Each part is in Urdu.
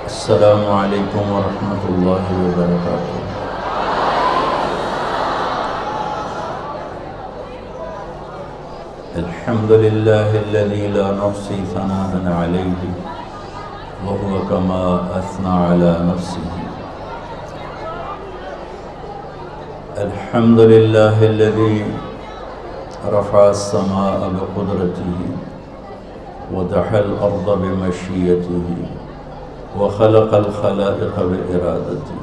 السلام علیکم ورحمۃ اللہ وبرکاتہ۔ الحمد للہ الذی لا نحصی ثناء علیہ وهو كما اثنى على نفسه۔ الحمد للہ الذی رفع السماء بقدرته ودحى الأرض بمشيئته وخلق الخلائق بإرادته۔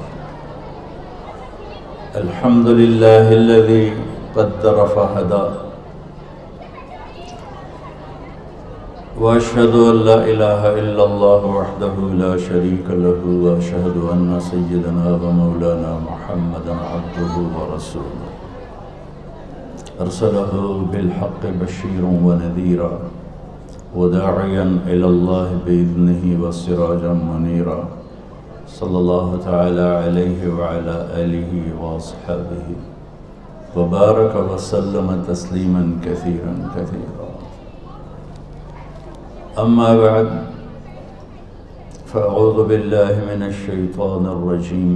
الحمد لله الذي قدر فهدى، وأشهد أن لا إله إلا الله وحده لا شريك له، وأشهد أن سيدنا ومولانا محمدا عبده ورسوله أرسله بالحق بشيرا ونذيرا وداعيا إلى الله بإذنه وسراجا منيرا، صلى الله تعالى عليه وعلى آله وأصحابه وبارك وسلم تسليما كثيرا كثيرا۔ أما بعد، فأعوذ بالله من الشيطان الرجيم،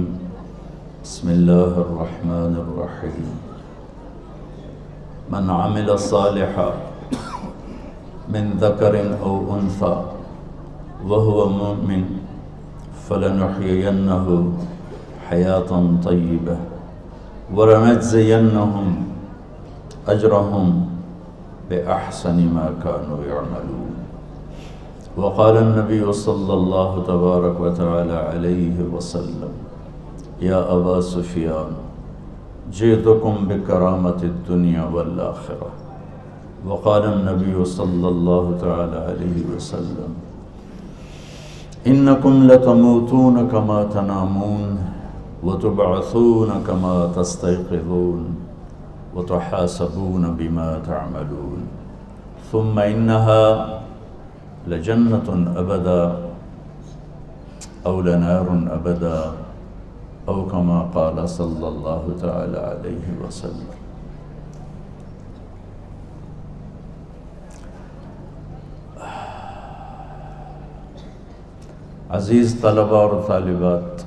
بسم الله الرحمن الرحيم۔ من عمل صالحا من ذکر او انثى وهو مؤمن فلنحيينه حياة طيبة ولنجزينهم أجرهم بأحسن ما كانوا يعملون۔ وقال النبي صلى الله تبارك وتعالى عليه وسلم: يا أبا سفيان جئتكم بكرامة الدنيا والآخرة۔ وقال النبي صلى الله تعالى عليه وسلم: إنكم لتموتون كما تنامون وتبعثون كما تستيقظون وتحاسبون بما تعملون، ثم إنها لجنة أبدا أو لنار أبدا، أو كما قال صلى الله تعالى عليه وسلم۔ عزیز طلباء اور طالبات،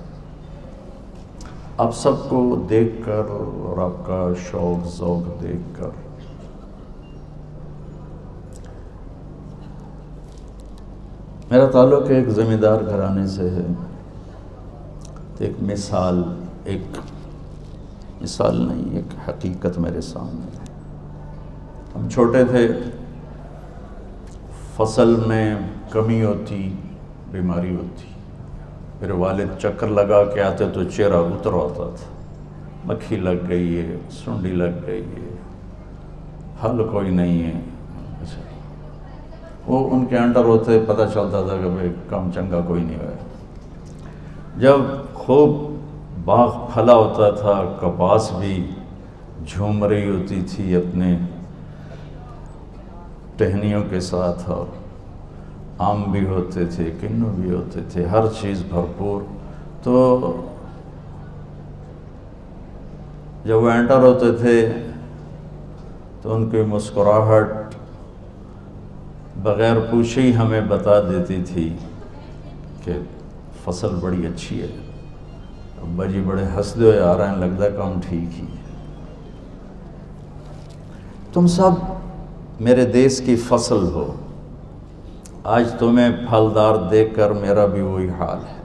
آپ سب کو دیکھ کر اور آپ کا شوق ذوق دیکھ کر میرا تعلق ایک زمیندار گھرانے سے ہے۔ ایک مثال نہیں، ایک حقیقت میرے سامنے ہے۔ ہم چھوٹے تھے، فصل میں کمی ہوتی، بیماری ہوتی، پھر والد چکر لگا کے آتے تو چہرہ اتر ہوتا تھا، مکھی لگ گئی ہے، سنڈی لگ گئی ہے، حل کوئی نہیں ہے۔ وہ ان کے انڈر ہوتے پتہ چلتا تھا کہ بھئی کم چنگا کوئی نہیں ہوا۔ جب خوب باغ پھلا ہوتا تھا، کپاس بھی جھوم رہی ہوتی تھی اپنے ٹہنیوں کے ساتھ، اور آم بھی ہوتے تھے، کنو بھی ہوتے تھے، ہر چیز بھرپور، تو جب وہ انٹر ہوتے تھے تو ان کی مسکراہٹ بغیر پوچھے ہی ہمیں بتا دیتی تھی کہ فصل بڑی اچھی ہے۔ ابا جی بڑے ہنسدے ہوئے آ رہے ہیں، لگتا ہے کام ٹھیک ہی ہے۔ تم سب میرے دیس کی فصل ہو، آج تمہیں پھلدار دیکھ کر میرا بھی وہی حال ہے۔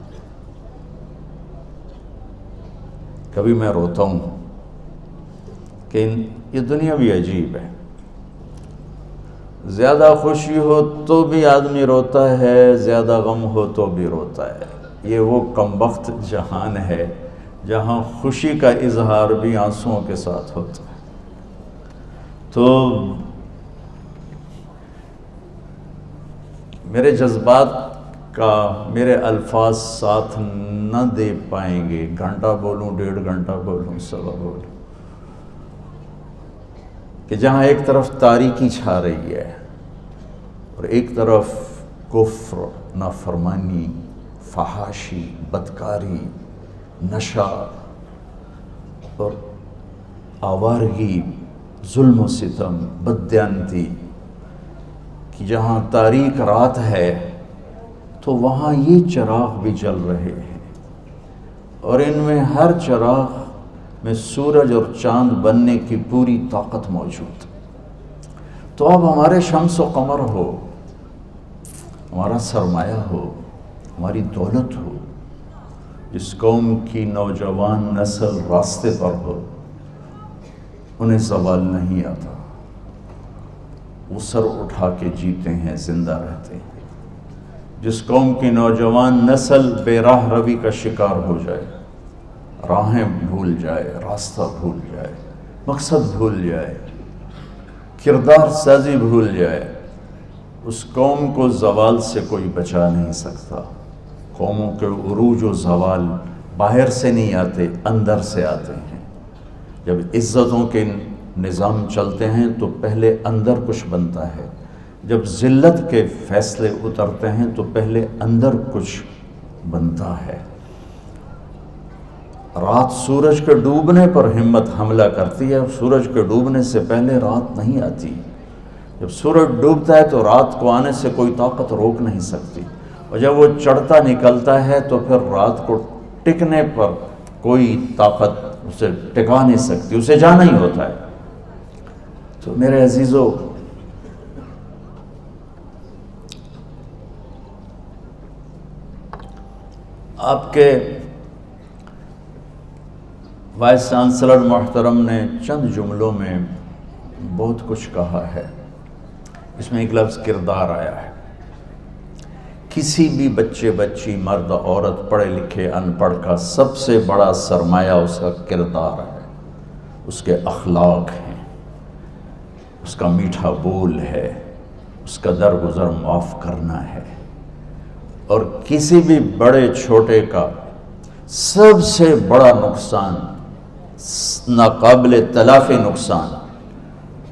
کبھی میں روتا ہوں کہ یہ دنیا بھی عجیب ہے، زیادہ خوشی ہو تو بھی آدمی روتا ہے، زیادہ غم ہو تو بھی روتا ہے۔ یہ وہ کمبخت جہان ہے جہاں خوشی کا اظہار بھی آنسوؤں کے ساتھ ہوتا ہے۔ تو میرے جذبات کا میرے الفاظ ساتھ نہ دے پائیں گے، گھنٹہ بولوں، 1.5 گھنٹہ بولوں، سوا بولوں، کہ جہاں ایک طرف تاریکی چھا رہی ہے اور ایک طرف کفر، نافرمانی، فحاشی، بدکاری، نشہ اور آوارگی، ظلم و ستم، بددیانتی، کہ جہاں تاریک رات ہے تو تو وہاں یہ چراغ بھی جل رہے ہیں، اور ان میں ہر چراغ میں سورج اور چاند بننے کی پوری طاقت موجود۔ تو اب ہمارے شمس و قمر ہو، ہمارا سرمایہ ہو، ہماری دولت ہو، جس قوم کی نوجوان نسل راستے پر ہو، انہیں زوال نہیں آتا، وہ سر اٹھا کے جیتے ہیں، زندہ رہتے ہیں۔ جس قوم کی نوجوان نسل بے راہ روی کا شکار ہو جائے، راہیں بھول جائے، راستہ بھول جائے، مقصد بھول جائے، کردار سازی بھول جائے، اس قوم کو زوال سے کوئی بچا نہیں سکتا۔ قوموں کے عروج و زوال باہر سے نہیں آتے، اندر سے آتے ہیں۔ جب عزتوں کے نظام چلتے ہیں تو پہلے اندر کچھ بنتا ہے، جب ذلت کے فیصلے اترتے ہیں تو پہلے اندر کچھ بنتا ہے۔ رات سورج کے ڈوبنے پر ہمت حملہ کرتی ہے، سورج کے ڈوبنے سے پہلے رات نہیں آتی۔ جب سورج ڈوبتا ہے تو رات کو آنے سے کوئی طاقت روک نہیں سکتی، اور جب وہ چڑھتا نکلتا ہے تو پھر رات کو ٹکنے پر کوئی طاقت اسے ٹکا نہیں سکتی، اسے جانا ہی ہوتا ہے۔ تو میرے عزیزو، آپ کے وائس چانسلر محترم نے چند جملوں میں بہت کچھ کہا ہے۔ اس میں ایک لفظ کردار آیا ہے۔ کسی بھی بچے بچی، مرد عورت، پڑھے لکھے ان پڑھ کا سب سے بڑا سرمایہ اس کا کردار ہے، اس کے اخلاق ہیں، اس کا میٹھا بول ہے، اس کا درگزر معاف کرنا ہے۔ اور کسی بھی بڑے چھوٹے کا سب سے بڑا نقصان، ناقابل تلافی نقصان،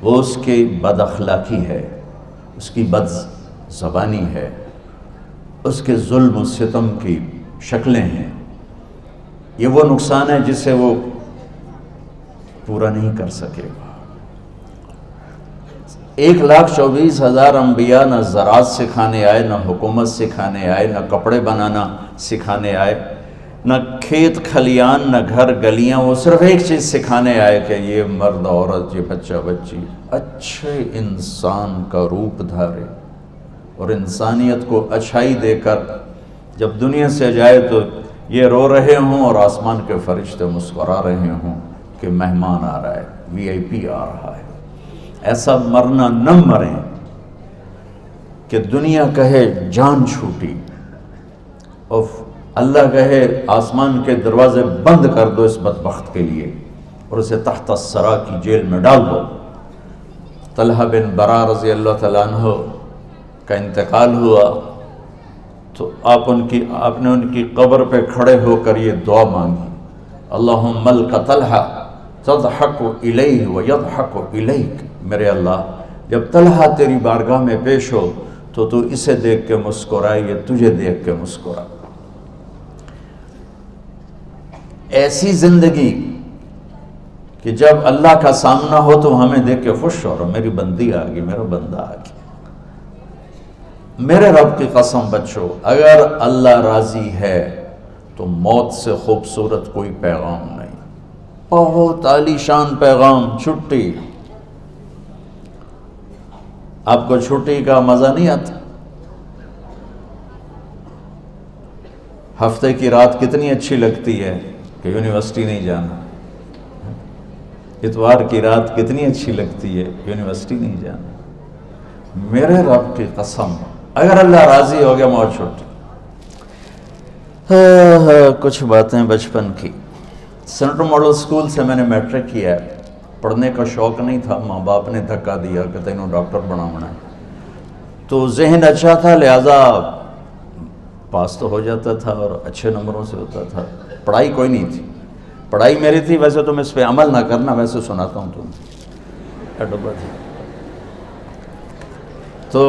وہ اس کی بد اخلاقی ہے، اس کی بد زبانی ہے، اس کے ظلم و ستم کی شکلیں ہیں۔ یہ وہ نقصان ہے جسے وہ پورا نہیں کر سکے گا۔ 1,24,000 انبیاء نہ زراعت سکھانے آئے، نہ حکومت سکھانے آئے، نہ کپڑے بنانا سکھانے آئے، نہ کھیت کھلیان، نہ گھر گلیاں، وہ صرف ایک چیز سکھانے آئے کہ یہ مرد عورت، یہ بچہ بچی اچھے انسان کا روپ دھارے، اور انسانیت کو اچھائی دے کر جب دنیا سے جائے تو یہ رو رہے ہوں اور آسمان کے فرشتے مسکرا رہے ہوں کہ مہمان آ رہا ہے، VIP آ رہا ہے۔ ایسا مرنا نہ مریں کہ دنیا کہے جان چھوٹی، اور اللہ کہے آسمان کے دروازے بند کر دو اس بدبخت کے لیے، اور اسے تحت الثری کی جیل میں ڈال دو۔ طلحہ بن برا رضی اللہ تعالیٰ عنہ کا انتقال ہوا تو آپ نے ان کی قبر پہ کھڑے ہو کر یہ دعا مانگی، اللہم ملک طلحہ تضحک الیہ ویضحک الیک، میرے اللہ جب طلحہ تیری بارگاہ میں پیش ہو تو تو اسے دیکھ کے مسکرائے، یہ تجھے دیکھ کے مسکرائے۔ ایسی زندگی کہ جب اللہ کا سامنا ہو تو ہمیں دیکھ کے خوش ہو رہا، میری بندی آ گئی، میرا بندہ آ گیا۔ میرے رب کی قسم بچو، اگر اللہ راضی ہے تو موت سے خوبصورت کوئی پیغام نہیں۔ بہت عالی شان پیغام، چھٹی۔ آپ کو چھٹی کا مزہ نہیں آتا؟ ہفتے کی رات کتنی اچھی لگتی ہے کہ یونیورسٹی نہیں جانا، اتوار کی رات کتنی اچھی لگتی ہے، یونیورسٹی نہیں جانا۔ میرے رب کی قسم، اگر اللہ راضی ہو گیا موت چھوٹ۔ کچھ باتیں بچپن کی۔ سینٹر ماڈل اسکول سے میں نے میٹرک کیا ہے، پڑھنے کا شوق نہیں تھا، ماں باپ نے دھکا دیا کہ تینوں ڈاکٹر بنانا ہے، تو ذہن اچھا تھا لہٰذا پاس تو ہو جاتا تھا اور اچھے نمبروں سے ہوتا تھا۔ پڑھائی کوئی نہیں تھی، پڑھائی میری تھی، ویسے تم اس پہ عمل نہ کرنا، ویسے سناتا ہوں تم۔ تو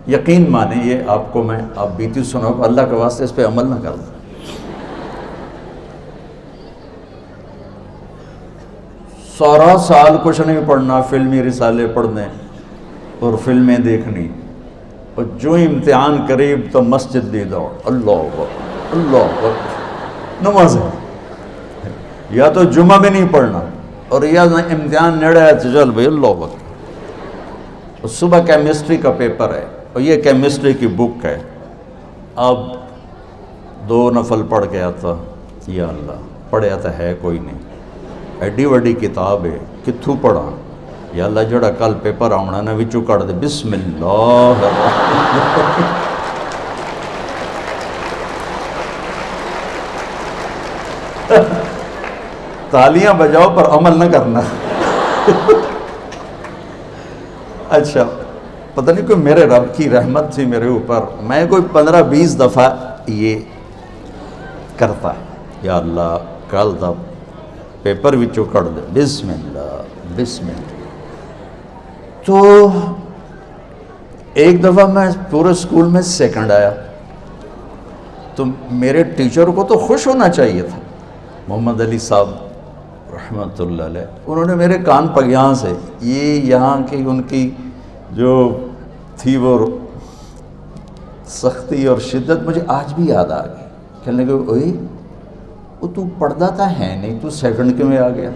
یقین مانیں یہ آپ کو میں آپ بیتی سنو، اللہ کے واسطے اس پہ عمل نہ کرنا۔ سارا سال کچھ نہیں پڑھنا، فلمی رسالے پڑھنے اور فلمیں دیکھنی، اور جو امتحان قریب تو مسجد دی دوڑ، اللہ اکبر اللہ اکبر، نماز ہے یا تو جمعہ میں نہیں پڑھنا، اور یا امتحان نیڑے ہے تو چل بھائی اللہ اکبر۔ اور صبح کیمسٹری کا پیپر ہے، اور یہ کیمسٹری کی بک ہے، اب 2 نفل پڑھ کے آتا، یا اللہ پڑھے آتا ہے کوئی نہیں، ایڈی وڈی کتاب ہے کتھوں پڑھا، یا اللہ جڑا کل پیپر آنا نا وچوں کٹ دے، بسم اللہ تالیاں بجاؤ پر عمل نہ کرنا۔ اچھا پتہ نہیں کوئی میرے رب کی رحمت تھی میرے اوپر، میں کوئی 15-20 دفعہ یہ کرتا ہے، یا اللہ کل دا پیپر وچوں کٹ دے، بسم اللہ بسم اللہ۔ تو ایک دفعہ میں پورے اسکول میں سیکنڈ آیا، تو میرے ٹیچر کو تو خوش ہونا چاہیے تھا، محمد علی صاحب رحمۃ اللہ علیہ، انہوں نے میرے کان پر یہاں سے یہ یہاں کی ان کی جو تھی وہ سختی اور شدت مجھے آج بھی یاد آ گئی، کہنے لگے اوئے وہ تو پڑھتا تھا ہے نہیں، تو سیکنڈ کے میں آ گیا،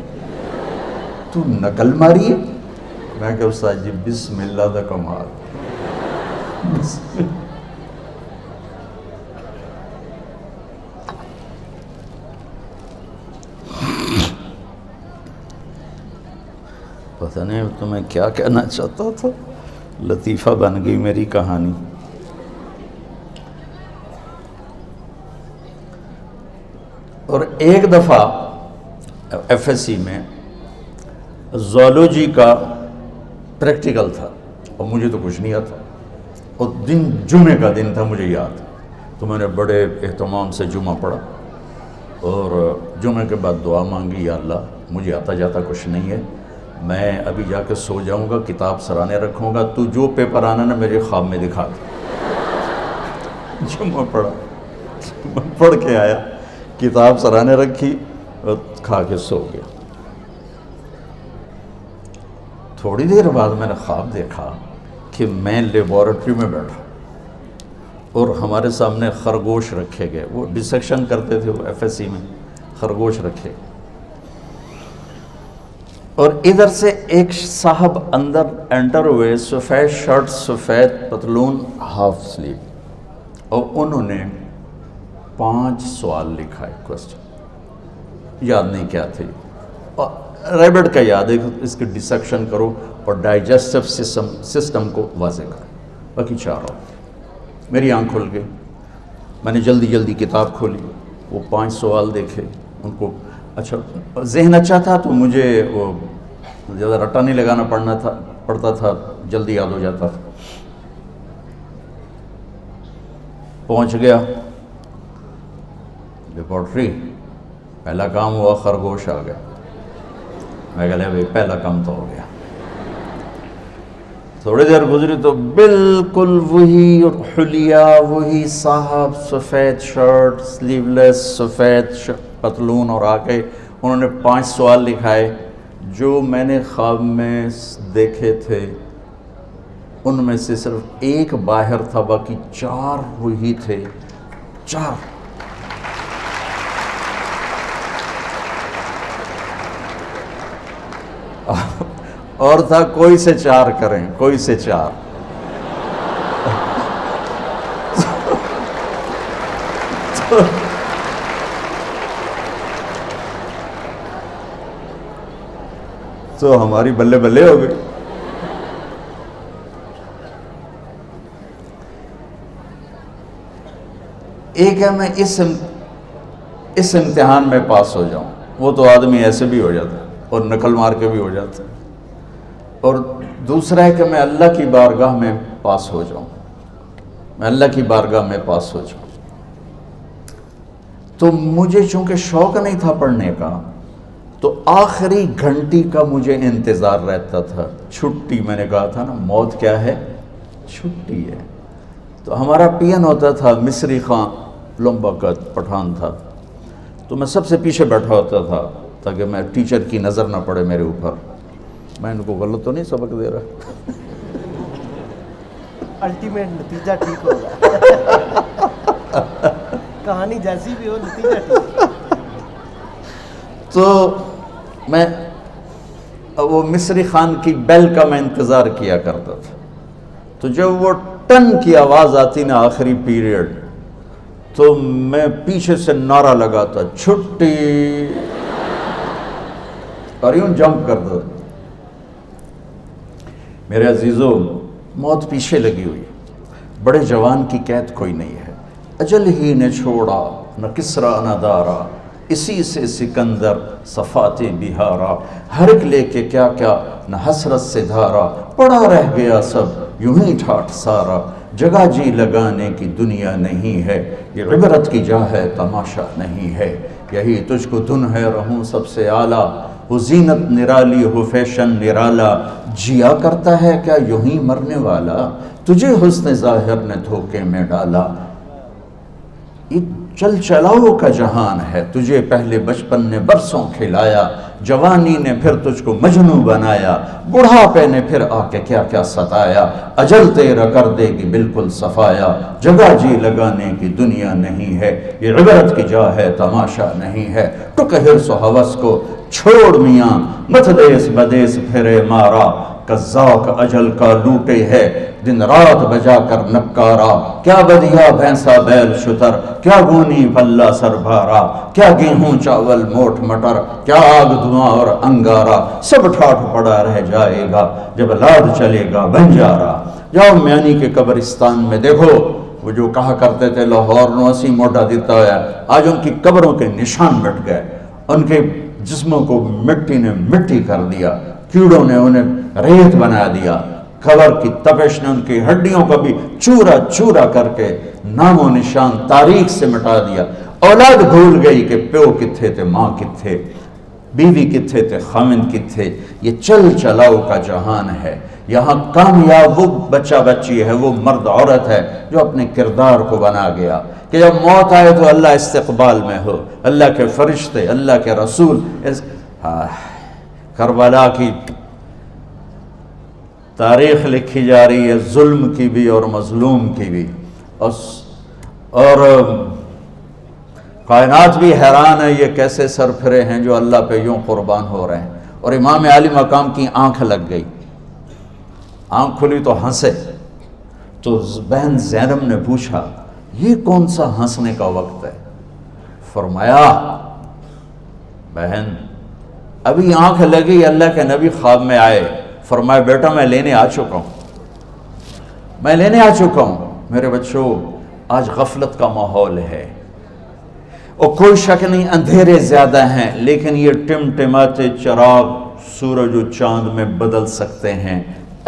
تو نقل ماری ہے؟ میں کہ استاد جی بسم اللہ دا کمال۔ پتہ نہیں تمہیں کیا کہنا چاہتا تھا، لطیفہ بن گئی میری کہانی۔ اور ایک دفعہ ایف ایس سی میں زولوجی کا پریکٹیکل تھا، اور مجھے تو کچھ نہیں آتا، اور دن جمعے کا دن تھا مجھے یاد، تو میں نے بڑے اہتمام سے جمعہ پڑھا، اور جمعے کے بعد دعا مانگی، یا اللہ مجھے آتا جاتا کچھ نہیں ہے، میں ابھی جا کے سو جاؤں گا، کتاب سرانے رکھوں گا، تو جو پیپر آنا نا میرے خواب میں دکھا دے۔ جمعہ پڑھا، پڑھ کے آیا، کتاب سرانے رکھی اور کھا کے سو گیا۔ تھوڑی دیر بعد میں نے خواب دیکھا کہ میں لیبارٹری میں بیٹھا اور ہمارے سامنے خرگوش رکھے گئے، وہ ڈسیکشن کرتے تھے وہ ایف ایس سی میں، خرگوش رکھے، اور ادھر سے ایک صاحب اندر انٹر ہوئے، سفید شرٹ سفید پتلون ہاف سلیو، اور انہوں نے 5 سوال لکھا ہے، کوسچن یاد نہیں کیا تھے، اور ریبٹ کا یاد ہے، اس کی ڈسیکشن کرو اور ڈائجسٹو سسٹم کو واضح کرو، باقی 4 اور میری آنکھ کھل گئی، میں نے جلدی جلدی کتاب کھولی، وہ 5 سوال دیکھے، ان کو اچھا ذہن اچھا تھا تو مجھے وہ زیادہ رٹا نہیں لگانا پڑتا تھا، جلدی یاد ہو جاتا تھا۔ پہنچ گیا لیبارٹری، پہلا کام ہوا، خرگوش آ گیا، میں کہا بھائی پہلا کام تو ہو گیا۔ تھوڑی دیر گزری تو بالکل وہی حلیہ، وہی صاحب، سفید شرٹ سلیو لیس، سفید پتلون، اور آ کے انہوں نے 5 سوال لکھائے جو میں نے خواب میں دیکھے تھے، ان میں سے صرف ایک باہر تھا، باقی 4 وہی تھے، 4۔ اور تھا کوئی سے 4 کریں، کوئی سے 4۔ تو ہماری بلے بلے ہو گئی۔ ایک ہے میں اس امتحان میں پاس ہو جاؤں، وہ تو آدمی ایسے بھی ہو جاتا ہے اور نقل مار کے بھی ہو جاتا ہے، اور دوسرا ہے کہ میں اللہ کی بارگاہ میں پاس ہو جاؤں، میں اللہ کی بارگاہ میں پاس ہو جاؤں۔ تو مجھے چونکہ شوق نہیں تھا پڑھنے کا، تو آخری گھنٹی کا مجھے انتظار رہتا تھا، چھٹی، میں نے کہا تھا نا موت کیا ہے، چھٹی ہے۔ تو ہمارا پین ہوتا تھا مصری خان، لمبا قد پٹھان تھا، تو میں سب سے پیچھے بیٹھا ہوتا تھا تاکہ میں ٹیچر کی نظر نہ پڑے میرے اوپر، میں ان کو غلط تو نہیں سبق دے رہا۔ الٹیمیٹ نتیجہ ٹھیک ہوگا. کہانی جیسی بھی ہو نتیجہ ٹھیک. تو میں وہ مصری خان کی بیل کا میں انتظار کیا کرتا تھا. تو جب وہ ٹن کی آواز آتی نا آخری پیریڈ, تو میں پیچھے سے نعرہ لگاتا چھٹی, اور یوں جمپ کرتا تھا. میرے عزیزوں, موت پیچھے لگی ہوئی, بڑے جوان کی قید کوئی نہیں ہے. اجل ہی نے چھوڑا نہ کسرا نہ دارا, اسی سے سکندر صفات بہارا. ہر ایک لے کے کیا کیا نہ حسرت سے دھارا, پڑا رہ گیا سب یوں ہی ٹھاٹھ سارا. جگہ جی لگانے کی دنیا نہیں ہے, یہ عبرت کی جا ہے تماشا نہیں ہے. یہی تجھ کو دن ہے رہوں سب سے اعلیٰ, وہ زینت نرالی ہو فیشن نرالا. جیا کرتا ہے کیا یوں ہی مرنے والا, تجھے حسن ظاہر نے دھوکے میں ڈالا. یہ چل چلاؤ کا جہان ہے, تجھے پہلے بچپن نے برسوں کھلایا. جوانی نے پھر تجھ کو مجنوں بنایا, بڑھاپے نے پھر آ کے کیا کیا ستایا. اجل تیرا کر دے گی بالکل صفایا, جگہ جی لگانے کی دنیا نہیں ہے, یہ عبرت کی جا ہے تماشا نہیں ہے. ٹک حرص و ہوس کو چھوڑ میاں, مت دیس بدیس پھرے مارا. قزاق اجل کا لوٹے ہے دن رات بجا کر نکارا. کیا بدیا بھینسا بیل شتر, کیا گونی پلہ سر بھارا. کیا گیہوں چاول موٹ مٹر, کیا آگ دھواں اور انگارا. سب ٹھاٹھ پڑا رہ جائے گا جب لاد چلے گا بنجارا. جاؤ میانی کے قبرستان میں دیکھو, وہ جو کہا کرتے تھے لاہور نو اسی موٹا دیتا ہے, آج ان کی قبروں کے نشان مٹ گئے. ان کے جسموں کو مٹی نے مٹی کر دیا, کیڑوں نے انہیں ریت بنا دیا. قبر کی تپش نے ان کی ہڈیوں کو بھی چورا چورا کر کے نام و نشان تاریخ سے مٹا دیا. اولاد بھول گئی کہ پیو کتھے تھے, ماں کتھے, بیوی کتھے تھے, خامند کتھے. یہ چل چلاؤ کا جہان ہے. یہاں کامیاب وہ بچہ بچی ہے, وہ مرد عورت ہے جو اپنے کردار کو بنا گیا کہ جب موت آئے تو اللہ استقبال میں ہو, اللہ کے فرشتے, اللہ کے رسول. کربلا کی تاریخ لکھی جا رہی ہے, ظلم کی بھی اور مظلوم کی بھی, اور کائنات بھی حیران ہے یہ کیسے سرپھرے ہیں جو اللہ پہ یوں قربان ہو رہے ہیں. اور امام علی مقام کی آنکھ لگ گئی, آنکھ کھلی تو ہنسے. تو بہن زینب نے پوچھا یہ کون سا ہنسنے کا وقت ہے؟ فرمایا بہن ابھی آنکھ لگی, اللہ کے نبی خواب میں آئے, فرمایا بیٹا میں لینے آ چکا ہوں, میں لینے آ چکا ہوں. میرے بچوں آج غفلت کا ماحول ہے, اور کوئی شک نہیں اندھیرے زیادہ ہیں, لیکن یہ ٹمٹماتے چراغ سورج و چاند میں بدل سکتے ہیں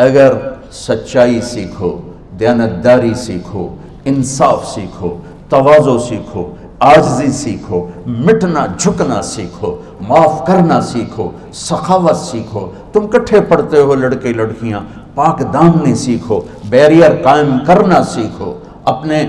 اگر سچائی سیکھو, دیانتداری سیکھو, انصاف سیکھو, تواضع سیکھو, عاجزی سیکھو, مٹنا جھکنا سیکھو, معاف کرنا سیکھو, سخاوت سیکھو. تم کٹھے پڑھتے ہو لڑکے لڑکیاں, پاک دامنی سیکھو, بیریئر قائم کرنا سیکھو, اپنے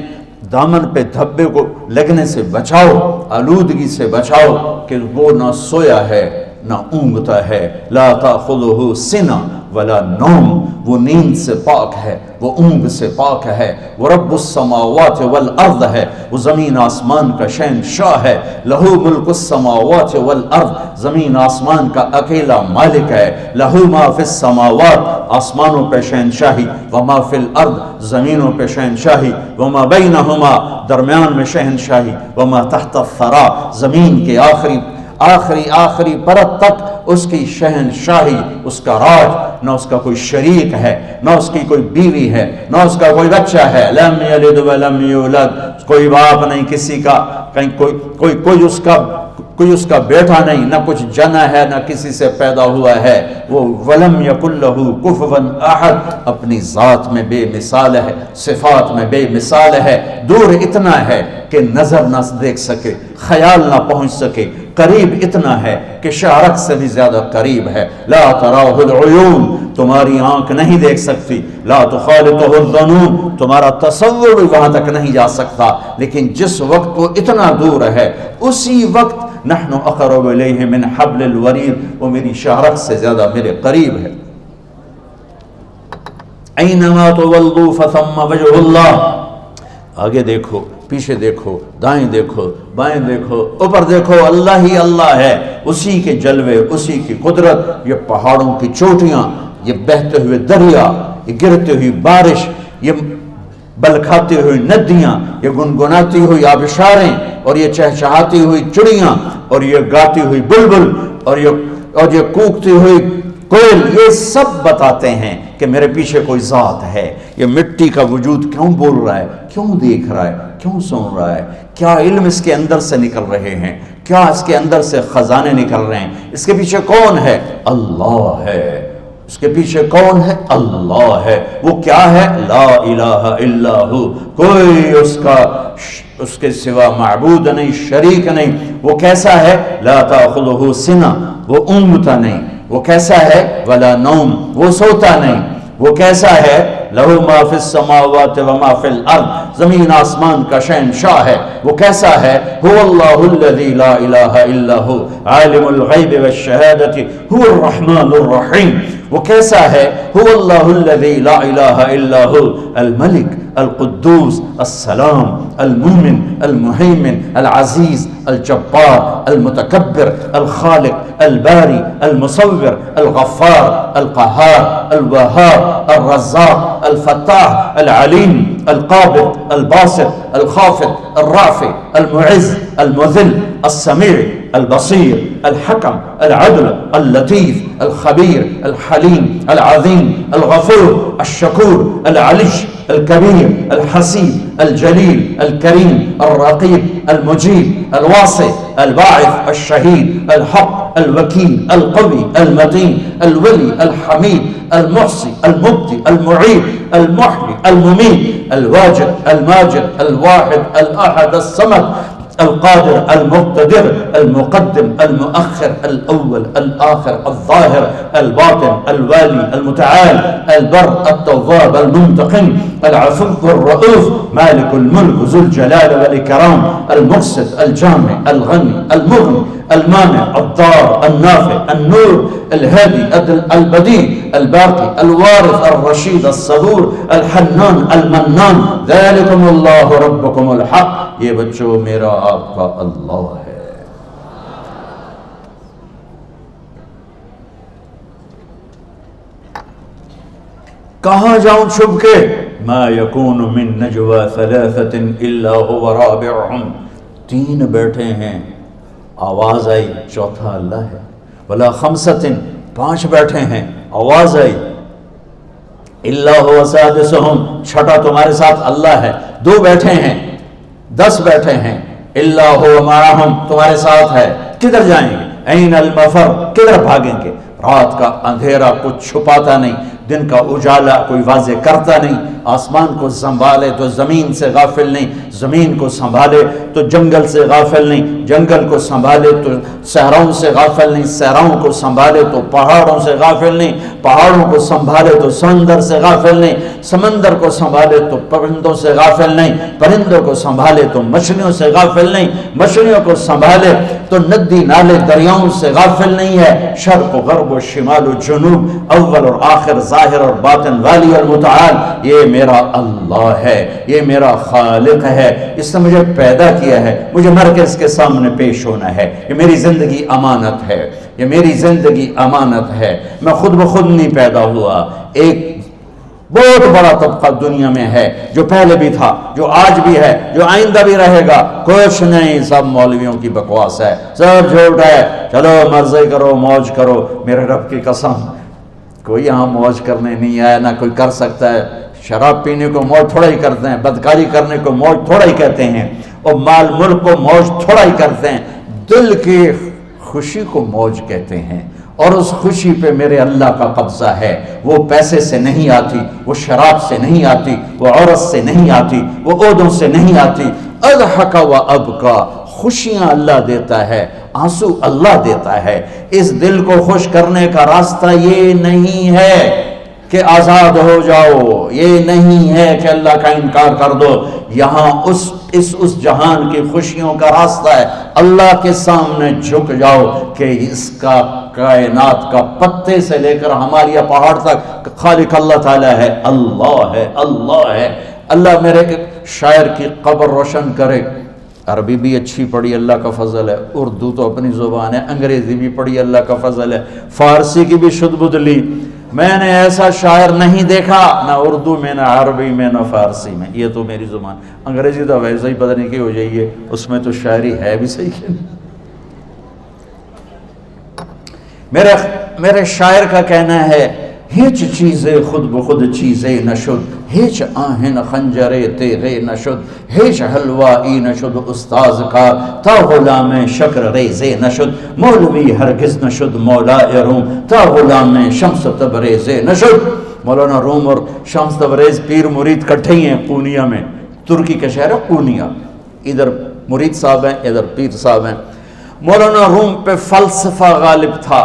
دامن پہ دھبے کو لگنے سے بچاؤ, آلودگی سے بچاؤ کہ وہ نہ سویا ہے نہ اونگتا ہے. لا تاخذہ سنہ ولا نوم, وہ نیند سے پاک ہے, وہ اونگ سے پاک ہے. وہ رب السماوات والارض ہے, وہ زمین آسمان کا شہنشاہ ہے. لہو ملک السماوات والارض, زمین آسمان کا اکیلا مالک ہے. لہو ما فی السماوات, آسمانوں پہ شہنشاہی, وما فی الارض, زمینوں پہ شہنشاہی, وما بینہما, درمیان میں شہنشاہی, وما تحت الثری, زمین کے آخری پرت تک اس کی شہنشاہی, اس کا راج. نہ اس کا کوئی شریک ہے, نہ اس کی کوئی بیوی ہے, نہ اس کا کوئی بچہ ہے. لم یلد ولم یولد, کوئی باپ نہیں کسی کا, کہیں کوئی اس کا بیٹا نہیں, نہ کچھ جنا ہے, نہ کسی سے پیدا ہوا ہے. وہ ولم یکن لہ کفوا احد, اپنی ذات میں بے مثال ہے, صفات میں بے مثال ہے. دور اتنا ہے کہ نظر نہ دیکھ سکے, خیال نہ پہنچ سکے, قریب اتنا ہے کہ شارق سے بھی زیادہ قریب ہے. لا تراہ العیون, تمہاری آنکھ نہیں دیکھ سکتی. لا تخالطہ الظنون, تمہارا تصور بھی وہاں تک نہیں جا سکتا. لیکن جس وقت وہ اتنا دور ہے, اسی وقت نحن اقرب الیہ من حبل الورید, وہ میری شارق سے زیادہ میرے قریب ہے. اینما تولوا فثم وجہ اللہ. آگے دیکھو، پیچھے دیکھو، دائیں دیکھو، بائیں دیکھو، اوپر دیکھو، اللہ ہی اللہ ہے. اسی کے جلوے، اسی کی قدرت. یہ پہاڑوں کی چوٹیاں، یہ بہتے ہوئے دریا، یہ گرتی ہوئی بارش، یہ بلکھاتی ہوئی ندیاں، یہ گنگناتی ہوئی آبشاریں، اور یہ چہچہاتی ہوئی چڑیاں، اور یہ گاتی ہوئی بلبل، اور یہ کوکتی ہوئی کوئل، یہ سب بتاتے ہیں کہ میرے پیچھے کوئی ذات ہے. یہ مٹی کا وجود کیوں بول رہا ہے، کیوں دیکھ رہا ہے، کیوں سن رہا ہے؟ کیا علم اس کے اندر سے نکل رہے ہیں؟ کیا اس کے اندر سے خزانے نکل رہے ہیں؟ اس کے پیچھے کون ہے؟ اللہ ہے. اس کے پیچھے کون ہے؟ اللہ ہے. وہ کیا ہے؟ لا الہ الا ہو. کوئی اس کے سوا معبود نہیں، شریک نہیں. وہ کیسا ہے؟ لا تاخذہ سنہ، وہ اونگتا نہیں. وہ کیسا ہے؟ ولا نوم، وہ سوتا نہیں. وہ کیسا ہے؟ لہ ما فی السماوات و ما فی الارض، زمین آسمان کا شہنشاہ ہے. وہ کیسا ہے؟ هو اللہ الذی لا الہ الا ہو عالم الغیب والشہادۃ هو الرحمن الرحیم. وہ کیسا ہے؟ هو اللہ الذی لا الہ الا ہو الملک القدوس السلام المؤمن المہیمن العزیز الجبار المتکبر الخالق الباری المصور الغفار القہار الوہاب الرزاق الفتاح العلیم القابض الباسط الخافض الرافع المعز المذل السمیع البصیر الحکم العدل اللطیف الخبیر الحلیم العظیم الغفور الشکور العلی الكبير الحسيب الجليل الكريم الرقيب المجيب الواسع الباعث الشهيد الحق الوكيل القوي المتين الولي الحميد المحصي المبدي المعيد المحيي المميت الواجد الماجد الواحد الأحد الصمد القادر المقتدر المقدم المؤخر الأول الآخر الظاهر الباطن الوالي المتعال البر التواب المنتقم العفو الرؤوف مالك الملك ذو الجلال والإكرام المقسط الجامع الغني المغني المانع الضار النافع النور الهادي البديع الباقي الوارث الرشيد الصبور الحنان المنان ذلكم الله ربكم الحق. یہ بچوں میرا آپ کا اللہ ہے. کہاں جاؤں چھپ کے؟ ما یکون من نجوا ثلاثۃ الا هو رابعهم. تین بیٹھے ہیں، آواز آئی، چوتھا اللہ ہے. ولا خمسۃ، پانچ بیٹھے ہیں، آواز آئی، الا هو سادسهم، چھٹا تمہارے ساتھ اللہ ہے. دو بیٹھے ہیں، 10 بیٹھے ہیں، الا هو معهم، تمہارے ساتھ ہے. کدھر جائیں گے؟ این المفر، کدھر بھاگیں گے؟ رات کا اندھیرا کچھ چھپاتا نہیں، دن کا اجالا کوئی واضح کرتا نہیں. آسمان کو سنبھالے تو زمین سے غافل نہیں، زمین کو سنبھالے تو جنگل سے غافل نہیں، جنگل کو سنبھالے تو صحراؤں سے غافل نہیں، صحراؤں کو سنبھالے تو پہاڑوں سے غافل نہیں، پہاڑوں کو سنبھالے تو سمندر سے غافل نہیں، سمندر کو سنبھالے تو پرندوں سے غافل نہیں، پرندوں کو سنبھالے تو مچھلیوں سے غافل نہیں، مچھلیوں کو سنبھالے تو ندی نالے دریاؤں سے غافل نہیں ہے. شرق و غرب و شمال و جنوب، اول اور آخر، ظاہر اور باطن، والی اور متعال، یہ میرا اللہ ہے، یہ میرا خالق ہے. اس نے مجھے پیدا کیا ہے، مجھے مر کے اس کے سامنے پیش ہونا ہے. یہ میری زندگی امانت ہے، یہ میری زندگی امانت ہے. میں خود بخود نہیں پیدا ہوا. ایک بہت بڑا طبقہ دنیا میں ہے، جو پہلے بھی تھا، جو آج بھی ہے، جو آئندہ بھی رہے گا. کچھ نہیں، سب مولویوں کی بکواس ہے، سب جھوٹ ہے. چلو مرضی کرو، موج کرو. میرے رب کی قسم، کوئی یہاں موج کرنے نہیں آیا، نہ کوئی کر سکتا ہے. شراب پینے کو موج تھوڑا ہی کرتے ہیں، بدکاری کرنے کو موج تھوڑا ہی کہتے ہیں، اور مال ملک کو موج تھوڑا ہی کرتے ہیں. دل کی خوشی کو موج کہتے ہیں، اور اس خوشی پہ میرے اللہ کا قبضہ ہے. وہ پیسے سے نہیں آتی، وہ شراب سے نہیں آتی، وہ عورت سے نہیں آتی، وہ عہدوں سے نہیں آتی. اضحک و ابکا، خوشیاں اللہ دیتا ہے، آنسو اللہ دیتا ہے. اس دل کو خوش کرنے کا راستہ یہ نہیں ہے کہ آزاد ہو جاؤ، یہ نہیں ہے کہ اللہ کا انکار کر دو. یہاں اس جہان کی خوشیوں کا راستہ ہے، اللہ کے سامنے جھک جاؤ کہ اس کا کائنات کا پتے سے لے کر ہمارے پہاڑ تک خالق اللہ تعالیٰ ہے، اللہ ہے، اللہ ہے۔ اللہ میرے شاعر کی قبر روشن کرے۔ عربی بھی اچھی پڑھی، اللہ کا فضل ہے، اردو تو اپنی زبان ہے، انگریزی بھی پڑھی، اللہ کا فضل ہے، فارسی کی بھی شد بد لی۔ میں نے ایسا شاعر نہیں دیکھا، نہ اردو میں، نہ عربی میں، نہ فارسی میں، یہ تو میری زبان۔ انگریزی تو ویسے ہی پتہ نہیں کی ہو جائیے، اس میں تو شاعری ہے بھی صحیح ہے۔ میرے شاعر کا کہنا ہے، ہیچ چیزیں خود بخود چیزیں نشد، ہیچ آہن خنجرے تیرے نشد، ہیچ حلوائی نشد استاذ کا، تا غلام شکر ریزے نشد، مولوی ہرگز نشد مولا روم، تا غلام شمس تبریز نشد۔ مولانا روم اور شمس تبریز پیر مرید کٹھے ہی ہیں قونیہ میں، ترکی کا شہر ہے قونیہ، ادھر مرید صاحب ہیں، ادھر پیر صاحب ہیں۔ مولانا روم پہ فلسفہ غالب تھا۔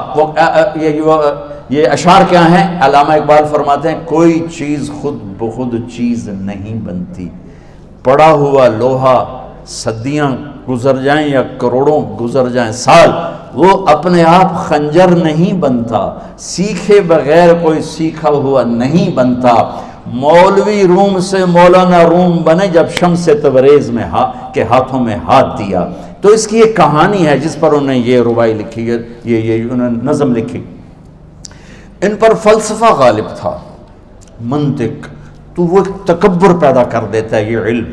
یہ اشعار کیا ہیں؟ علامہ اقبال فرماتے ہیں، کوئی چیز خود بخود چیز نہیں بنتی، پڑا ہوا لوہا صدیاں گزر جائیں یا کروڑوں گزر جائیں سال، وہ اپنے آپ خنجر نہیں بنتا، سیکھے بغیر کوئی سیکھا ہوا نہیں بنتا۔ مولوی روم سے مولانا روم بنے جب شمس تبریز میں کے ہاتھوں میں ہاتھ دیا۔ تو اس کی ایک کہانی ہے جس پر انہوں نے یہ ربائی لکھی ہے، یہ انہوں نے نظم لکھی۔ ان پر فلسفہ غالب تھا، منطق، تو وہ تکبر پیدا کر دیتا ہے یہ علم۔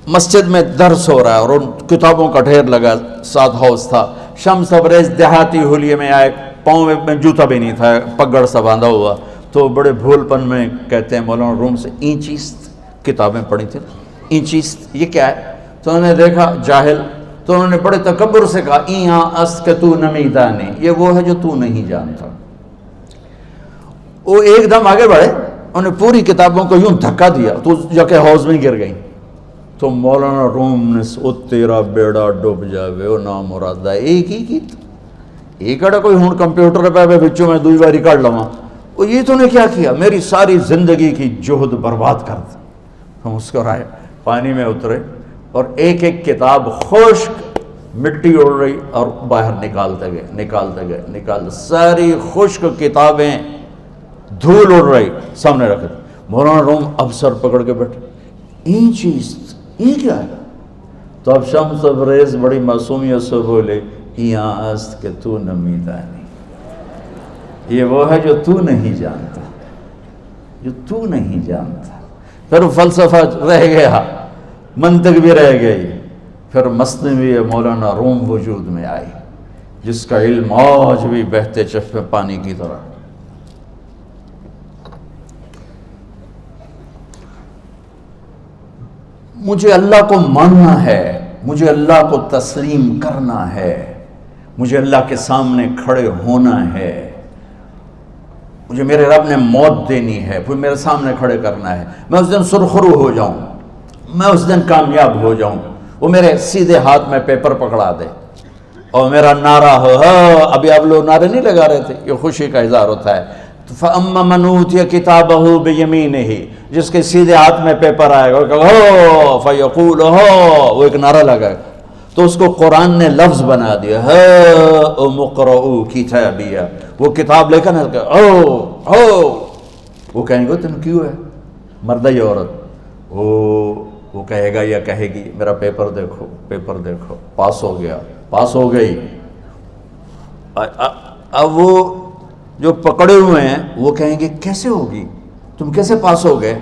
مسجد میں درس ہو رہا ہے اور ان کتابوں کا ڈھیر لگا، ساتھ ہاؤس تھا۔ شمس تبریز دیہاتی حلیے میں آئے، پاؤں میں جوتا بھی نہیں تھا، پگڑ سا باندھا ہوا، تو بڑے بھول پن میں کہتے ہیں مولانا روم سے، اینچیست کتابیں پڑھی تھیں، اینچیست یہ کیا ہے؟ تو انہوں نے دیکھا جاہل، تو انہوں نے بڑے تکبر سے کہا، ایہاں است کہ تو نمیدانی، یہ وہ ہے جو تو نہیں جانتا۔ وہ ایک دم آگے بڑھے، انہوں نے پوری کتابوں کو یوں دھکا دیا تو جا کے حوض میں گر گئی۔ تو مولانا روم نے او تیرا بیڑا ڈوب جاوے او نام مرادہ ایک ہی کی ایک اڑا کوئی ہون کمپیوٹر پہ بچوں میں دوئی باری کر لواں، وہ یہ تو نے کیا کیا، میری ساری زندگی کی جہد برباد کر دی۔ ہم مسکرائے، پانی میں اترے اور ایک ایک کتاب خشک مٹی اڑ رہی اور باہر نکالتے گئے، ساری خشک کتابیں دھول اڑ رہی سامنے رکھ دی۔ مولانا روم اب سر پکڑ کے بیٹھے، این چیز یہ کیا ہے؟ تو اب شمس تبریز بڑی معصومیت سے بولے، یہاں است کہ تو نمیدانی، یہ وہ ہے جو تو نہیں جانتا، جو تو نہیں جانتا۔ پھر فلسفہ رہ گیا، منطق بھی رہ گئی، پھر مثنوی مولانا روم وجود میں آئی، جس کا علم آج بھی بہتے چشمے پانی کی طرح۔ مجھے اللہ کو ماننا ہے، مجھے اللہ کو تسلیم کرنا ہے، مجھے اللہ کے سامنے کھڑے ہونا ہے، مجھے میرے رب نے موت دینی ہے، پھر میرے سامنے کھڑے کرنا ہے، میں اس دن سرخرو ہو جاؤں، میں اس دن کامیاب ہو جاؤں، وہ میرے سیدھے ہاتھ میں پیپر پکڑا دے اور میرا نعرہ ہو، ابھی آپ لوگ نعرے نہیں لگا رہے تھے، یہ خوشی کا اظہار ہوتا ہے۔ فَأَمَّا مَنْ أُوتِيَ كِتَابَهُ بِيَمِينِهِ، جس کے سیدھے ہاتھ میں پیپر آئے گا، فَيَقُولُ وہ ایک نعرہ لگائے گا، تو اس کو قرآن نے لفظ بنا دیا، هَاؤْمُ اقْرَءُوا كِتَابِيَهْ، وہ کتاب لے کر وہ کہیں گے تم کیوں ہے مرد یا عورت، وہ کہے گا یا کہے گی میرا پیپر دیکھو، پیپر دیکھو، پاس ہو گیا، پاس ہو گئی۔ اب وہ جو پکڑے ہوئے ہیں وہ کہیں گے کیسے ہوگی، تم کیسے پاس ہو گئے؟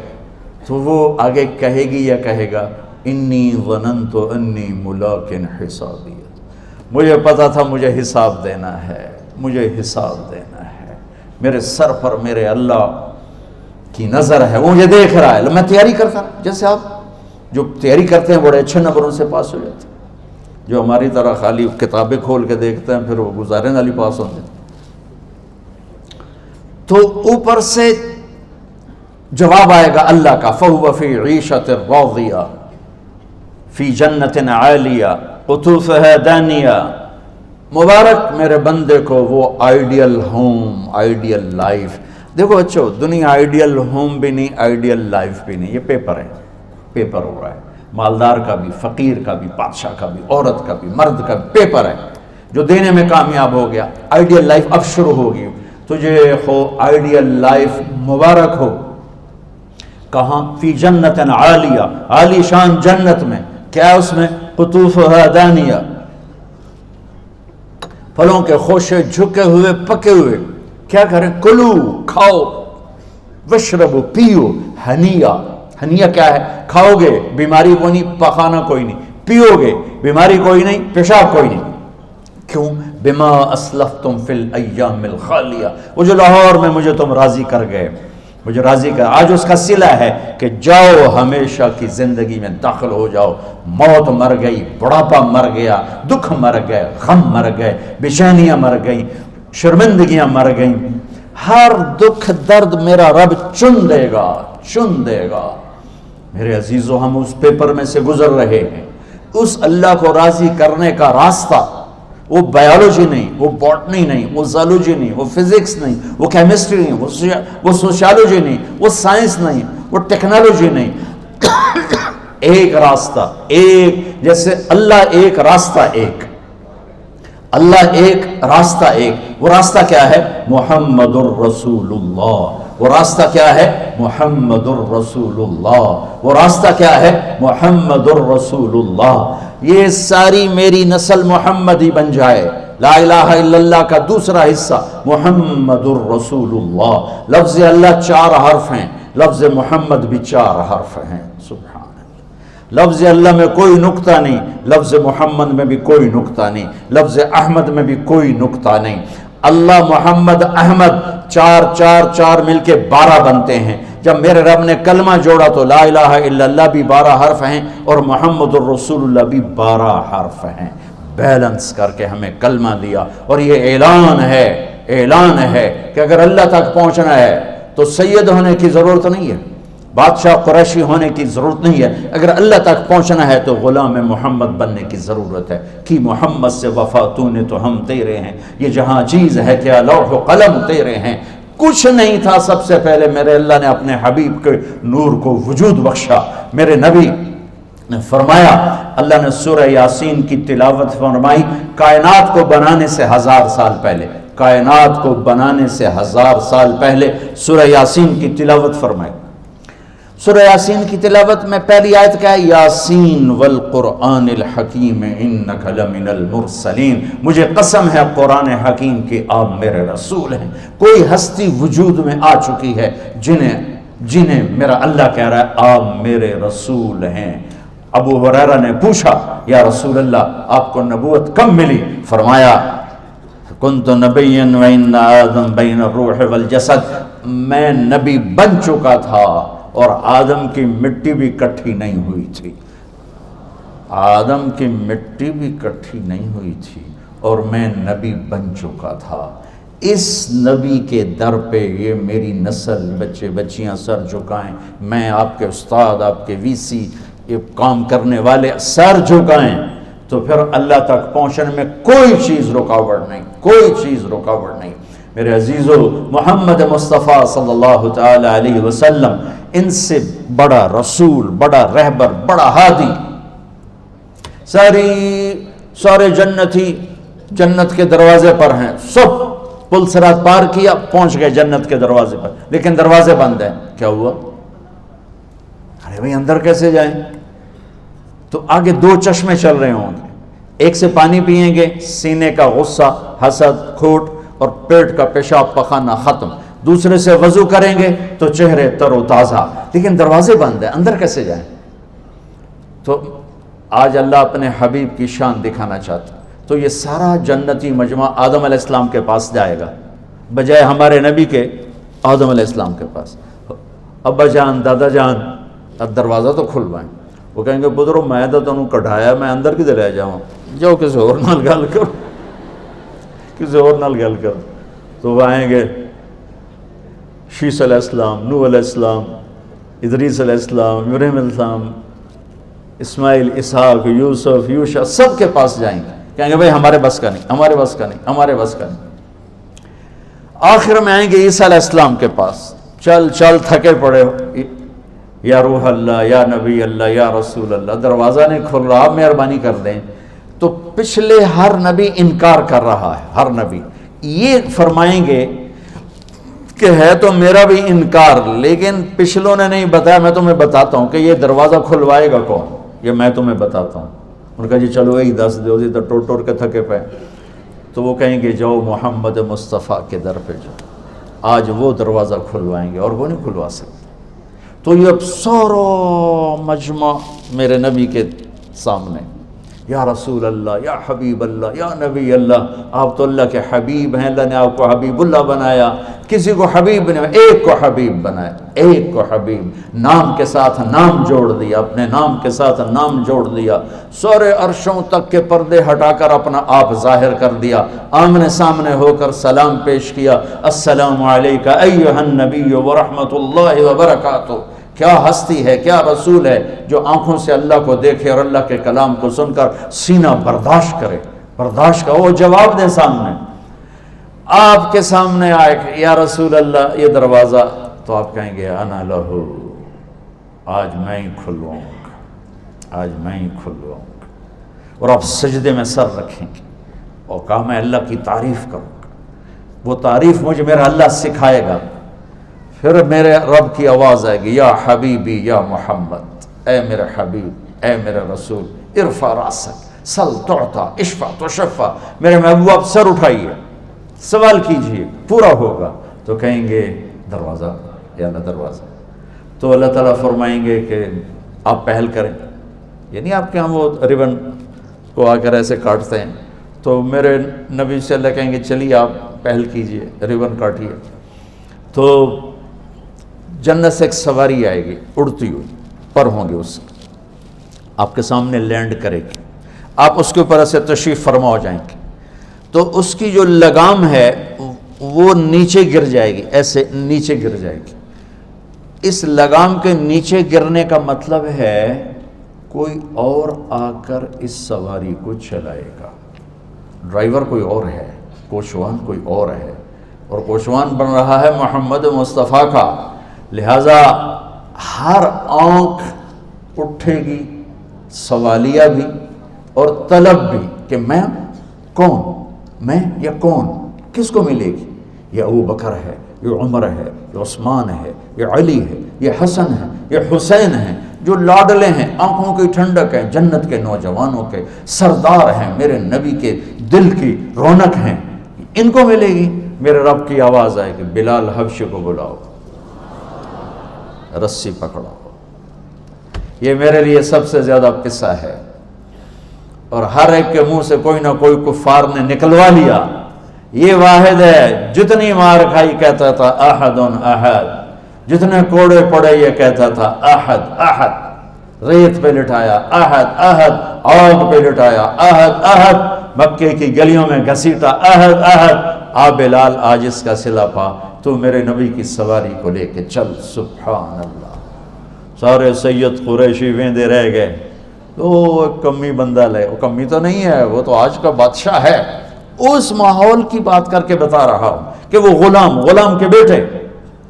تو وہ آگے کہے گی یا کہے گا، انی ظننت انی ملاق حسابیہ، مجھے پتا تھا مجھے حساب دینا ہے، مجھے حساب دینا ہے، میرے سر پر میرے اللہ کی نظر ہے، وہ مجھے دیکھ رہا ہے، میں تیاری کرتا، جیسے آپ جو تیاری کرتے ہیں بڑے اچھے نمبروں سے پاس ہو جاتے ہیں، جو ہماری طرح خالی کتابیں کھول کے دیکھتے ہیں پھر وہ گزارے والی پاس ہوتے ہیں۔ تو اوپر سے جواب آئے گا اللہ کا، فَهُوَ فِي عِيشَةٍ رَاضِيَةٍ فِي جَنَّةٍ عَالِيَةٍ قُطُوفُهَا دَانِيَةٍ، مبارک میرے بندے کو وہ آئیڈیل ہوم، آئیڈیل لائف۔ دیکھو بچو، دنیا آئیڈیل ہوم بھی نہیں، آئیڈیل لائف بھی نہیں، یہ پیپر ہے، پیپر ہو رہا ہے، مالدار کا بھی، فقیر کا بھی، بادشاہ کا بھی، عورت کا بھی، مرد کا بھی پیپر ہے۔ جو دینے میں کامیاب ہو گیا، آئیڈیل لائف اب شروع ہوگی، تجھے ہو آئیڈیل لائف مبارک ہو۔ کہاں؟ فی جنت عالیہ، عالی شان جنت میں، کیا اس میں؟ قطوفہا دانیہ، پھلوں کے خوشے جھکے ہوئے پکے ہوئے۔ کیا کریں؟ کلو، کھاؤ، وشربو، پیو، ہنیا۔ ہنیا کیا ہے؟ کھاؤ گے بیماری کوئی نہیں، پخانا کوئی نہیں، پیو گے بیماری کوئی نہیں، پیشاب کوئی نہیں۔ کیوں؟ بما اسلفتم فی الایام الخالیہ، وہ جو لاہور میں مجھے تم راضی کر گئے، مجھے راضی کر، آج اس کا صلہ ہے کہ جاؤ ہمیشہ کی زندگی میں داخل ہو جاؤ۔ موت مر گئی، بڑھاپا مر گیا، دکھ مر گئے، غم مر گئے، بے چینیاں مر گئیں، شرمندگیاں مر گئیں، ہر دکھ درد میرا رب چن دے گا، چن دے گا۔ میرے عزیزو، ہم اس پیپر میں سے گزر رہے ہیں۔ اس اللہ کو راضی کرنے کا راستہ، وہ بایولوجی نہیں، وہ باٹنی نہیں، وہ زالوجی نہیں، وہ فزکس نہیں، وہ کیمسٹری نہیں، وہ سوشیالوجی نہیں، وہ سائنس نہیں، وہ ٹیکنالوجی نہیں۔ ایک راستہ، ایک، جیسے اللہ ایک، راستہ ایک، اللہ ایک، راستہ ایک۔ وہ راستہ کیا ہے؟ محمد الرسول اللہ۔ وہ راستہ کیا ہے؟ محمد الرسول اللہ۔ وہ راستہ کیا ہے؟ محمد الرسول اللہ۔ یہ ساری میری نسل محمدی بن جائے۔ لا الہ الا اللہ کا دوسرا حصہ محمد الرسول اللہ۔ لفظ اللہ 4 حرف ہیں، لفظ محمد بھی 4 حرف ہیں۔ سبحان اللہ۔ لفظ اللہ میں کوئی نقطہ نہیں، لفظ محمد میں بھی کوئی نقطہ نہیں، لفظ احمد میں بھی کوئی نقطہ نہیں۔ اللہ، محمد، احمد، 4 4 4 مل کے 12 بنتے ہیں۔ جب میرے رب نے کلمہ جوڑا تو لا الہ الا اللہ بھی 12 حرف ہیں اور محمد الرسول اللہ بھی 12 حرف ہیں۔ بیلنس کر کے ہمیں کلمہ دیا، اور یہ اعلان ہے، اعلان ہے کہ اگر اللہ تک پہنچنا ہے تو سید ہونے کی ضرورت نہیں ہے، بادشاہ قریشی ہونے کی ضرورت نہیں ہے۔ اگر اللہ تک پہنچنا ہے تو غلام محمد بننے کی ضرورت ہے۔ کہ محمد سے وفا تو نے تو ہم تیرے ہیں، یہ جہاں چیز ہے کیا لوح و قلم تیرے ہیں۔ کچھ نہیں تھا، سب سے پہلے میرے اللہ نے اپنے حبیب کے نور کو وجود بخشا۔ میرے نبی نے فرمایا، اللہ نے سورہ یاسین کی تلاوت فرمائی کائنات کو بنانے سے 1000 سال پہلے، کائنات کو بنانے سے 1000 سال پہلے سورہ یاسین کی تلاوت فرمائی۔ سورہ یاسین کی تلاوت میں پہلی آیت کیا ہے؟ یاسین والقرآن الحکیم انک لمن المرسلین، مجھے قسم ہے قرآن حکیم کی آپ میرے رسول ہیں۔ کوئی ہستی وجود میں آ چکی ہے جنہیں میرا اللہ کہہ رہا ہے آپ میرے رسول ہیں۔ ابو ہریرہ نے پوچھا، یا رسول اللہ آپ کو نبوت کب ملی؟ فرمایا کنت نبیا وان آدم بین الروح والجسد، میں نبی بن چکا تھا اور آدم کی مٹی بھی کٹھی نہیں ہوئی تھی، آدم کی مٹی بھی کٹھی نہیں ہوئی تھی اور میں نبی بن چکا تھا۔ اس نبی کے در پہ یہ میری نسل، بچے بچیاں سر جھکائیں، میں آپ کے استاد، آپ کے وی سی، یہ کام کرنے والے سر جھکائیں، تو پھر اللہ تک پہنچنے میں کوئی چیز رکاوٹ نہیں، کوئی چیز رکاوٹ نہیں۔ میرے عزیزو، محمد مصطفیٰ صلی اللہ تعالی علیہ وسلم ان سے بڑا رسول، بڑا رہبر، بڑا ہادی، سارے جنتی جنت کے دروازے پر ہیں، سب پل صراط پار کیا، پہنچ گئے جنت کے دروازے پر، لیکن دروازے بند ہیں۔ کیا ہوا؟ ارے بھائی اندر کیسے جائیں؟ تو آگے 2 چشمے چل رہے ہوں گے، ایک سے پانی پئیں گے، سینے کا غصہ، حسد، کھوٹ اور پیٹ کا پیشاب پخانا ختم، دوسرے سے وضو کریں گے تو چہرے تر و تازہ، لیکن دروازے بند ہیں، اندر کیسے جائیں؟ تو آج اللہ اپنے حبیب کی شان دکھانا چاہتا، تو یہ سارا جنتی مجمع آدم علیہ السلام کے پاس جائے گا، بجائے ہمارے نبی کے آدم علیہ السلام کے پاس۔ ابا جان، دادا جان، اب دروازہ تو کھلوائیں۔ وہ کہیں گے پترو میں تو تنوں کٹھایا، میں اندر کدھر لے جاؤں؟ جاؤ کسی اور نال گل کرو، کسی اور نال گل کرو۔ تو وہ آئیں گے، شیس علیہ السلام، نوح علیہ السلام، ادریس علیہ السلام، ابراہیم علیہ السلام، اسماعیل، اسحاق، یوسف، یوشع، سب کے پاس جائیں گے، کہیں گے بھائی ہمارے بس کا نہیں، ہمارے بس کا نہیں، ہمارے بس کا نہیں۔ آخر میں آئیں گے عیسیٰ علیہ السلام کے پاس، چل تھکے پڑے، یا روح اللہ، یا نبی اللہ، یا رسول اللہ، دروازہ نہیں کھل رہا، آپ مہربانی کر دیں، تو پچھلے ہر نبی انکار کر رہا ہے، ہر نبی یہ فرمائیں گے کہ ہے تو میرا بھی انکار، لیکن پچھلوں نے نہیں بتایا، میں تمہیں بتاتا ہوں کہ یہ دروازہ کھلوائے گا کون، یہ میں تمہیں بتاتا ہوں۔ ان کا جی چلو یہی دس دو، جی تو ٹوٹ ٹوٹ کے تھکے پے، تو وہ کہیں گے جاؤ محمد مصطفیٰ کے در پہ جاؤ، آج وہ دروازہ کھلوائیں گے اور وہ نہیں کھلوا سکتے۔ تو یہ اب سارا مجمع میرے نبی کے سامنے، یا رسول اللہ، یا حبیب اللہ، یا نبی اللہ، آپ تو اللہ کے حبیب ہیں، اللہ نے آپ کو حبیب اللہ بنایا، کسی کو حبیب نے ایک کو حبیب بنایا، ایک کو حبیب، نام کے ساتھ نام جوڑ دیا، اپنے نام کے ساتھ نام جوڑ دیا، سارے عرشوں تک کے پردے ہٹا کر اپنا آپ ظاہر کر دیا، آمنے سامنے ہو کر سلام پیش کیا، السلام علیکہ ایھا النبی ورحمۃ اللہ وبرکاتہ۔ کیا ہستی ہے، کیا رسول ہے جو آنکھوں سے اللہ کو دیکھے اور اللہ کے کلام کو سن کر سینہ برداشت کرے، برداشت کا وہ جواب دے سامنے، آپ کے سامنے آئے کہ یا رسول اللہ یہ دروازہ، تو آپ کہیں گے انا لہو، آج میں ہی کھلواؤں گا، آج میں ہی کھلواؤں گا، اور آپ سجدے میں سر رکھیں گے اور کہا میں اللہ کی تعریف کروں گا، وہ تعریف مجھے میرا اللہ سکھائے گا، پھر میرے رب کی آواز آئے گی یا حبیبی یا محمد، اے میرے حبیب، اے میرے رسول، ارفع راسک سل تعطا اشفع تشفع، میرے محبوب آپ سر اٹھائیے، سوال کیجئے پورا ہوگا، تو کہیں گے دروازہ، یا اللہ دروازہ، تو اللہ تعالیٰ فرمائیں گے کہ آپ پہل کریں، یعنی آپ کے ہاں وہ ریبن کو آ کر ایسے کاٹتے ہیں، تو میرے نبی سے اللہ کہیں گے چلیے آپ پہل کیجئے، ریبن کاٹیے، تو جنت سے ایک سواری آئے گی اڑتی ہوئی، پر ہوں گے اس سے، آپ کے سامنے لینڈ کرے گی، آپ اس کے اوپر ایسے تشریف فرما ہو جائیں گے، تو اس کی جو لگام ہے وہ نیچے گر جائے گی، ایسے نیچے گر جائے گی، اس لگام کے نیچے گرنے کا مطلب ہے کوئی اور آ کر اس سواری کو چلائے گا، ڈرائیور کوئی اور ہے، کوچوان کوئی اور ہے، اور کوچوان بن رہا ہے محمد مصطفیٰ کا، لہٰذا ہر آنکھ اٹھے گی، سوالیہ بھی اور طلب بھی کہ میں کون، میں یا کون، کس کو ملے گی، یہ ابو بکر ہے، یہ عمر ہے، یہ عثمان ہے، یہ علی ہے، یہ حسن ہے، یہ حسین ہے، جو لاڈلے ہیں، آنکھوں کی ٹھنڈک ہیں، جنت کے نوجوانوں کے سردار ہیں، میرے نبی کے دل کی رونق ہیں، ان کو ملے گی۔ میرے رب کی آواز آئے کہ بلال حبشی کو بلاؤ، رسی پکڑو۔ یہ میرے لیے سب سے زیادہ قصہ ہے، اور ہر ایک کے منہ سے کوئی نہ کوئی کفار نے نکلوا لیا، یہ واحد ہے، جتنی مار کھائی کہتا تھا احد احد، جتنے کوڑے پڑے یہ کہتا تھا احد احد، ریت پہ لٹایا احد احد، آگ پہ لٹایا احد احد، مکے کی گلیوں میں گھسیٹا احد احد، آ بلال آج اس کا صلہ پا، تو میرے نبی کی سواری کو لے کے چل۔ سبحان اللہ، سارے سید قریشی ویندے رہ گئے، وہ کمی بندہ لے، وہ کمی تو نہیں ہے، وہ تو آج کا بادشاہ ہے۔ اس ماحول کی بات کر کے بتا رہا ہوں کہ وہ غلام کے بیٹے،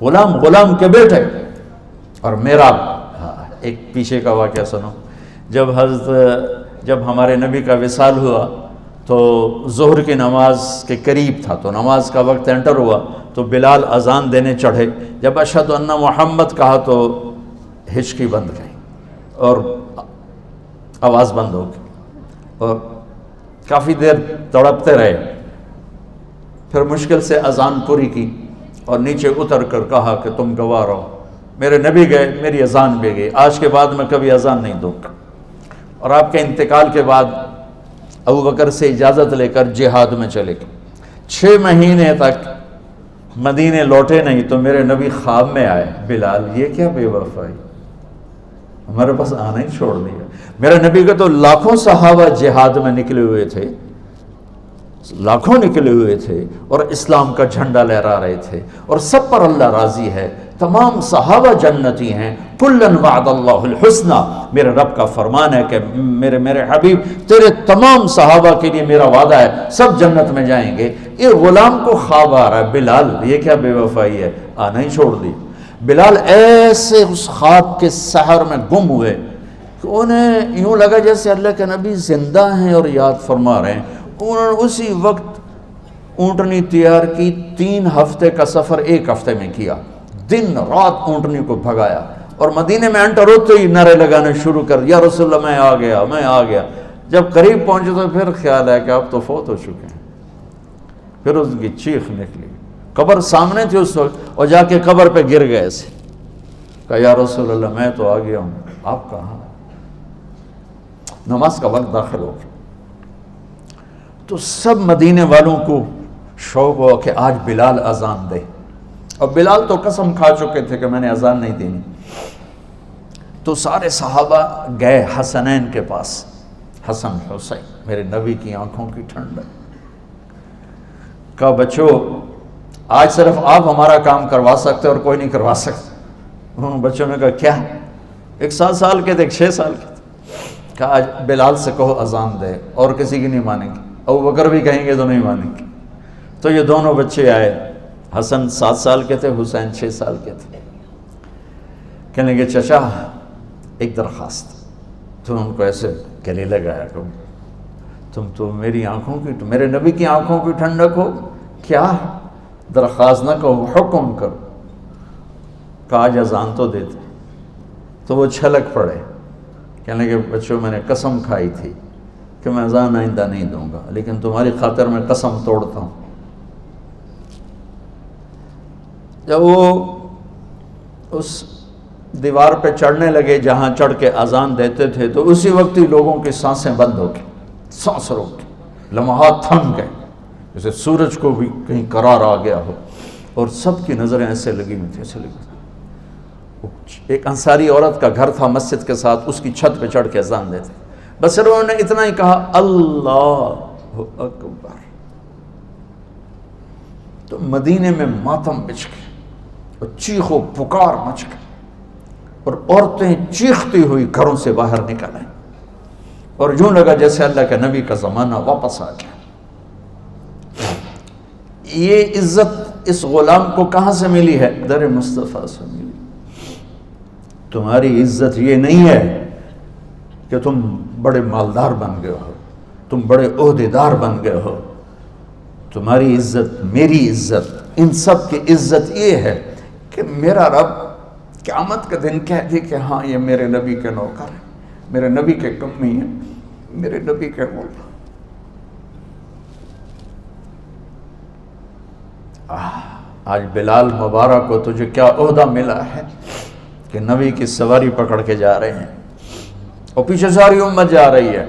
غلام کے بیٹے، اور میرا ایک پیچھے کا واقعہ سنو، جب ہمارے نبی کا وصال ہوا تو ظہر کی نماز کے قریب تھا، تو نماز کا وقت انٹر ہوا، تو بلال اذان دینے چڑھے، جب اشہد ان محمد کہا تو ہچکی بند گئی اور آواز بند ہو گئی، اور کافی دیر تڑپتے رہے، پھر مشکل سے اذان پوری کی اور نیچے اتر کر کہا کہ تم گواہ رہو، میرے نبی گئے، میری اذان بھی گئی، آج کے بعد میں کبھی اذان نہیں دوں گا۔ اور آپ کے انتقال کے بعد ابو بکر سے اجازت لے کر جہاد میں چلے گئے، 6 مہینے تک مدینے لوٹے نہیں، تو میرے نبی خواب میں آئے، بلال یہ کیا بے وفائی، ہمارے پاس آنا ہی چھوڑ دیا۔ میرے نبی کے تو لاکھوں صحابہ جہاد میں نکلے ہوئے تھے، لاکھوں نکلے ہوئے تھے، اور اسلام کا جھنڈا لہرا رہے تھے، اور سب پر اللہ راضی ہے، تمام صحابہ جنتی ہیں، کلن وعد اللہ الحسنہ، میرے رب کا فرمان ہے کہ میرے حبیب تیرے تمام صحابہ کے لیے میرا وعدہ ہے، سب جنت میں جائیں گے۔ یہ غلام کو خواب آ رہا ہے، بلال یہ کیا بے وفائی ہے، آنا ہی چھوڑ دی۔ بلال ایسے اس خواب کے سحر میں گم ہوئے کہ انہیں یوں لگا جیسے اللہ کے نبی زندہ ہیں اور یاد فرما رہے ہیں. انہوں نے اسی وقت اونٹنی تیار کی, 3 ہفتے کا سفر 1 ہفتے میں کیا, دن رات اونٹنی کو بھگایا, اور مدینے میں انٹر ہوتے ہی نعرے لگانے شروع کر دیا, رسول اللہ میں آ گیا, میں آ گیا. جب قریب پہنچے تو پھر خیال ہے کہ اب تو فوت ہو چکے ہیں. پھر اس کی چیخ نکلی, قبر سامنے تھی اس وقت, اور جا کے قبر پہ گر گئے ایسے, کہا یا رسول اللہ میں تو آ گیا ہوں, آپ کہاں؟ نماز کا وقت داخل ہو گیا. تو سب مدینے والوں کو شوق ہوا کہ آج بلال اذان دے, اور بلال تو قسم کھا چکے تھے کہ میں نے اذان نہیں دینی. تو سارے صحابہ گئے حسنین کے پاس, حسن حسین میرے نبی کی آنکھوں کی ٹھنڈک. کہا بچو آج صرف آپ ہمارا کام کروا سکتے اور کوئی نہیں کروا سکتے. انہوں نے بچوں نے کہا کیا؟ 1 7 سال کے تھے, 1 6 سال کے تھے. کہا آج بلال سے کہو اذان دے, اور کسی کی نہیں مانیں گے, ابوبکر بھی کہیں گے تو نہیں مانیں گے. تو یہ دونوں بچے آئے, حسن 7 سال کے تھے, حسین 6 سال کے تھے. کہنے لگے چچا ایک درخواست. تو ان کو ایسے گلے لگایا کہ تم تو میری آنکھوں کی, میرے نبی کی آنکھوں کی ٹھنڈک ہو, کیا درخواست نہ کہو, حکم کرو. کہا آج اذان تو دیتے. تو وہ چھلک پڑے, کہنے لگے بچوں میں نے قسم کھائی تھی کہ میں اذان آئندہ نہیں دوں گا, لیکن تمہاری خاطر میں قسم توڑتا ہوں. جب وہ اس دیوار پہ چڑھنے لگے جہاں چڑھ کے اذان دیتے تھے, تو اسی وقت ہی لوگوں کی سانسیں بند ہو گئی, سانس روک گئی, لمحات تھم گئے, جیسے سورج کو بھی کہیں قرار آ گیا ہو, اور سب کی نظریں ایسے لگی ہوئی تھی, ایسے لگی ہوئی. ایک انصاری عورت کا گھر تھا مسجد کے ساتھ, اس کی چھت پہ چڑھ کے اذان دیتے. بس انہوں نے اتنا ہی کہا اللہ اکبر, تو مدینے میں ماتم بچ گئے, اور چیخ و پکار مچ گئی, اور عورتیں چیختی ہوئی گھروں سے باہر نکل آئیں, اور یوں لگا جیسے اللہ کے نبی کا زمانہ واپس آ گیا. یہ عزت اس غلام کو کہاں سے ملی ہے؟ در مصطفیٰ سے ملی. تمہاری عزت یہ نہیں ہے کہ تم بڑے مالدار بن گئے ہو, تم بڑے عہدیدار بن گئے ہو. تمہاری عزت, میری عزت, ان سب کی عزت یہ ہے کہ میرا رب قیامت کا دن کہہ دے کہ ہاں یہ میرے نبی کے نوکر ہیں, میرے نبی کے کمی ہیں, میرے نبی کے غلام. آج بلال مبارک کو تجھے کیا عہدہ ملا ہے کہ نبی کی سواری پکڑ کے جا رہے ہیں, اور پیچھے ساری امت جا رہی ہے.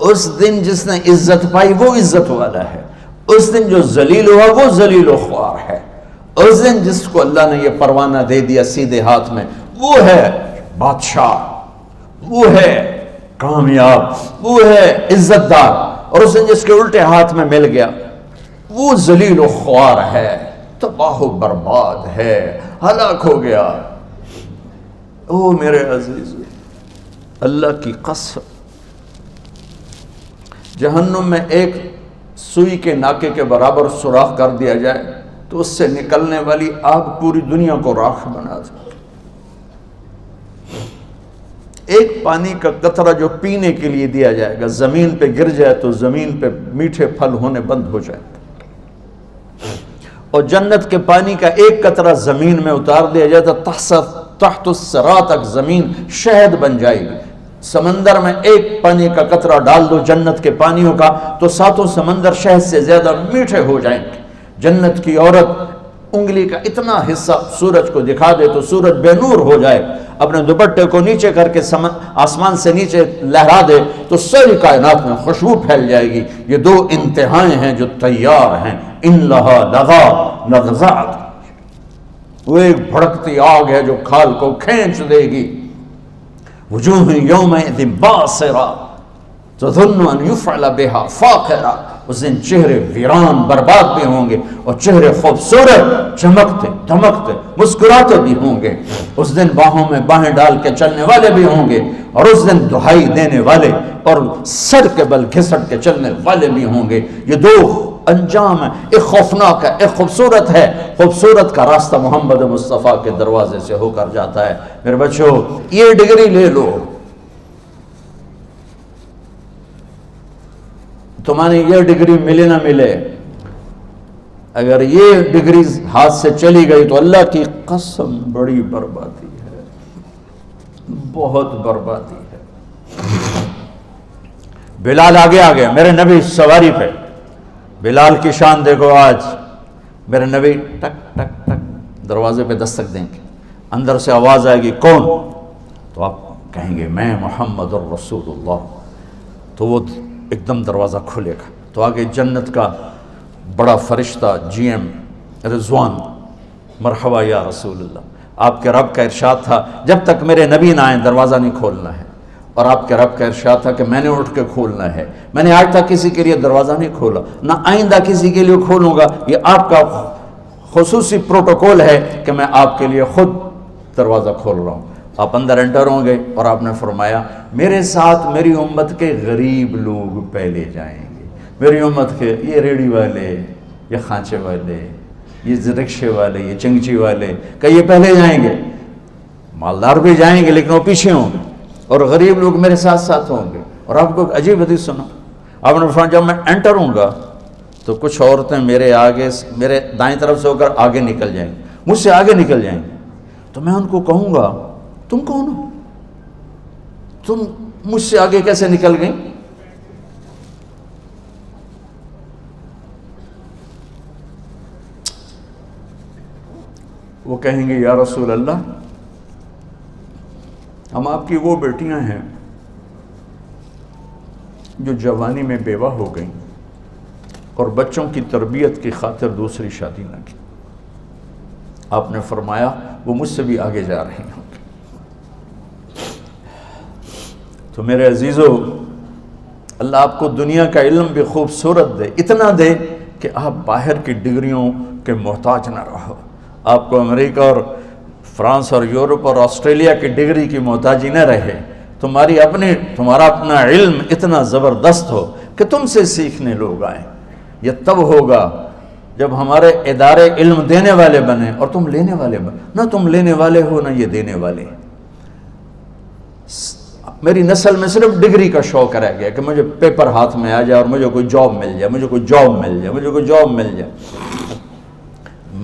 اس دن جس نے عزت پائی وہ عزت والا ہے, اس دن جو ذلیل ہوا وہ ذلیل و خوار ہے, اس دن جس کو اللہ نے یہ پروانہ دے دیا سیدھے ہاتھ میں وہ ہے بادشاہ, وہ ہے کامیاب, وہ ہے عزت دار, اور اس دن جس کے الٹے ہاتھ میں مل گیا وہ ذلیل و خوار ہے, تباہ و برباد ہے, ہلاک ہو گیا. او میرے عزیز, اللہ کی قسم, جہنم میں ایک سوئی کے ناکے کے برابر سوراخ کر دیا جائے تو اس سے نکلنے والی آگ پوری دنیا کو راکھ بنا دے. ایک پانی کا قطرہ جو پینے کے لیے دیا جائے گا, زمین پہ گر جائے تو زمین پہ میٹھے پھل ہونے بند ہو جائے گا, اور جنت کے پانی کا ایک قطرہ زمین میں اتار دیا جائے تو تحت الثری تک زمین شہد بن جائے گی. سمندر میں ایک پانی کا قطرہ ڈال دو جنت کے پانیوں کا تو 7 سمندر شہد سے زیادہ میٹھے ہو جائیں گے. جنت کی عورت انگلی کا اتنا حصہ سورج کو دکھا دے تو سورج بے نور ہو جائے, اپنے دوپٹے کو نیچے کر کے آسمان سے نیچے لہرا دے تو ساری کائنات میں خوشبو پھیل جائے گی. یہ 2 انتہائیں ہیں جو تیار ہیں. ان لہا لظا نضزات, وہ ایک بھڑکتی آگ ہے جو کھال کو کھینچ دے گی. وجوہ یومئذ باسرہ تظن ان یفعل بها فاقرہ, اس دن چہرے ویران برباد بھی ہوں گے اور چہرے خوبصورت چمکتے دھمکتے مسکراتے بھی ہوں گے. اس دن باہوں میں باہیں ڈال کے چلنے والے بھی ہوں گے, اور اس دن دہائی دینے والے اور سر کے بل گھسٹ کے چلنے والے بھی ہوں گے. یہ 2 انجام ہے، ایک خوفناک ہے، ایک خوبصورت ہے۔ خوبصورت کا راستہ محمد مصطفیٰ کے دروازے سے ہو کر جاتا ہے۔ میرے بچوں، یہ ڈگری لے لو، تمہاری یہ ڈگری ملے نہ ملے، اگر یہ ڈگری ہاتھ سے چلی گئی تو اللہ کی قسم بڑی بربادی ہے، بہت بربادی ہے۔ بلال آگے آ گیا، میرے نبی سواری پہ، بلال کی شان دیکھو آج۔ میرے نبی ٹک ٹک ٹک دروازے پہ دستک دیں گے، اندر سے آواز آئے گی، کون؟ تو آپ کہیں گے میں محمد الرسول اللہ، تو وہ ایک دم دروازہ کھلے گا، تو آگے جنت کا بڑا فرشتہ جی ایم رضوان، مرحبا یا رسول اللہ۔ آپ کے رب کا ارشاد تھا جب تک میرے نبی نہ آئیں دروازہ نہیں کھولنا ہے، اور آپ کے رب کا ارشاد تھا کہ میں نے اٹھ کے کھولنا ہے۔ میں نے آج تک کسی کے لیے دروازہ نہیں کھولا، نہ آئندہ کسی کے لیے کھولوں گا، یہ آپ کا خصوصی پروٹوکول ہے کہ میں آپ کے لیے خود دروازہ کھول رہا ہوں۔ آپ اندر انٹر ہوں گے اور آپ نے فرمایا میرے ساتھ میری امت کے غریب لوگ پہلے جائیں گے، میری امت کے یہ ریڑھی والے، یہ خانچے والے، یہ رکشے والے، یہ چنگچی والے، کہ یہ پہلے جائیں گے۔ مالدار بھی جائیں گے لیکن وہ پیچھے ہوں گے، اور غریب لوگ میرے ساتھ ساتھ ہوں گے۔ اور آپ کو ایک عجیب حدیث سنو، آپ نے فرمایا جب میں انٹر ہوں گا تو کچھ عورتیں میرے آگے، میرے دائیں طرف سے ہو کر آگے نکل جائیں گی، مجھ سے آگے نکل جائیں گی، تو میں ان کو کہوں گا تم کون ہو؟ تم مجھ سے آگے کیسے نکل گئیں؟ وہ کہیں گے یا رسول اللہ ہم آپ کی وہ بیٹیاں ہیں جو جوانی میں بیوہ ہو گئیں اور بچوں کی تربیت کی خاطر دوسری شادی نہ کی۔ آپ نے فرمایا وہ مجھ سے بھی آگے جا رہی ہوں۔ تو میرے عزیزو، اللہ آپ کو دنیا کا علم بھی خوبصورت دے، اتنا دے کہ آپ باہر کی ڈگریوں کے محتاج نہ رہو، آپ کو امریکہ اور فرانس اور یورپ اور آسٹریلیا کی ڈگری کی محتاجی نہ رہے، تمہارا اپنا علم اتنا زبردست ہو کہ تم سے سیکھنے لوگ آئیں۔ یہ تب ہوگا جب ہمارے ادارے علم دینے والے بنے اور تم لینے والے بنے، نہ تم لینے والے ہو نہ یہ دینے والے۔ میری نسل میں صرف ڈگری کا شوق رہ گیا کہ مجھے پیپر ہاتھ میں آ جائے اور مجھے کوئی جاب مل جائے، مجھے کوئی جاب مل جائے، مجھے کوئی جاب مل جائے۔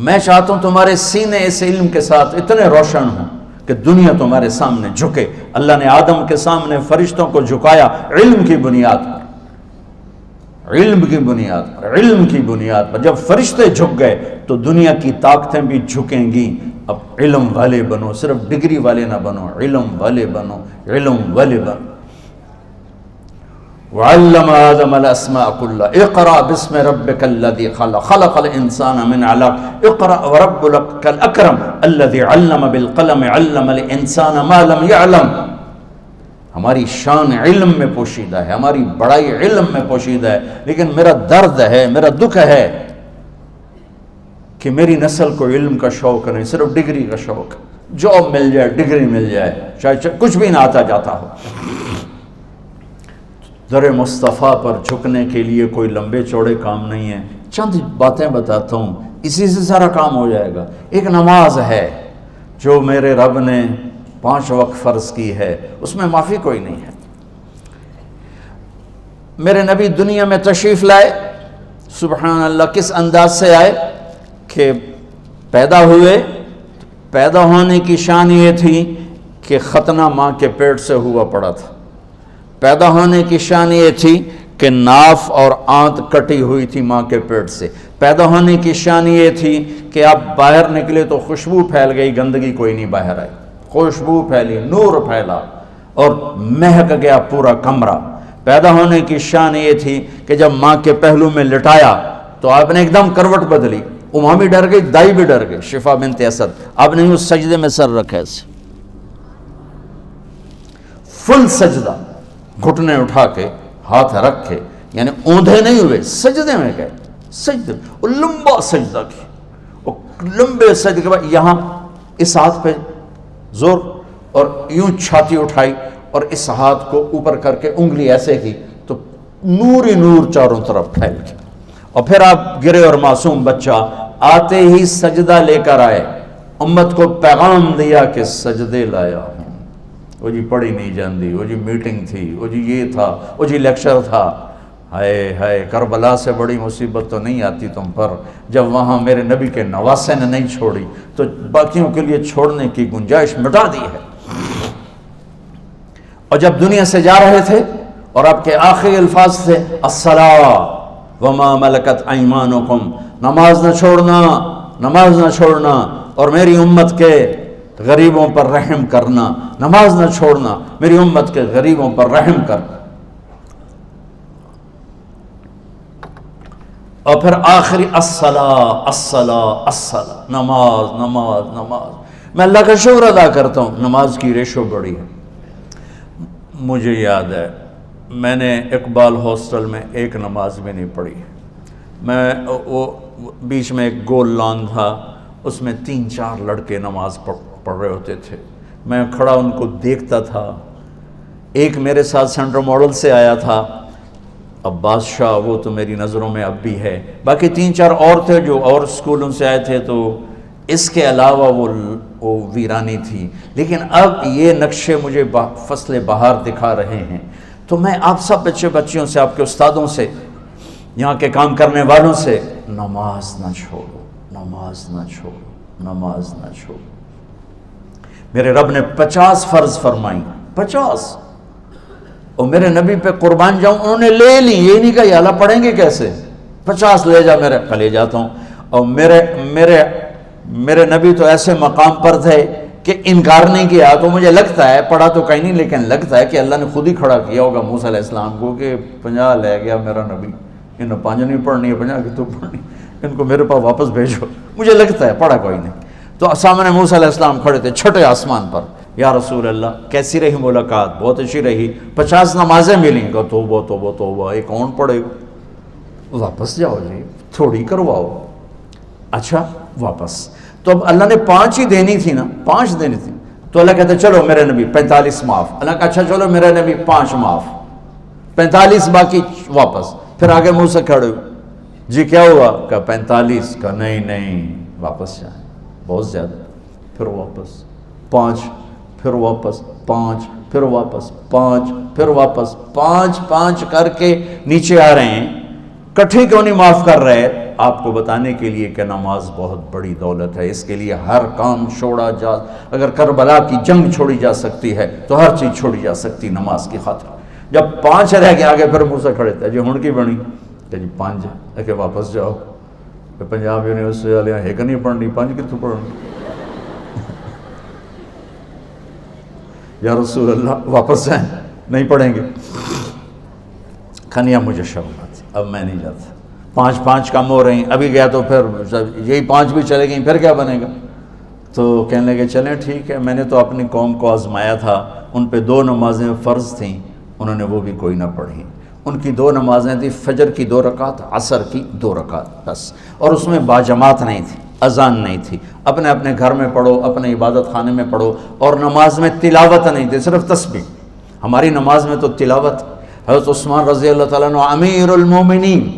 میں چاہتا ہوں تمہارے سینے اس علم کے ساتھ اتنے روشن ہوں کہ دنیا تمہارے سامنے جھکے۔ اللہ نے آدم کے سامنے فرشتوں کو جھکایا علم کی بنیاد پر، علم کی بنیاد پر، علم کی بنیاد پر۔ جب فرشتے جھک گئے تو دنیا کی طاقتیں بھی جھکیں گی۔ اب علم والے بنو، صرف ڈگری والے نہ بنو، علم والے بنو، علم والے بنو۔ وعلم آدم الاسماء كلها اقرأ باسم ربك الذي خلق خلق الانسان من علق اقرأ وربك الاكرم الذي علم بالقلم علم الانسان ما لم يعلم۔ ہماری شان علم میں پوشیدہ ہے، ہماری بڑائی علم میں پوشیدہ ہے، لیکن میرا درد ہے، میرا دکھ ہے کہ میری نسل کو علم کا شوق نہیں، صرف ڈگری کا شوق۔ جاب مل جائے، ڈگری مل جائے، چاہے کچھ بھی نہ آتا جاتا ہو۔ در مصطفیٰ پر جھکنے کے لیے کوئی لمبے چوڑے کام نہیں ہے، چند باتیں بتاتا ہوں، اسی سے سارا کام ہو جائے گا۔ ایک نماز ہے جو میرے رب نے 5 وقت فرض کی ہے، اس میں معافی کوئی نہیں ہے۔ میرے نبی دنیا میں تشریف لائے، سبحان اللہ، کس انداز سے آئے کہ پیدا ہوئے، پیدا ہونے کی شان یہ تھی کہ ختنہ ماں کے پیٹ سے ہوا پڑا تھا۔ پیدا ہونے کی شان یہ تھی کہ ناف اور آنت کٹی ہوئی تھی ماں کے پیٹ سے۔ پیدا ہونے کی شان یہ تھی کہ آپ باہر نکلے تو خوشبو پھیل گئی، گندگی کوئی نہیں باہر آئی، خوشبو پھیلی، نور پھیلا اور مہک گیا پورا کمرہ۔ پیدا ہونے کی شان یہ تھی کہ جب ماں کے پہلو میں لٹایا تو آپ نے ایک دم کروٹ بدلی، اماں بھی ڈر گئی، دائی بھی ڈر گئی، شفا بنت اسد۔ آپ نے اس سجدے میں سر رکھا ایسے، فل سجدہ، گھٹنے اٹھا کے ہاتھ رکھ کے، یعنی اوندھے نہیں ہوئے، سجدے میں گئے، سجدے، اور لمبا سجدہ کیا، اور لمبے سجدے کے بعد یہاں اس ہاتھ پہ زور، اور یوں چھاتی اٹھائی اور اس ہاتھ کو اوپر کر کے انگلی ایسے کی تو نور ہی نور چاروں طرف پھیل گیا، اور پھر آپ گرے اور معصوم بچہ آتے ہی سجدہ لے کر آئے، امت کو پیغام دیا کہ سجدے لایا ہوں۔ وہ جی پڑھی نہیں جاندی، وہ جی میٹنگ تھی، وہ جی یہ تھا، وہ جی لیکچر تھا۔ ہائے ہائے، کربلا سے بڑی مصیبت تو نہیں آتی تم پر جب وہاں میرے نبی کے نواسے نے نہیں چھوڑی تو باقیوں کے لیے چھوڑنے کی گنجائش مٹا دی ہے۔ اور جب دنیا سے جا رہے تھے اور آپ کے آخری الفاظ تھے الصلاۃ وما ملکت ایمانکم، نماز نہ چھوڑنا، نماز نہ چھوڑنا، اور میری امت کے غریبوں پر رحم کرنا، نماز نہ چھوڑنا، میری امت کے غریبوں پر رحم کر۔ اور پھر آخری الصلاۃ الصلاۃ الصلاۃ، نماز نماز نماز۔ میں اللہ کا شکر ادا کرتا ہوں، نماز کی ریشو بڑی ہے۔ مجھے یاد ہے میں نے اقبال ہاسٹل میں ایک نماز بھی نہیں پڑھی۔ میں وہ بیچ میں ایک گول لان تھا، اس میں 3-4 لڑکے نماز پڑھ رہے ہوتے تھے، میں کھڑا ان کو دیکھتا تھا۔ ایک میرے ساتھ سینٹرل ماڈل سے آیا تھا عباس شاہ، وہ تو میری نظروں میں اب بھی ہے، باقی 3-4 اور تھے جو اور اسکولوں سے آئے تھے، تو اس کے علاوہ وہ ویرانی تھی۔ لیکن اب یہ نقشے مجھے فصل بہار دکھا رہے ہیں۔ تو میں آپ سب بچے بچیوں سے، آپ کے استادوں سے، یہاں کے کام کرنے والوں سے، نماز نہ چھوڑو، نماز نہ چھوڑو، نماز نہ چھوڑو۔ میرے رب نے 50 فرض فرمائی، 50، اور میرے نبی پہ قربان جاؤں، انہوں نے لے لی، یہ نہیں کہا یا اللہ پڑھیں گے کیسے، 50 لے جا، میرے لے جاتا ہوں۔ اور میرے نبی تو ایسے مقام پر تھے کہ انکار نہیں کیا، تو مجھے لگتا ہے، پڑھا تو کہیں نہیں لیکن لگتا ہے کہ اللہ نے خود ہی کھڑا کیا ہوگا موسیٰ علیہ السلام کو کہ 50 لے گیا میرا نبی، انہیں 5 نہیں پڑھنی ہے، 50 کی تو پڑھنی، ان کو میرے پاس واپس بھیجو۔ مجھے لگتا ہے پڑھا کوئی نہیں۔ تو سامنے موسیٰ علیہ السلام کھڑے تھے چھٹے آسمان پر، یا رسول اللہ کیسی رہی ملاقات؟ بہت اچھی رہی، 50 نمازیں ملیں گا۔ توبہ توبہ توبہ، ایک کون پڑھے گا؟ واپس جاؤ جی، تھوڑی کرواؤ۔ اچھا واپس، تو اب اللہ نے 5 ہی دینی تھی نا، 5 دینی تھی، تو اللہ کہتے چلو میرے نبی 45 معاف۔ اللہ کہا اچھا چلو میرے نبی 5 معاف، 45 باقی واپس۔ پھر آگے منہ سے کھڑے ہوئے، جی کیا ہوا؟ کہا 45۔ کہا نہیں واپس جائیں، بہت زیادہ۔ پھر واپس 5، پھر واپس 5، پھر واپس 5، پھر واپس 5 کر کے نیچے آ رہے ہیں۔ کٹھے کیوں نہیں معاف کر رہے؟ آپ کو بتانے کے لیے کہ نماز بہت بڑی دولت ہے، اس کے لیے ہر کام چھوڑا جا، اگر کربلا کی جنگ چھوڑی جا سکتی ہے تو ہر چیز چھوڑی جا سکتی نماز کی خاطر۔ جب 5 رہ گئے آگے پھر منہ سے کھڑے تھے، جی ہن کی بنی؟ کہ جی 5 ہے، کہ واپس جاؤ۔ پنجاب یونیورسٹی والے ہے کہ نہیں پڑھنی، 5 کتوں پڑھنی؟ یا رسول اللہ واپس جائیں، نہیں پڑھیں گے؟ کھنیا مجھے شرم آتی، اب میں نہیں جاتا، 5 کم ہو رہی ہیں، ابھی گیا تو پھر یہی 5 بھی چلے گئیں، پھر کیا بنے گا؟ تو کہنے لگے چلیں ٹھیک ہے، میں نے تو اپنی قوم کو آزمایا تھا، ان پہ 2 نمازیں فرض تھیں، انہوں نے وہ بھی کوئی نہ پڑھی۔ ان کی 2 نمازیں تھیں، فجر کی 2 رکعت، عصر کی 2 رکعت بس، اور اس میں باجماعت نہیں تھی، اذان نہیں تھی، اپنے اپنے گھر میں پڑھو، اپنے عبادت خانے میں پڑھو، اور نماز میں تلاوت نہیں تھی، صرف تسبیح۔ ہماری نماز میں تو تلاوت، حضرت عثمان رضی اللہ تعالیٰ عنہ امیر المومنین،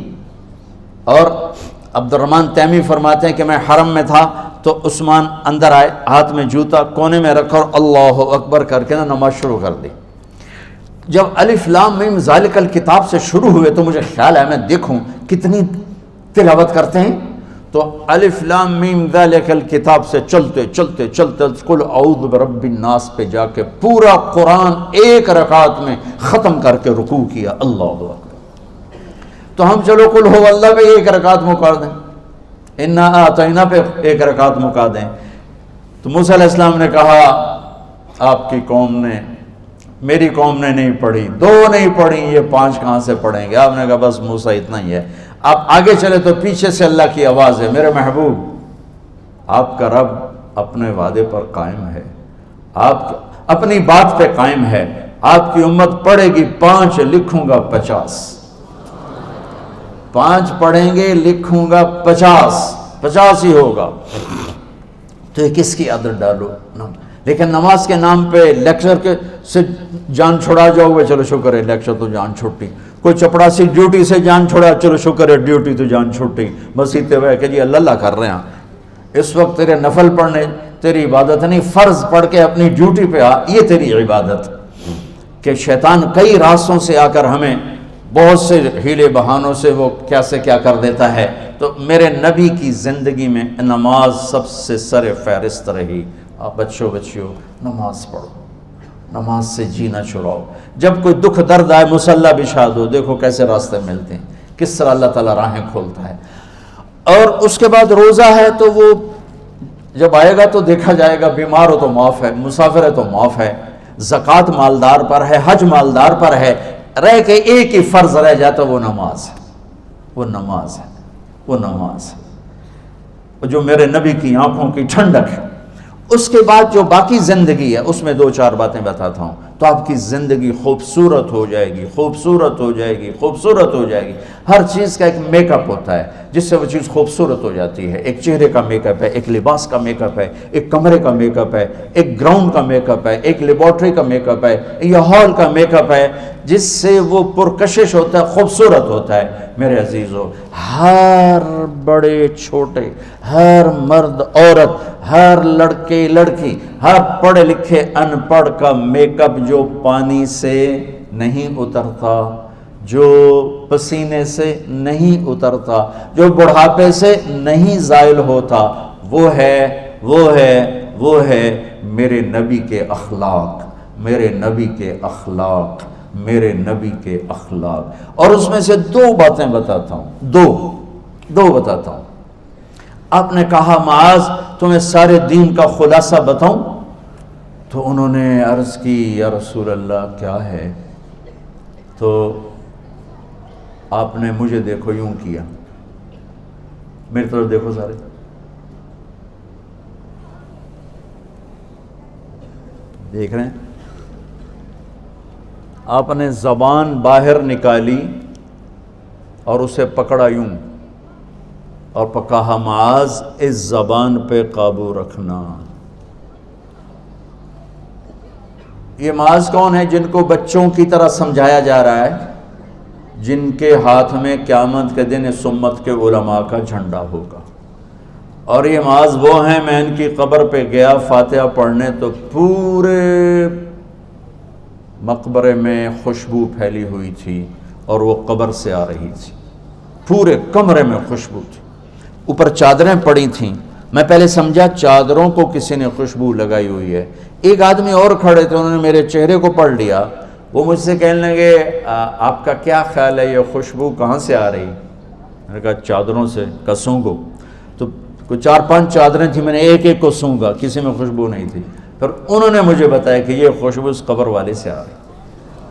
اور عبد الرحمن تیمی فرماتے ہیں کہ میں حرم میں تھا تو عثمان اندر آئے، ہاتھ میں جوتا کونے میں رکھا اور اللہ اکبر کر کے نماز شروع کر دی۔ جب الف لام میم ذالک الکتاب سے شروع ہوئے تو مجھے خیال ہے میں دیکھوں کتنی تلاوت کرتے ہیں، تو الف لام میم ذالک الکتاب سے چلتے قل اعوذ برب الناس پہ جا کے پورا قرآن 1 رکعت میں ختم کر کے رکوع کیا۔ اللہ اکبر۔ تو ہم چلو قل ہو اللہ پہ 1 رکعت مکا دیں، انا اعطینا پہ 1 رکعت مکا دیں۔ تو موسیٰ علیہ السلام نے کہا آپ کی قوم نے، میری قوم نے نہیں پڑھی، 2 نہیں پڑھی، یہ 5 کہاں سے پڑھیں گے؟ آپ نے کہا بس موسیٰ اتنا ہی ہے۔ آپ آگے چلے تو پیچھے سے اللہ کی آواز ہے، میرے محبوب آپ کا رب اپنے وعدے پر قائم ہے، آپ اپنی بات پہ قائم ہے، آپ کی امت پڑھے گی 5، لکھوں گا 50، 5 پڑھیں گے لکھوں گا 50 ہی ہوگا۔ تو یہ کس کی عادت ڈالو؟ لیکن نماز کے نام پہ لیکچر کے سے جان چھڑا جاؤ گے، چلو شکر ہے لیکچر تو جان چھوٹی، کوئی چپڑاسی ڈیوٹی سے جان چھوڑا، چلو شکر ہے ڈیوٹی تو جان چھوٹی، بس اتنے ہوئے کہ جی اللہ کر رہے ہیں، اس وقت تیرے نفل پڑھنے تیری عبادت نہیں، فرض پڑھ کے اپنی ڈیوٹی پہ آ، یہ تیری عبادت۔ کہ شیطان کئی راستوں سے آ کر ہمیں بہت سے ہیلے بہانوں سے وہ کیسے کیا کر دیتا ہے۔ تو میرے نبی کی زندگی میں نماز سب سے سر فہرست رہی۔ آپ بچوں نماز پڑھو، نماز سے جینا چھڑاؤ۔ جب کوئی دکھ درد آئے مصلی بچھا دو، دیکھو کیسے راستے ملتے ہیں، کس طرح اللہ تعالیٰ راہیں کھولتا ہے۔ اور اس کے بعد روزہ ہے تو وہ جب آئے گا تو دیکھا جائے گا، بیمار ہو تو معاف ہے، مسافر ہے تو معاف ہے، زکوٰۃ مالدار پر ہے، حج مالدار پر ہے، رہ کے ایک ہی فرض رہ جاتا وہ نماز ہے، وہ نماز ہے، وہ نماز ہے، وہ جو میرے نبی کی آنکھوں کی ٹھنڈک ہے۔ اس کے بعد جو باقی زندگی ہے اس میں دو چار باتیں بتاتا ہوں تو آپ کی زندگی خوبصورت ہو جائے گی، خوبصورت ہو جائے گی، خوبصورت ہو جائے گی۔ ہر چیز کا ایک میک اپ ہوتا ہے جس سے وہ چیز خوبصورت ہو جاتی ہے۔ ایک چہرے کا میک اپ ہے، ایک لباس کا میک اپ ہے، ایک کمرے کا میک اپ ہے، ایک گراؤنڈ کا میک اپ ہے، ایک لیبارٹری کا میک اپ ہے، یا ہال کا میک اپ ہے، جس سے وہ پرکشش ہوتا ہے، خوبصورت ہوتا ہے۔ میرے عزیزو، ہر بڑے چھوٹے، ہر مرد عورت، ہر لڑکے لڑکی، ہر پڑھے لکھے ان پڑھ کا میک اپ جو پانی سے نہیں اترتا، جو پسینے سے نہیں اترتا، جو بڑھاپے سے نہیں زائل ہوتا، وہ ہے میرے نبی کے اخلاق، میرے نبی کے اخلاق، میرے نبی کے اخلاق۔ اور اس میں سے دو باتیں بتاتا ہوں، دو بتاتا ہوں۔ آپ نے کہا معاذ تمہیں سارے دین کا خلاصہ بتاؤں؟ تو انہوں نے عرض کی یا رسول اللہ کیا ہے؟ تو آپ نے مجھے دیکھو یوں کیا، میری طرف دیکھو سارے، دیکھ رہے ہیں؟ آپ نے زبان باہر نکالی اور اسے پکڑا یوں اور کہا معاذ اس زبان پہ قابو رکھنا۔ یہ معاذ کون ہے؟ جن کو بچوں کی طرح سمجھایا جا رہا ہے، جن کے ہاتھ میں قیامت کے دن اس امت کے علماء کا جھنڈا ہوگا۔ اور یہ معاذ وہ ہیں، میں ان کی قبر پہ گیا فاتحہ پڑھنے تو پورے مقبرے میں خوشبو پھیلی ہوئی تھی اور وہ قبر سے آ رہی تھی، پورے کمرے میں خوشبو تھی، اوپر چادریں پڑی تھیں۔ میں پہلے سمجھا چادروں کو کسی نے خوشبو لگائی ہوئی ہے۔ ایک آدمی اور کھڑے تھے، انہوں نے میرے چہرے کو پڑھ لیا، وہ مجھ سے کہنے لگے آپ کا کیا خیال ہے یہ خوشبو کہاں سے آ رہی؟ میں نے کہا چادروں سے، کہا سونگو۔ تو کوئی 4-5 چادریں تھیں، میں نے ایک ایک کو سونگا، کسی میں خوشبو نہیں تھی۔ پھر انہوں نے مجھے بتایا کہ یہ خوشبو اس قبر والے سے آ رہی،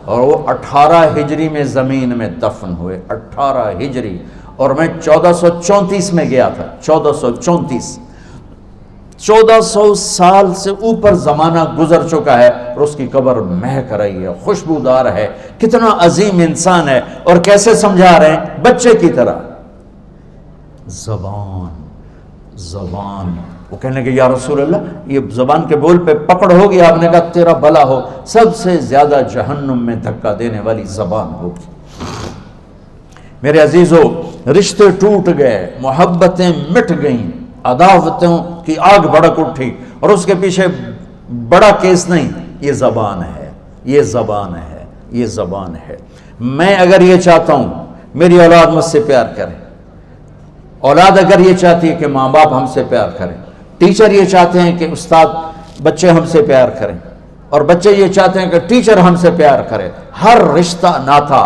اور وہ 18 ہجری میں زمین میں دفن ہوئے، 18 ہجری، اور میں 1434 میں گیا تھا، 1434، 1400 سال سے اوپر زمانہ گزر چکا ہے اور اس کی قبر مہک رہی ہے، خوشبودار ہے۔ کتنا عظیم انسان ہے، اور کیسے سمجھا رہے ہیں؟ بچے کی طرح۔ زبان وہ کہنے لگے یا رسول اللہ یہ زبان کے بول پہ پکڑ ہوگی؟ آپ نے کہا تیرا بھلا ہو، سب سے زیادہ جہنم میں دھکا دینے والی زبان ہوگی۔ میرے عزیزو، رشتے ٹوٹ گئے، محبتیں مٹ گئیں، عداوتوں کی آگ بھڑک اٹھی، اور اس کے پیچھے بڑا کیس نہیں، یہ زبان ہے، یہ زبان ہے، یہ زبان ہے۔ میں اگر یہ چاہتا ہوں میری اولاد مجھ سے پیار کرے، اولاد اگر یہ چاہتی ہے کہ ماں باپ ہم سے پیار کریں، ٹیچر یہ چاہتے ہیں کہ استاد بچے ہم سے پیار کریں، اور بچے یہ چاہتے ہیں کہ ٹیچر ہم سے پیار کرے، ہر رشتہ ناتا،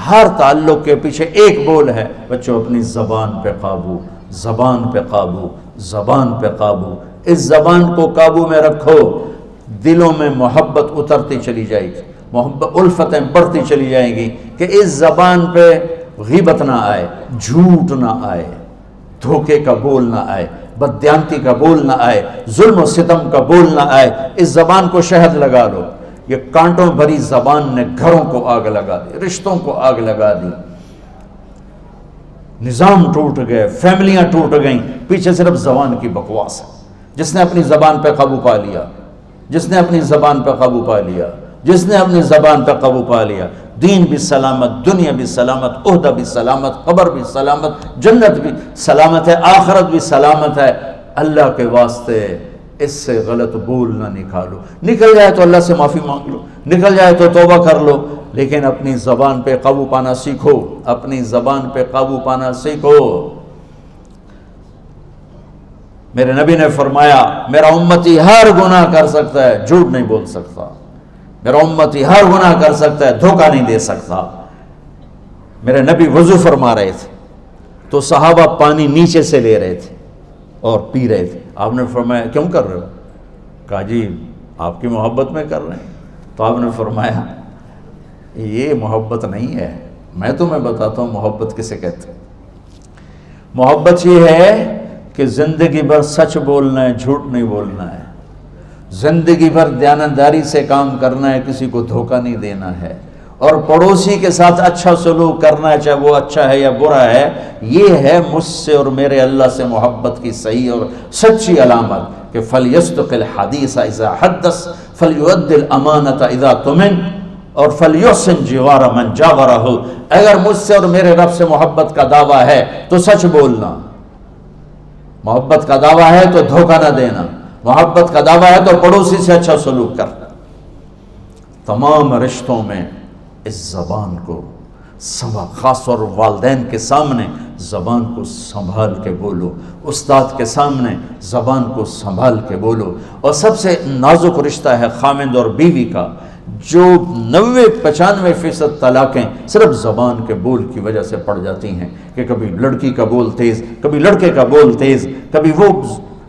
ہر تعلق کے پیچھے ایک بول ہے، بچوں اپنی زبان پہ قابو، زبان پہ قابو، زبان پہ قابو۔ اس زبان کو قابو میں رکھو، دلوں میں محبت اترتی چلی جائے گی، محبت الفتیں بڑھتی چلی جائیں گی، کہ اس زبان پہ غیبت نہ آئے، جھوٹ نہ آئے، دھوکے کا بول نہ آئے، بددیانتی کا بول نہ آئے، ظلم و ستم کا بول نہ آئے۔ اس زبان کو شہد لگا لو۔ یہ کانٹوں بھری زبان نے گھروں کو آگ لگا دی، رشتوں کو آگ لگا دی، نظام ٹوٹ گئے، فیملیاں ٹوٹ گئیں، پیچھے صرف زبان کی بکواس ہے۔ جس نے اپنی زبان پہ قابو پا لیا، جس نے اپنی زبان پہ قابو پا لیا، جس نے اپنی زبان پہ قابو پا لیا، دین بھی سلامت، دنیا بھی سلامت، عہدہ بھی سلامت، قبر بھی سلامت، جنت بھی سلامت ہے، آخرت بھی سلامت ہے۔ اللہ کے واسطے اس سے غلط بول نہ نکالو، نکل جائے تو اللہ سے معافی مانگ لو، نکل جائے تو توبہ کر لو، لیکن اپنی زبان پہ قابو پانا سیکھو، اپنی زبان پہ قابو پانا سیکھو۔ میرے نبی نے فرمایا میرا امتی ہر گناہ کر سکتا ہے، جھوٹ نہیں بول سکتا، میرا امتی ہر گناہ کر سکتا ہے، دھوکہ نہیں دے سکتا۔ میرے نبی وضو فرما رہے تھے تو صحابہ پانی نیچے سے لے رہے تھے اور پی رہے تھے۔ آپ نے فرمایا کیوں کر رہے ہو؟ کہا جی آپ کی محبت میں کر رہے ہیں۔ تو آپ نے فرمایا یہ محبت نہیں ہے، میں تمہیں بتاتا ہوں محبت کسے کہتے ہیں۔ محبت یہ ہے کہ زندگی بھر سچ بولنا ہے، جھوٹ نہیں بولنا ہے، زندگی بھر دیانتداری سے کام کرنا ہے، کسی کو دھوکہ نہیں دینا ہے، اور پڑوسی کے ساتھ اچھا سلوک کرنا ہے، چاہے وہ اچھا ہے یا برا ہے۔ یہ ہے مجھ سے اور میرے اللہ سے محبت کی صحیح اور سچی علامت کہ فَلْيَصْدُقِ الْحَدِيثَ إِذَا حَدَّثَ فَلْيُؤَدِّ الْأَمَانَةَ إِذَا اؤْتُمِنَ اور فَلْيُحْسِنْ جِوَارَ مَنْ جَاوَرَهُ۔ اگر مجھ سے اور میرے رب سے محبت کا دعویٰ ہے تو سچ بولنا، محبت کا دعویٰ ہے تو دھوکہ نہ دینا، محبت کا دعویٰ ہے تو پڑوسی سے اچھا سلوک کرنا۔ تمام رشتوں میں اس زبان کو خاص اور والدین کے سامنے زبان کو سنبھال کے بولو، استاد کے سامنے زبان کو سنبھال کے بولو۔ اور سب سے نازک رشتہ ہے خامند اور بیوی کا، جو 90-95% طلاقیں صرف زبان کے بول کی وجہ سے پڑ جاتی ہیں کہ کبھی لڑکی کا بول تیز، کبھی لڑکے کا بول تیز، کبھی وہ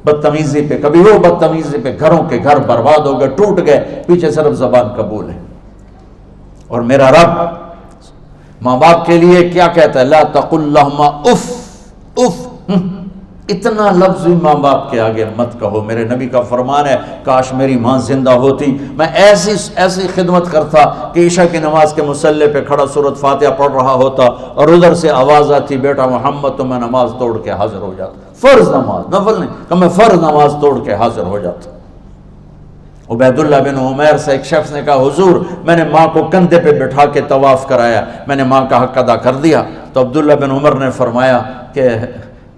بدتمیزی پہ کبھی وہ بدتمیزی پہ، گھروں کے گھر برباد ہو گئے، ٹوٹ گئے، پیچھے صرف زبان کا بول ہے۔ اور میرا رب ماں باپ کے لیے کیا کہتا ہے؟ لا تقل لہما اف اف، اتنا لفظ بھی ماں باپ کے آگے مت کہو۔ میرے نبی کا فرمان ہے کاش میری ماں زندہ ہوتی، میں ایسی خدمت کرتا کہ عشاء کی نماز کے مصلی پہ کھڑا سورۃ فاتحہ پڑھ رہا ہوتا اور ادھر سے آواز آتی بیٹا محمد، تو میں نماز توڑ کے حاضر ہو جاتا، فرض نماز، نفل نہیں، کہ میں فرض نماز توڑ کے حاضر ہو جاتا۔ عبید اللہ بن عمیر سے ایک شخص نے کہا حضور میں نے ماں کو کندھے پہ بٹھا کے طواف کرایا، میں نے ماں کا حق ادا کر دیا۔ تو عبداللہ بن عمر نے فرمایا کہ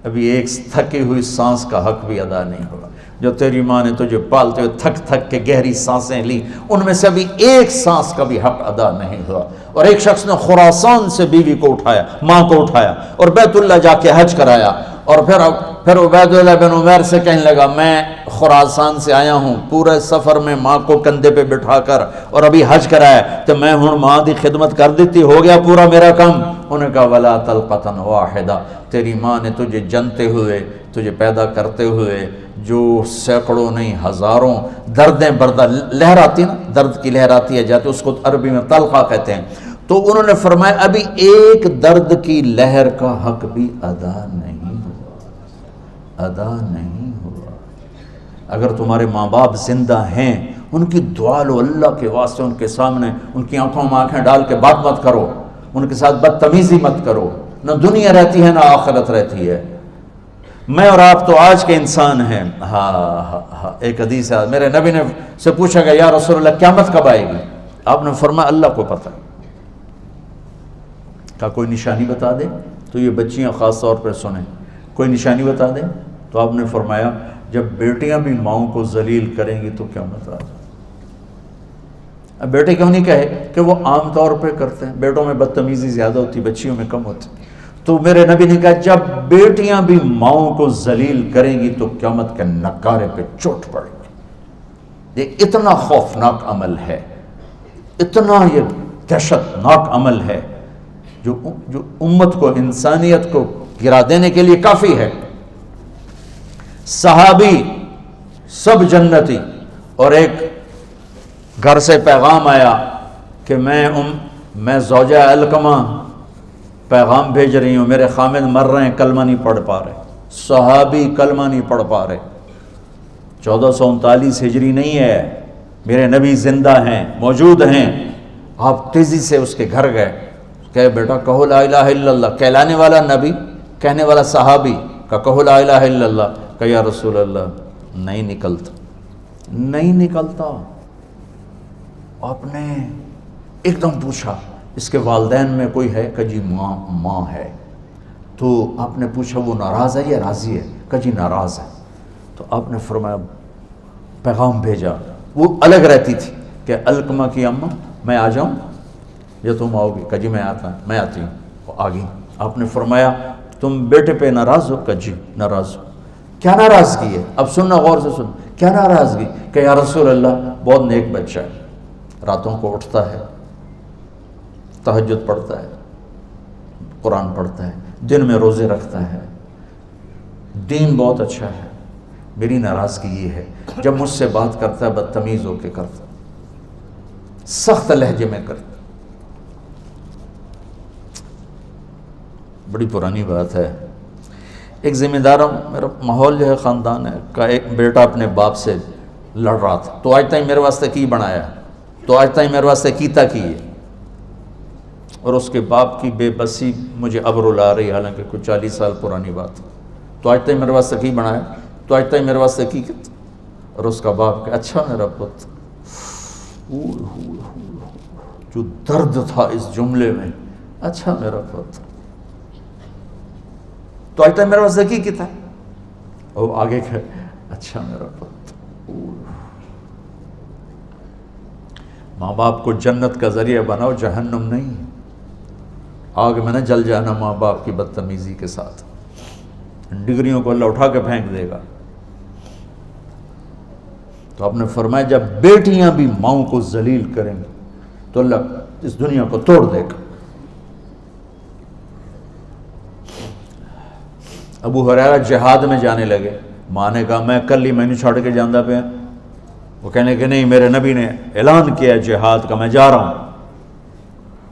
ابھی ایک تھکی ہوئی سانس کا حق بھی ادا نہیں ہوا۔ جو تیری ماں نے تجھے پالتے ہوئے تھک تھک کے گہری سانسیں لی، ان میں سے ابھی ایک سانس کا بھی حق ادا نہیں ہوا۔ اور ایک شخص نے خراسان سے بیوی کو اٹھایا، ماں کو اٹھایا اور بیت اللہ جا کے حج کرایا، اور پھر عبید اللہ بن عمیر سے کہنے لگا میں خراسان سے آیا ہوں، پورے سفر میں ماں کو کندھے پہ بٹھا کر اور ابھی حج کرایا، تو میں ہوں ماں دی خدمت کر دیتی، ہو گیا پورا میرا کام۔ انہوں نے کہا ولا طلقۃ واحدہ، تیری ماں نے تجھے جنتے ہوئے، تجھے پیدا کرتے ہوئے جو سینکڑوں نہیں ہزاروں دردیں برداشت، لہر آتی نا، درد کی لہر آتی ہے جاتی، اس کو عربی میں طلقہ کہتے ہیں۔ تو انہوں نے فرمایا ابھی ایک درد کی لہر کا حق بھی ادا نہیں ہوا، ادا نہیں ہوا۔ اگر تمہارے ماں باپ زندہ ہیں ان کی دعا لو، اللہ کے واسطے ان کے سامنے ان کی آنکھوں میں آنکھیں ڈال کے بات مت کرو، ان کے ساتھ بدتمیزی مت کرو، نہ دنیا رہتی ہے نہ آخرت رہتی ہے۔ میں اور آپ تو آج کے انسان ہیں۔ ایک حدیث ہے، میرے نبی نے سے پوچھا گیا یا رسول اللہ قیامت کب آئے گی؟ آپ نے فرمایا اللہ کو پتہ۔ کہا کوئی نشانی بتا دے؟ تو یہ بچیاں خاص طور پر سنیں، کوئی نشانی بتا دیں؟ تو آپ نے فرمایا جب بیٹیاں بھی ماؤں کو ذلیل کریں گی تو قیامت آ جائے۔ اب بیٹے کیوں نہیں کہے کہ وہ عام طور پہ کرتے ہیں، بیٹوں میں بدتمیزی زیادہ ہوتی، بچیوں میں کم ہوتی۔ تو میرے نبی نے کہا جب بیٹیاں بھی ماؤں کو ذلیل کریں گی تو قیامت کے نکارے پہ چوٹ پڑے گی۔ یہ اتنا خوفناک عمل ہے، اتنا یہ دہشت ناک عمل ہے جو امت کو، انسانیت کو گرا دینے کے لیے کافی ہے۔ صحابی سب جنتی، اور ایک گھر سے پیغام آیا کہ میں زوجہ علقمہ پیغام بھیج رہی ہوں، میرے خامد مر رہے ہیں، کلمہ نہیں پڑھ پا رہے۔ صحابی کلمہ نہیں پڑھ پا رہے۔ 1439 ہجری نہیں ہے، میرے نبی زندہ ہیں، موجود ہیں۔ آپ تیزی سے اس کے گھر گئے، کہ بیٹا کہو لا الہ الا اللہ، کہلانے والا نبی، کہنے والا صحابی، کہ کہو لا الہ الا اللہ، کہ یا رسول اللہ نہیں نکلتا، نہیں نکلتا۔ آپ نے ایک دم پوچھا اس کے والدین میں کوئی ہے؟ کہ جی ماں ہے. تو آپ نے پوچھا وہ ناراض ہے یا راضی ہے؟ کہ جی ناراض ہے. تو آپ نے فرمایا پیغام بھیجا. وہ الگ رہتی تھی کہ علقمہ کی اماں میں آ جاؤں یا تم آؤ گی؟ کہ جی میں آتی ہوں. وہ آ گئی. آپ نے فرمایا تم بیٹے پہ ناراض ہو؟ کہ جی ناراض ہو. کیا ناراضگی ہے؟ اب سننا غور سے سن. کیا ناراضگی؟ کہ یا رسول اللہ بہت نیک بچہ ہے، راتوں کو اٹھتا ہے، تہجد پڑھتا ہے، قرآن پڑھتا ہے، دن میں روزے رکھتا ہے، دین بہت اچھا ہے. میری ناراضگی یہ ہے جب مجھ سے بات کرتا ہے بدتمیز ہو کے کرتا، سخت لہجے میں کرتا. بڑی پرانی بات ہے. ایک ذمہ دار میرا ماحول جو ہے خاندان ہے کا ایک بیٹا اپنے باپ سے لڑ رہا تھا. تو آج تک میرے واسطے کی بنایا، تو آج تک میرے واسطے کیتا کی ہے. اور اس کے باپ کی بے بسی مجھے اب رلا رہی، حالانکہ کچھ 40 سال پرانی بات. تو آج تک میرے واسطے کی بنایا، تو آج تک میرے واسطے کی. اور اس کا باپ کہ اچھا میرا پت. جو درد تھا اس جملے میں، اچھا میرا پت تو آج تک میرے واسطے کی تھا. اور آگے کہ اچھا میرا پت. ماں باپ کو جنت کا ذریعہ بناؤ، جہنم نہیں. آگ میں نہ جل جانا ماں باپ کی بدتمیزی کے ساتھ. ڈگریوں کو اللہ اٹھا کے پھینک دے گا. تو آپ نے فرمایا جب بیٹیاں بھی ماؤں کو ذلیل کریں گی تو اللہ اس دنیا کو توڑ دے گا. ابو ہریرہ جہاد میں جانے لگے. ماں نے کہا میں کل ہی مینو چھوڑ کے جاندہ پہ. وہ کہنے کہ نہیں میرے نبی نے اعلان کیا جہاد کا، میں جا رہا ہوں.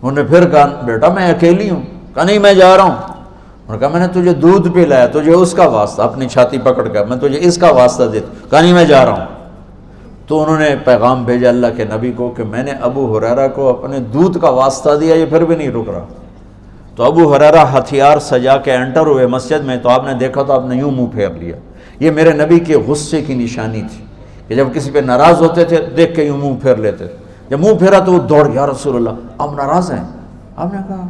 انہوں نے پھر کہا بیٹا میں اکیلی ہوں. کہا نہیں میں جا رہا ہوں. انہوں نے کہا میں نے تجھے دودھ پلایا، تجھے اس کا واسطہ، اپنی چھاتی پکڑ کر میں تجھے اس کا واسطہ دیتا. کہا نہیں میں جا رہا ہوں. تو انہوں نے پیغام بھیجا اللہ کے نبی کو کہ میں نے ابو ہریرہ کو اپنے دودھ کا واسطہ دیا، یہ پھر بھی نہیں رک رہا. تو ابو ہریرہ ہتھیار سجا کے انٹر ہوئے مسجد میں. تو آپ نے دیکھا تو آپ نے یوں منہ پھیر لیا. یہ میرے نبی کے غصے کی نشانی تھی کہ جب کسی پہ ناراض ہوتے تھے دیکھ کے یوں منہ پھیر لیتے. جب منہ پھیرا تو وہ دوڑ یا رسول اللہ آپ ناراض ہیں؟ آپ نے کہا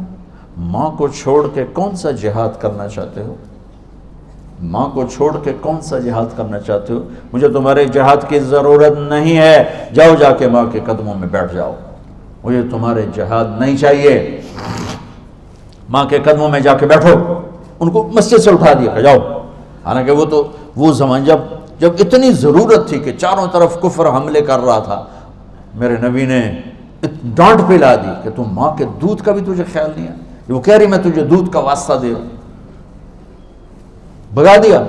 ماں کو چھوڑ کے کون سا جہاد کرنا چاہتے ہو؟ ماں کو چھوڑ کے کون سا جہاد کرنا چاہتے ہو؟ مجھے تمہارے جہاد کی ضرورت نہیں ہے، جاؤ جا کے ماں کے قدموں میں بیٹھ جاؤ. مجھے تمہارے جہاد نہیں چاہیے، ماں کے قدموں میں جا کے بیٹھو. ان کو مسجد سے اٹھا دیا کہ جاؤ. حالانکہ وہ تو وہ زمان جب اتنی ضرورت تھی کہ چاروں طرف کفر حملے کر رہا تھا، میرے نبی نے ڈانٹ پلا دی کہ تم ماں کے دودھ کا بھی تجھے خیال نہیں ہے. وہ کہہ رہی میں تجھے دودھ کا واسطہ دے رہا ہوں. بگا دیا.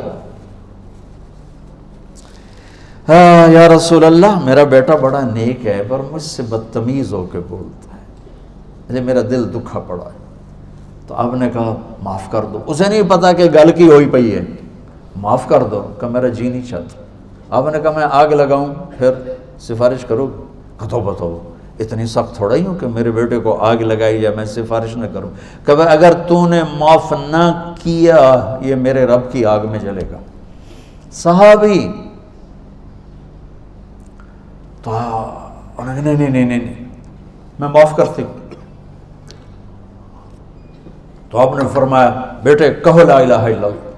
ہاں یا رسول اللہ میرا بیٹا بڑا نیک ہے پر مجھ سے بدتمیز ہو کے بولتا ہے، مجھے میرا دل دکھا پڑا ہے. تو آپ نے کہا معاف کر دو. اسے نہیں پتا کہ گل کی ہوئی پئی ہے. معاف کر دو. کہ میرا جی نہیں چاہتا. آپ نے کہا میں آگ لگاؤں پھر سفارش کرو؟ کہ بتاؤ اتنی سخت تھوڑا ہی ہوں کہ میرے بیٹے کو آگ لگائی جائے میں سفارش نہ کروں. کہ اگر تو نے معاف نہ کیا یہ میرے رب کی آگ میں جلے گا. صحابی تو نہیں میں معاف کرتی ہوں. تو آپ نے فرمایا بیٹے کہو لا الہ الا اللہ.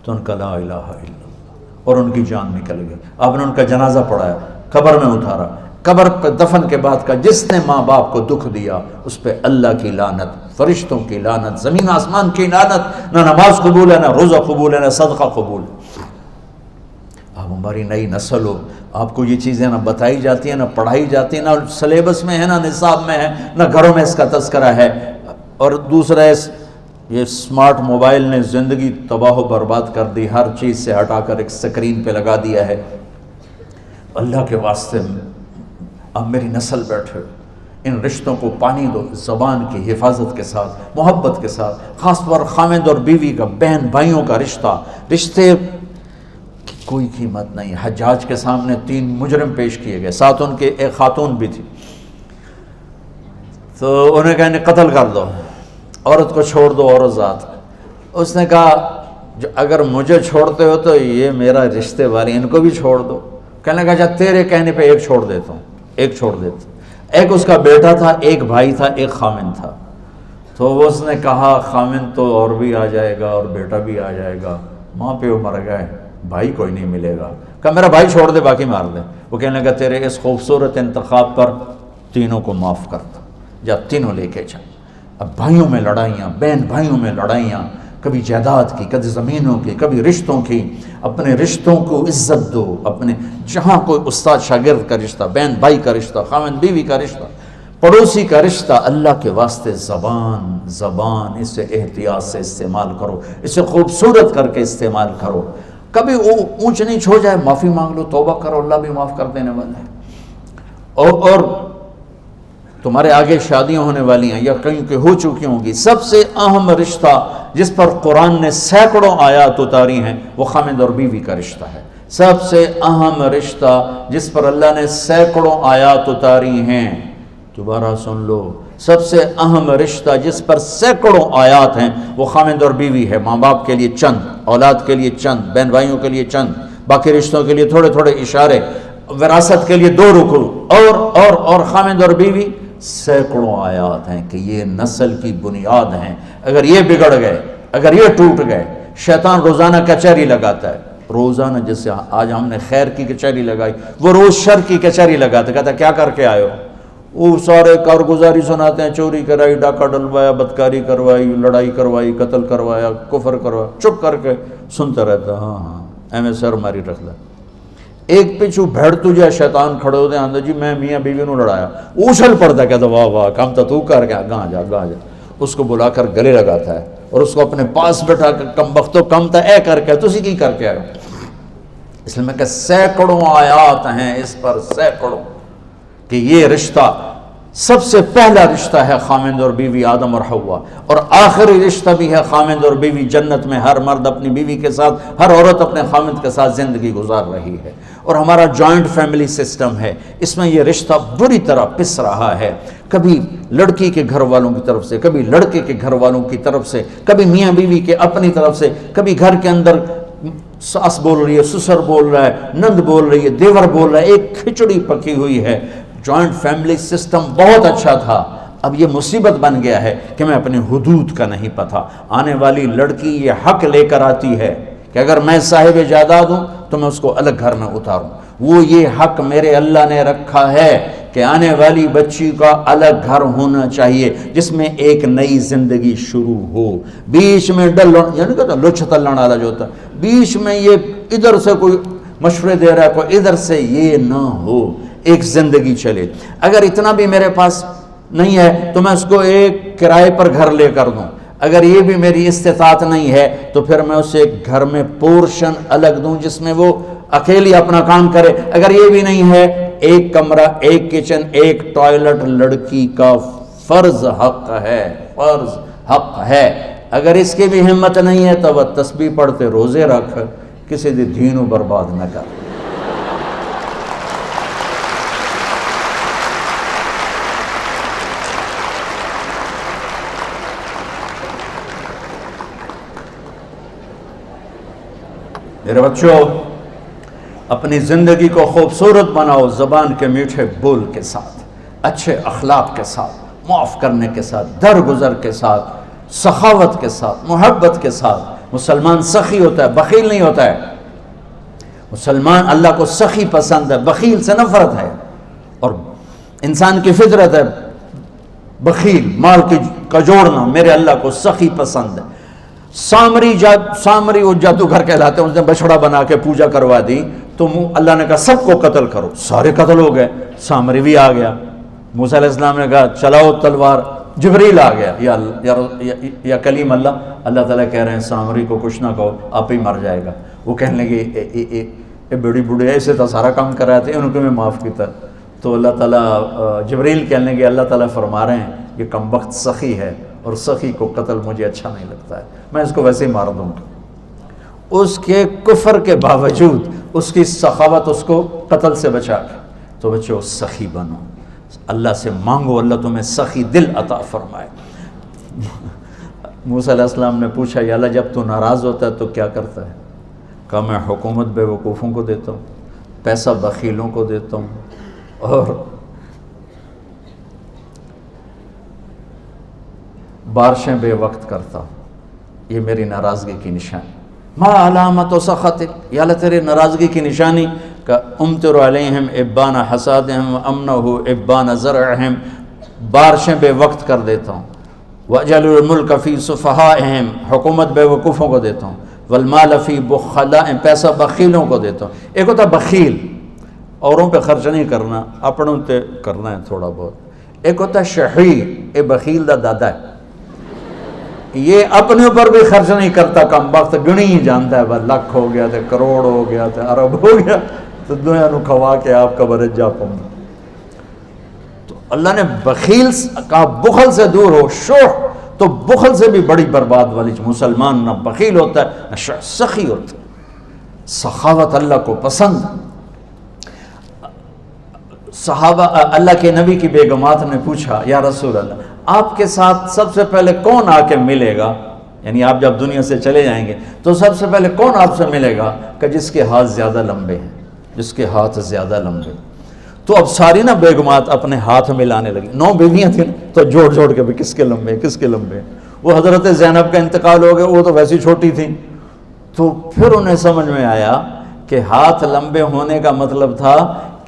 تو ان کا لا الہ الا اللہ اور ان کی جان نکل گئی. آپ نے ان کا جنازہ پڑھایا، قبر میں اتارا. قبر پہ دفن کے بعد کا جس نے ماں باپ کو دکھ دیا اس پہ اللہ کی لعنت، فرشتوں کی لعنت، زمین آسمان کی لعنت. نہ نماز قبول ہے، نہ روزہ قبول ہے، نہ صدقہ قبول ہے. آپ ہماری نئی نسل ہو، آپ کو یہ چیزیں نہ بتائی جاتی ہیں، نہ پڑھائی جاتی ہیں، نہ سلیبس میں ہے، نہ نصاب میں ہے، نہ گھروں میں اس کا تذکرہ ہے. اور دوسرا یہ اسمارٹ موبائل نے زندگی تباہ و برباد کر دی. ہر چیز سے ہٹا کر ایک سکرین پہ لگا دیا ہے. اللہ کے واسطے اب میری نسل بیٹھے، ان رشتوں کو پانی دو، زبان کی حفاظت کے ساتھ، محبت کے ساتھ. خاص طور خامد اور بیوی کا، بہن بھائیوں کا رشتے کی کوئی قیمت نہیں. حجاج کے سامنے 3 مجرم پیش کیے گئے، ساتھ ان کے ایک خاتون بھی تھی. تو انہیں کہا انہیں قتل کر دو، عورت کو چھوڑ دو، عورت ذات. اس نے کہا اگر مجھے چھوڑتے ہو تو یہ میرا رشتے والی ان کو بھی چھوڑ دو. کہنے لگا اچھا تیرے کہنے پہ ایک چھوڑ دیتا ہوں، ایک چھوڑ دیتا ہوں. ایک اس کا بیٹا تھا، ایک بھائی تھا، ایک خامن تھا. تو وہ اس نے کہا خامن تو اور بھی آ جائے گا اور بیٹا بھی آ جائے گا، ماں پیو مر گئے، بھائی کوئی نہیں ملے گا. کہا میرا بھائی چھوڑ دے، باقی مار دے. وہ کہنے لگا تیرے اس خوبصورت انتخاب پر تینوں کو معاف کرتا، جا تینوں لے کے چل. اب بھائیوں میں لڑائیاں، بہن بھائیوں میں لڑائیاں، کبھی جائیداد کی، کبھی زمینوں کی، کبھی رشتوں کی. اپنے رشتوں کو عزت دو. اپنے جہاں کوئی استاد شاگرد کا رشتہ، بہن بھائی کا رشتہ، خاوند بیوی کا رشتہ، پڑوسی کا رشتہ، اللہ کے واسطے زبان اسے احتیاط سے استعمال کرو، اسے خوبصورت کر کے استعمال کرو. کبھی وہ اونچ نیچ ہو جائے، معافی مانگ لو، توبہ کرو، اللہ بھی معاف کر دینے والا ہے. اور تمہارے آگے شادیاں ہونے والی ہیں یا کہیں کہ ہو چکی ہوں گی، سب سے اہم رشتہ جس پر قرآن نے سینکڑوں آیات اتاری ہیں وہ خامد اور بیوی کا رشتہ ہے. سب سے اہم رشتہ جس پر اللہ نے سینکڑوں آیات اتاری ہیں، دوبارہ سن لو، سب سے اہم رشتہ جس پر سینکڑوں آیات ہیں وہ خامد اور بیوی ہے. ماں باپ کے لیے چند، اولاد کے لیے چند، بہن بھائیوں کے لیے چند، باقی رشتوں کے لیے تھوڑے تھوڑے اشارے، وراثت کے لیے 2 رکوع، اور خامد اور بیوی سینکڑوں آیات ہیں کہ یہ نسل کی بنیاد ہیں. اگر یہ بگڑ گئے، اگر یہ ٹوٹ گئے، شیطان روزانہ کچہری لگاتا ہے. روزانہ جیسے آج ہم نے خیر کی کچہری لگائی، وہ روز شر کی کچہری لگاتا ہے. کہتا ہے کیا کر کے آئے ہو؟ وہ سارے کارگزاری سناتے ہیں، چوری کرائی، ڈاکہ ڈلوایا، بدکاری کروائی، لڑائی کروائی، قتل کروایا، کفر کروایا. چپ کر کے سنتا رہتا، ہاں ایویں سر ماری رکھتا. ایک پچھو بھیڑ تجھے شیطان کھڑے ہوتے ہیں، جی میں میاں بیوی نو لڑایا، اچھل پڑتا، کہتا واہ واہ کام تو کر گیا، گاں جا گاں جا. اس کو بلا کر گلے لگاتا ہے اور اس کو اپنے پاس بیٹھا کر کم بختو کم تا اے کر کے تسی کی کر کے آئے. اس لیے میں کہ سینکڑوں آیات ہیں اس پر، سینکڑوں، کہ یہ رشتہ سب سے پہلا رشتہ ہے خامند اور بیوی، آدم اور حوا، اور آخری رشتہ بھی ہے خامند اور بیوی. جنت میں ہر مرد اپنی بیوی کے ساتھ، ہر عورت اپنے خامند کے ساتھ زندگی گزار رہی ہے. اور ہمارا جوائنٹ فیملی سسٹم ہے، اس میں یہ رشتہ بری طرح پس رہا ہے. کبھی لڑکی کے گھر والوں کی طرف سے، کبھی لڑکے کے گھر والوں کی طرف سے، کبھی میاں بیوی کے اپنی طرف سے، کبھی گھر کے اندر ساس بول رہی ہے، سسر بول رہا ہے، نند بول رہی ہے، دیور بول رہا ہے، ایک کھچڑی پکی ہوئی ہے. جوائنٹ فیملی سسٹم بہت اچھا تھا، اب یہ مصیبت بن گیا ہے کہ میں اپنے حدود کا نہیں پتہ. آنے والی لڑکی یہ حق لے کر آتی ہے کہ اگر میں صاحب جائیداد ہوں تو میں اس کو الگ گھر میں اتاروں. وہ یہ حق میرے اللہ نے رکھا ہے کہ آنے والی بچی کا الگ گھر ہونا چاہیے جس میں ایک نئی زندگی شروع ہو. بیچ میں یعنی کہتا لچھ تلن والا جو ہوتا ہے، بیچ میں یہ ادھر سے کوئی مشورے دے رہا ہے، کوئی ادھر سے، یہ نہ ہو. ایک زندگی چلے. اگر اتنا بھی میرے پاس نہیں ہے تو میں اس کو ایک کرائے پر گھر لے کر دوں. اگر یہ بھی میری استطاعت نہیں ہے تو پھر میں اسے ایک گھر میں پورشن الگ دوں جس میں وہ اکیلی اپنا کام کرے. اگر یہ بھی نہیں ہے، ایک کمرہ، ایک کچن، ایک ٹوائلٹ لڑکی کا فرض حق ہے، فرض حق ہے. اگر اس کی بھی ہمت نہیں ہے تو وہ تسبیح پڑھتے روزے رکھ، کسی دی دینوں برباد نہ کر. میرے بچوں، اپنی زندگی کو خوبصورت بناؤ زبان کے میٹھے بول کے ساتھ، اچھے اخلاق کے ساتھ، معاف کرنے کے ساتھ، درگزر کے ساتھ، سخاوت کے ساتھ، محبت کے ساتھ. مسلمان سخی ہوتا ہے، بخیل نہیں ہوتا ہے. مسلمان اللہ کو سخی پسند ہے، بخیل سے نفرت ہے. اور انسان کی فطرت ہے بخیل، مال کا جوڑنا. میرے اللہ کو سخی پسند ہے. سامری وہ جادوگر کہلاتے ہیں، اس نے بچڑا بنا کے پوجا کروا دی تو اللہ نے کہا سب کو قتل کرو، سارے قتل ہو گئے. سامری بھی آ گیا. موسیٰ علیہ السلام نے کہا چلاؤ تلوار. جبریل آ گیا، یا کلیم اللہ. اللہ تعالیٰ کہہ رہے ہیں سامری کو کچھ نہ کہو، آپ ہی مر جائے گا. وہ کہنے لگے اے بڑی بوڑھے ایسے تو سارا کام کر رہے تھے، ان کو میں معاف کیتا. تو اللہ تعالیٰ جبریل کہنے لگے اللہ تعالیٰ فرما رہے ہیں یہ کمبخت سخی ہے اور سخی کو قتل مجھے اچھا نہیں لگتا ہے، میں اس کو ویسے ہی مار دوں گا. اس کے کفر کے باوجود اس کی سخاوت اس کو قتل سے بچا کے. تو بچوں سخی بنو، اللہ سے مانگو اللہ تمہیں سخی دل عطا فرمائے. موسیٰ علیہ السلام نے پوچھا یا اللہ جب تو ناراض ہوتا ہے تو کیا کرتا ہے؟ کہا میں حکومت بے وقوفوں کو دیتا ہوں، پیسہ بخیلوں کو دیتا ہوں، اور بارشیں بے وقت کرتا ہوں، یہ میری ناراضگی کی نشانی۔ ما علامت و سخطک، یا اللہ تیری ناراضگی کی نشانی کہ امطر علیہم ابان حسادہم امنہ ابان زرعہم، بارشیں بے وقت کر دیتا ہوں۔ وَأَجْعَلُ الْمُلْكَ فِي سُفَهَائِهِمْ، حکومت بے وقوفوں کو دیتا ہوں۔ وَالْمَالَ فِي بُخَلَائِهِمْ، پیسہ بخیلوں کو دیتا ہوں۔ ایک ہوتا بخیل، اوروں پہ خرچ نہیں کرنا، اپنوں تے کرنا ہے تھوڑا بہت۔ ایک ہوتا شحیح، اے بخیل دا دادا ہے، یہ اپنے اوپر بھی خرچ نہیں کرتا، کم وقت گنی ہی جانتا ہے، بس لاکھ ہو گیا تھے، کروڑ ہو گیا تھے، ارب ہو گیا تو دنیا نو کھوا کے آپ کا برج جا پاؤں۔ تو اللہ نے بخیل کہا بخل سے دور ہو، شوح تو بخل سے بھی بڑی برباد والی چیز۔ مسلمان نہ بخیل ہوتا ہے نہ سخی ہوتا ہے، سخاوت اللہ کو پسند۔ صحابہ اللہ کے نبی کی بیگمات نے پوچھا یا رسول اللہ آپ کے ساتھ سب سے پہلے کون آ کے ملے گا، یعنی آپ جب دنیا سے چلے جائیں گے تو سب سے پہلے کون آپ سے ملے گا؟ کہ جس کے ہاتھ زیادہ لمبے ہیں، جس کے ہاتھ زیادہ لمبے۔ تو اب ساری نا بیگمات اپنے ہاتھ ملانے لگی، 9 بیویاں تھیں تو جوڑ جوڑ کے بھی کس کے لمبے کس کے لمبے۔ وہ حضرت زینب کا انتقال ہو گیا، وہ تو ویسی چھوٹی تھیں، تو پھر انہیں سمجھ میں آیا کہ ہاتھ لمبے ہونے کا مطلب تھا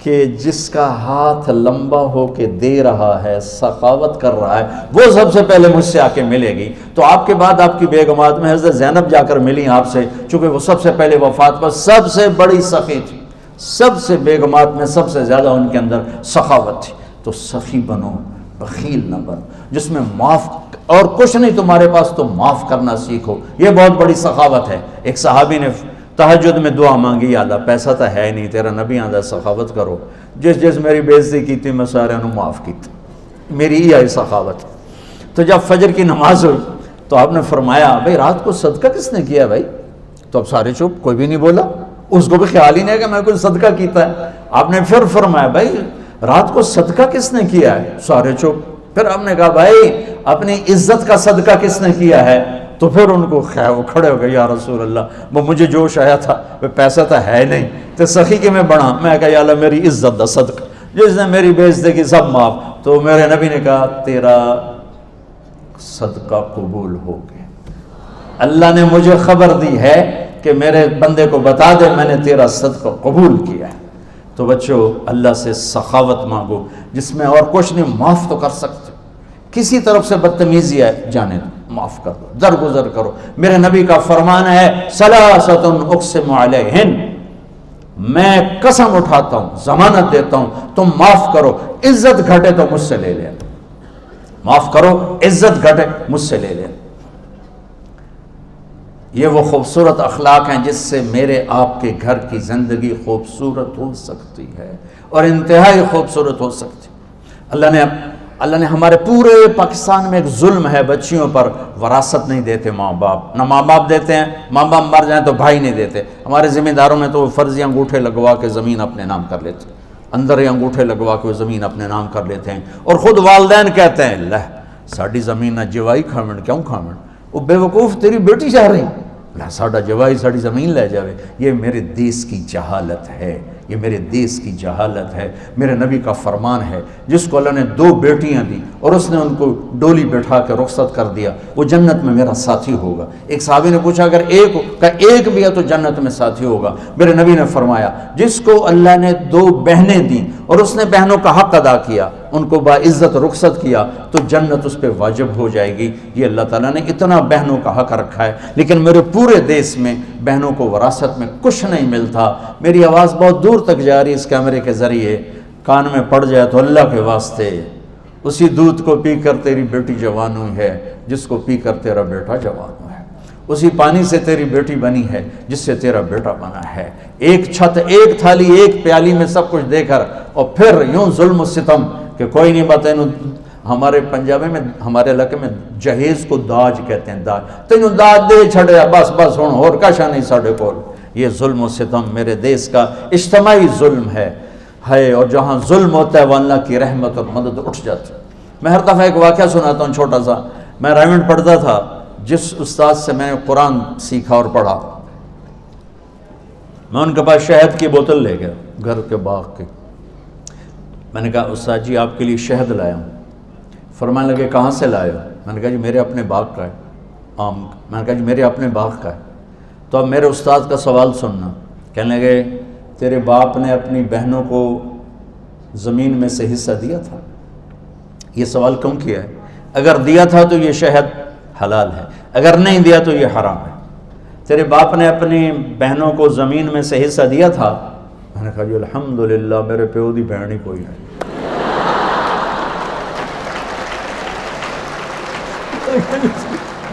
کہ جس کا ہاتھ لمبا ہو کے دے رہا ہے، سخاوت کر رہا ہے، وہ سب سے پہلے مجھ سے آ کے ملے گی۔ تو آپ کے بعد آپ کی بیگمات میں حضرت زینب جا کر ملی آپ سے، چونکہ وہ سب سے پہلے وفات پر سب سے بڑی سخی تھی، سب سے بیگمات میں سب سے زیادہ ان کے اندر سخاوت تھی۔ تو سخی بنو، بخیل نہ بنو، جس میں معاف اور کچھ نہیں تمہارے پاس تو معاف کرنا سیکھو، یہ بہت بڑی سخاوت ہے۔ ایک صحابی نے تہجد میں دعا مانگی، یا اللہ پیسہ تو ہے نہیں، تیرا نبی آدھا سخاوت کرو، جس میری بے عزتی کی تھی میں سارے انہوں معاف کی تھی، میری ہی آئی سخاوت۔ تو جب فجر کی نماز ہوئی تو آپ نے فرمایا بھائی رات کو صدقہ کس نے کیا بھائی؟ تو اب سارے چپ، کوئی بھی نہیں بولا، اس کو بھی خیال ہی نہیں ہے کہ میں کوئی صدقہ کیتا ہے۔ آپ نے پھر فرمایا بھائی رات کو صدقہ کس نے کیا ہے؟ سارے چپ۔ پھر آپ نے کہا بھائی اپنی عزت کا صدقہ کس نے کیا ہے؟ تو پھر ان کو وہ کھڑے ہو گئے، یا رسول اللہ وہ مجھے جوش آیا تھا، پیسہ تو ہے نہیں، تو سخی کے میں بڑھا، میں کہا یا اللہ میری عزت دا صدقہ، جس نے میری بے عزتی کی سب معاف۔ تو میرے نبی نے کہا تیرا صدقہ قبول ہو گیا، اللہ نے مجھے خبر دی ہے کہ میرے بندے کو بتا دے میں نے تیرا صدقہ قبول کیا ہے۔ تو بچوں اللہ سے سخاوت مانگو، جس میں اور کچھ نہیں، معاف تو کر سکتے، کسی طرف سے بدتمیزی ہے جانے دو، معاف کر دو، درگزر کرو۔ میرے نبی کا فرمان ہے ثلاثۃ اقسم علیہن، میں قسم اٹھاتا ہوں، ضمانت دیتا ہوں، تم معاف کرو، عزت گھٹے تو مجھ سے لے لینا، معاف کرو عزت گھٹے مجھ سے لے لینا۔ یہ وہ خوبصورت اخلاق ہیں جس سے میرے آپ کے گھر کی زندگی خوبصورت ہو سکتی ہے اور انتہائی خوبصورت ہو سکتی ہے۔ اللہ نے ہمارے پورے پاکستان میں ایک ظلم ہے، بچیوں پر وراثت نہیں دیتے ماں باپ، نہ ماں باپ دیتے ہیں، ماں باپ مر جائیں تو بھائی نہیں دیتے۔ ہمارے ذمہ داروں میں تو فرضی انگوٹھے لگوا کے زمین اپنے نام کر لیتے ہیں، اندر ہی انگوٹھے لگوا کے زمین اپنے نام کر لیتے ہیں، اور خود والدین کہتے ہیں لہ ساڑی زمین نہ جوائی کھاویں، کیوں کھاویں؟ وہ بے وقوف تیری بیٹی جا رہی، لہ ساڑا جوائی ساڑی زمین لے جاوے۔ یہ میرے دیس کی جہالت ہے، یہ میرے دیس کی جہالت ہے۔ میرے نبی کا فرمان ہے جس کو اللہ نے 2 بیٹیاں دی اور اس نے ان کو ڈولی بیٹھا کے رخصت کر دیا، وہ جنت میں میرا ساتھی ہوگا۔ ایک صحابی نے پوچھا اگر ایک بھی ہے تو جنت میں ساتھی ہوگا۔ میرے نبی نے فرمایا جس کو اللہ نے 2 بہنیں دیں اور اس نے بہنوں کا حق ادا کیا، ان کو باعزت رخصت کیا، تو جنت اس پہ واجب ہو جائے گی۔ یہ اللہ تعالیٰ نے اتنا بہنوں کا حق رکھا ہے، لیکن میرے پورے دیس میں بہنوں کو وراثت میں کچھ نہیں ملتا۔ میری آواز بہت دور تک جا رہی ہے اس کیمرے کے ذریعے، کان میں پڑ جائے تو اللہ کے واسطے اسی دودھ کو پی کر تیری بیٹی جوان ہوئی ہے جس کو پی کر تیرا بیٹا جوان ہوا ہے، اسی پانی سے تیری بیٹی بنی ہے جس سے تیرا بیٹا بنا ہے۔ ایک چھت، ایک تھالی، ایک پیالی میں سب کچھ دے کر، اور پھر یوں ظلم و ستم کہ کوئی نہیں بات۔ ہمارے پنجابی میں، ہمارے علاقے میں جہیز کو داج کہتے ہیں، داج، تینوں داج دے چھڑیا بس بس ہوں اور کشا نہیں ساڑھے کول۔ یہ ظلم و ستم میرے دیس کا اجتماعی ظلم ہے، اور جہاں ظلم ہوتا ہے وہ اللہ کی رحمت اور مدد اٹھ جاتی ہے۔ میں ہر دفعہ ایک واقعہ سناتا ہوں چھوٹا سا۔ میں رائمنڈ پڑھتا تھا، جس استاد سے میں نے قرآن سیکھا اور پڑھا، میں ان کے پاس شہد کی بوتل لے گیا گھر کے باغ کی۔ میں نے کہا استاد جی آپ کے لیے شہد لایا ہوں۔ فرمانے لگے کہاں سے لائے ہو؟ میں نے کہا جی میرے اپنے باغ کا ہے آم کا۔ میں نے کہا جی میرے اپنے باغ کا ہے۔ تو اب میرے استاد کا سوال سننا۔ کہنے لگے تیرے باپ نے اپنی بہنوں کو زمین میں سے حصہ دیا تھا؟ یہ سوال کیوں کیا ہے؟ اگر دیا تھا تو یہ شہد حلال ہے، اگر نہیں دیا تو یہ حرام ہے۔ تیرے باپ نے اپنی بہنوں کو زمین میں سے حصہ دیا تھا؟ میں نے کہا جی الحمدللہ میرے پیو دی بہن ہی کوئی نہیں۔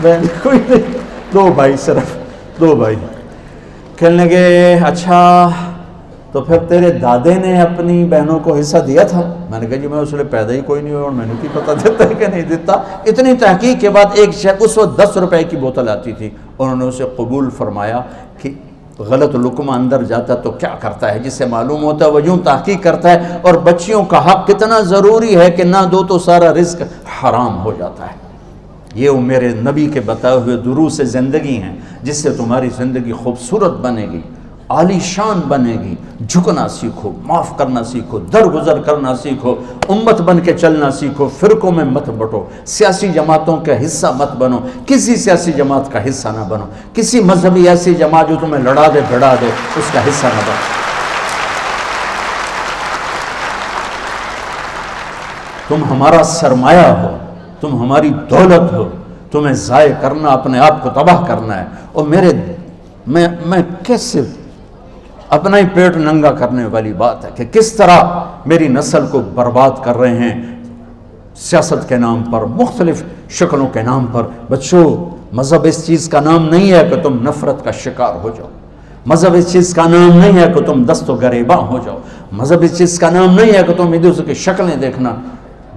بہن کوئی نہیں، دو بھائی، صرف دو بھائی۔ کہنے لگے اچھا تو پھر تیرے دادے نے اپنی بہنوں کو حصہ دیا تھا؟ میں نے کہا جی میں اس لیے پیدا ہی کوئی نہیں ہوا اور میں نے کی پتہ دیتا ہے کہ نہیں دیتا۔ اتنی تحقیق کے بعد ایک شخص، اس وقت 10 روپے کی بوتل آتی تھی، انہوں نے اسے قبول فرمایا کہ غلط لقمہ اندر جاتا تو کیا کرتا ہے، جس سے معلوم ہوتا ہے وہ یوں تحقیق کرتا ہے۔ اور بچیوں کا حق کتنا ضروری ہے کہ نہ دو تو سارا رزق حرام ہو جاتا ہے۔ یہ وہ میرے نبی کے بتائے ہوئے دروس زندگی ہیں جس سے تمہاری زندگی خوبصورت بنے گی، عالی شان بنے گی۔ جھکنا سیکھو، معاف کرنا سیکھو، درگزر کرنا سیکھو، امت بن کے چلنا سیکھو، فرقوں میں مت بٹو، سیاسی جماعتوں کا حصہ مت بنو، کسی سیاسی جماعت کا حصہ نہ بنو، کسی مذہبی ایسی جماعت جو تمہیں لڑا دے بھڑا دے اس کا حصہ نہ بنو۔ تم ہمارا سرمایہ ہو، تم ہماری دولت ہو، تمہیں ضائع کرنا، اپنے آپ کو تباہ کرنا ہے۔ اور میں کیسے اپنا ہی پیٹ ننگا کرنے والی بات ہے کہ کس طرح میری نسل کو برباد کر رہے ہیں سیاست کے نام پر، مختلف شکلوں کے نام پر۔ بچوں، مذہب اس چیز کا نام نہیں ہے کہ تم نفرت کا شکار ہو جاؤ، مذہب اس چیز کا نام نہیں ہے کہ تم دست و گریباں ہو جاؤ، مذہب اس چیز کا نام نہیں ہے کہ تم ایک دوسرے کی شکلیں دیکھنا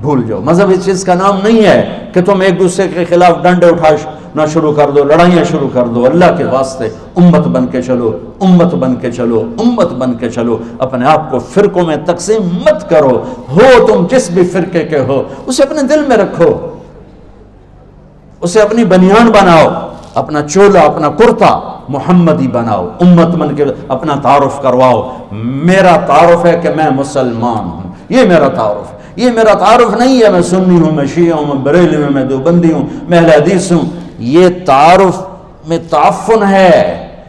بھول جاؤ، مذہب اس چیز کا نام نہیں ہے کہ تم ایک دوسرے کے خلاف ڈنڈے اٹھانا شروع کر دو، لڑائیاں شروع کر دو۔ اللہ کے واسطے امت بن کے چلو، امت بن کے چلو، امت بن کے چلو۔ اپنے آپ کو فرقوں میں تقسیم مت کرو، ہو تم جس بھی فرقے کے ہو اسے اپنے دل میں رکھو، اسے اپنی بنیان بناؤ، اپنا چولا، اپنا کرتا محمدی بناؤ، امت بن کے اپنا تعارف کرواؤ۔ میرا تعارف ہے کہ میں مسلمان ہوں، یہ میرا تعارف ہے۔ یہ میرا تعارف نہیں ہے میں سنی ہوں، میں شیعہ ہوں، میں بریلی ہوں، میں دیوبندی ہوں، میں اہل حدیث ہوں۔ یہ تعارف میں تعفن ہے،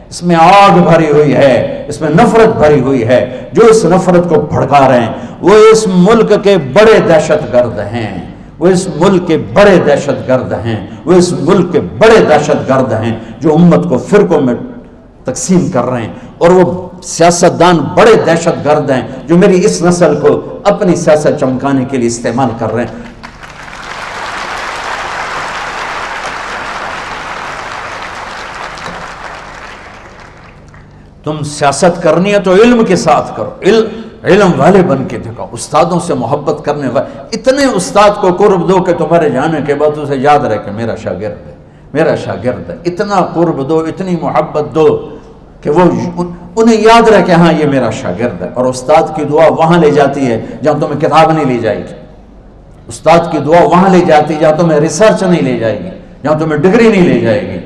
اس میں آگ بھری ہوئی ہے، اس میں نفرت بھری ہوئی ہے۔ جو اس نفرت کو بھڑکا رہے ہیں وہ اس ملک کے بڑے دہشت گرد ہیں، وہ اس ملک کے بڑے دہشت گرد ہیں، وہ اس ملک کے بڑے دہشت گرد ہیں جو امت کو فرقوں میں تقسیم کر رہے ہیں۔ اور وہ سیاستدان بڑے دہشت گرد ہیں جو میری اس نسل کو اپنی سیاست چمکانے کے لیے استعمال کر رہے ہیں۔ تم سیاست کرنی ہے تو علم کے ساتھ کرو، علم والے بن کے دکھاؤ، استادوں سے محبت کرنے والے۔ اتنے استاد کو قرب دو کہ تمہارے جانے کے بعد اسے یاد رہے کہ میرا شاگرد ہے، میرا شاگرد ہے۔ اتنا قرب دو، اتنی محبت دو کہ وہ انہیں یاد رہے کہ ہاں یہ میرا شاگرد ہے۔ اور استاد کی دعا وہاں لے جاتی ہے جہاں تمہیں کتاب نہیں لے جائے گی، استاد کی دعا وہاں لے جاتی ہے جہاں تمہیں ریسرچ نہیں لے جائے گی، جہاں تمہیں ڈگری نہیں لے جائے گی۔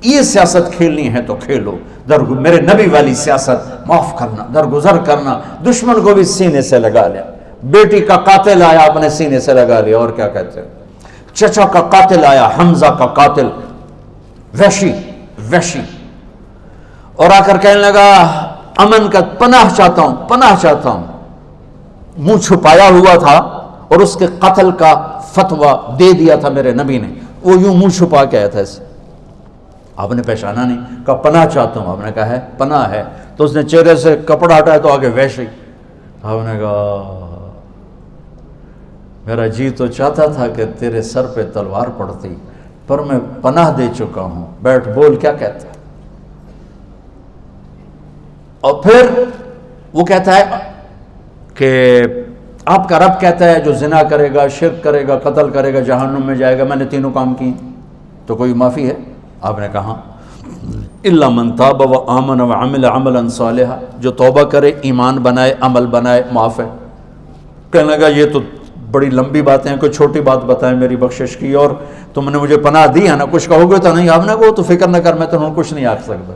یہ سیاست کھیلنی ہے تو کھیلو، میرے نبی والی سیاست، معاف کرنا، درگزر کرنا، دشمن کو بھی سینے سے لگا لیا۔ بیٹی کا قاتل آیا اپنے سینے سے لگا لیا، اور کیا کہتے ہیں، چچا کا قاتل آیا، حمزہ کا قاتل، وحشی، اور آ کر کہنے لگا امن کا پناہ چاہتا ہوں، پناہ چاہتا ہوں۔ منہ چھپایا ہوا تھا اور اس کے قتل کا فتویٰ دے دیا تھا میرے نبی نے، وہ یوں منہ چھپا کے آیا تھا اسے، آپ نے پہچانا نہیں، کہا پناہ چاہتا ہوں، آپ نے کہا ہے پناہ ہے، تو اس نے چہرے سے کپڑا ہٹایا تو آگے وحشی۔ آپ نے کہا میرا جی تو چاہتا تھا کہ تیرے سر پہ تلوار پڑتی، پر میں پناہ دے چکا ہوں، بیٹھ بول کیا کہتا ہے۔ اور پھر وہ کہتا ہے کہ آپ کا رب کہتا ہے جو زنا کرے گا، شرک کرے گا، قتل کرے گا، جہنم میں جائے گا۔ میں نے تینوں کام کی تو کوئی معافی ہے؟ آپ نے کہا الا من تاب وآمن وعمل عملا صالحا، جو توبہ کرے، ایمان بنائے، عمل بنائے، معاف ہے۔ کہنے لگا یہ تو بڑی لمبی باتیں ہیں، کوئی چھوٹی بات بتائیں میری بخشش کی، اور تم نے مجھے پناہ دی ہے نا، کچھ کہو گے تو نہیں؟ آپ نے کہا تو فکر نہ کر، میں تو کچھ نہیں آکھ سکتا۔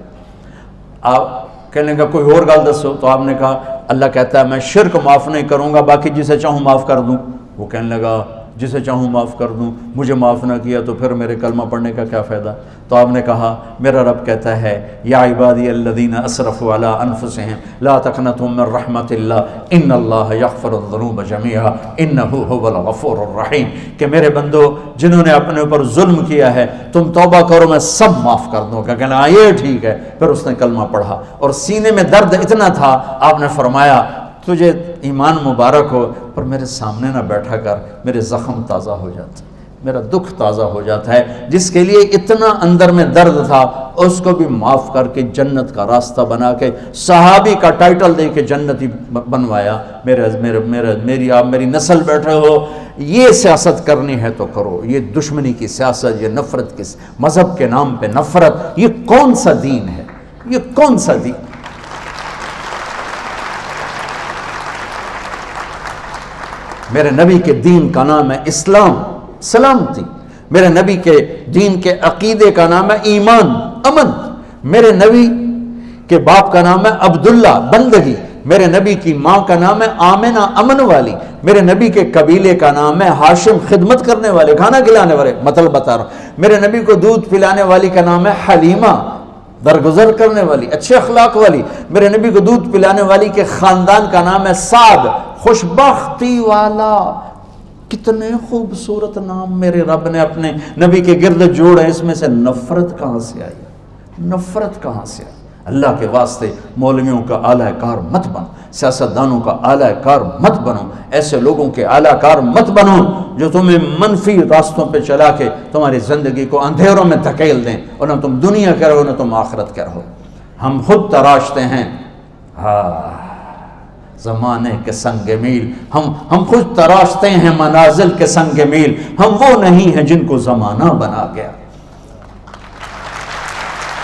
آپ کہنے لگا کوئی اور گل دسو، تو آپ نے کہا اللہ کہتا ہے میں شرک معاف نہیں کروں گا، باقی جسے چاہوں معاف کر دوں۔ وہ کہنے لگا جسے چاہوں معاف کر دوں، مجھے معاف نہ کیا تو پھر میرے کلمہ پڑھنے کا کیا فائدہ؟ تو آپ نے کہا میرا رب کہتا ہے یا عبادی الذین اسرفوا علی انفسہم لا تقنطوا من رحمت اللہ ان اللہ یغفر الذنوب جميعا انہ هو الغفور الرحیم، کہ میرے بندو جنہوں نے اپنے اوپر ظلم کیا ہے تم توبہ کرو میں سب معاف کر دوں گا۔ کہنا یہ ٹھیک ہے، پھر اس نے کلمہ پڑھا اور سینے میں درد اتنا تھا، آپ نے فرمایا تجھے ایمان مبارک ہو پر میرے سامنے نہ بیٹھا کر، میرے زخم تازہ ہو جاتے، میرا دکھ تازہ ہو جاتا ہے۔ جس کے لیے اتنا اندر میں درد تھا اس کو بھی معاف کر کے جنت کا راستہ بنا کے صحابی کا ٹائٹل دے کے جنتی بنوایا۔ میری نسل بیٹھے ہو، یہ سیاست کرنی ہے تو کرو، یہ دشمنی کی سیاست، یہ نفرت کی مذہب کے نام پہ نفرت، یہ کون سا دین ہے؟ یہ کون سا دین؟ میرے نبی کے دین کا نام ہے اسلام، سلامتی۔ میرے نبی کے دین کے عقیدے کا نام ہے ایمان، امن۔ میرے نبی کے باپ کا نام ہے عبداللہ، بندگی۔ میرے نبی کی ماں کا نام ہے آمنہ، امن والی۔ میرے نبی کے قبیلے کا نام ہے ہاشم، خدمت کرنے والے، کھانا کھلانے والے، مطلب بتا رہا ہوں۔ میرے نبی کو دودھ پلانے والی کا نام ہے حلیمہ، درگزر کرنے والی، اچھے اخلاق والی۔ میرے نبی کو دودھ پلانے والی کے خاندان کا نام ہے سعد، خوشبختی والا۔ کتنے خوبصورت نام میرے رب نے اپنے نبی کے گرد جوڑے، اس میں سے نفرت کہاں سے آئی؟ نفرت کہاں سے آئی؟ اللہ کے واسطے مولویوں کا اعلی کار مت بنو، سیاستدانوں کا اعلی کار مت بنو، ایسے لوگوں کے اعلی کار مت بنو جو تمہیں منفی راستوں پہ چلا کے تمہاری زندگی کو اندھیروں میں دھکیل دیں، اور نہ تم دنیا کے رہو نہ تم آخرت کے رہو۔ ہم خود تراشتے ہیں زمانے کے سنگ میل، ہم خود تراشتے ہیں منازل کے سنگ میل، ہم وہ نہیں ہیں جن کو زمانہ بنا گیا۔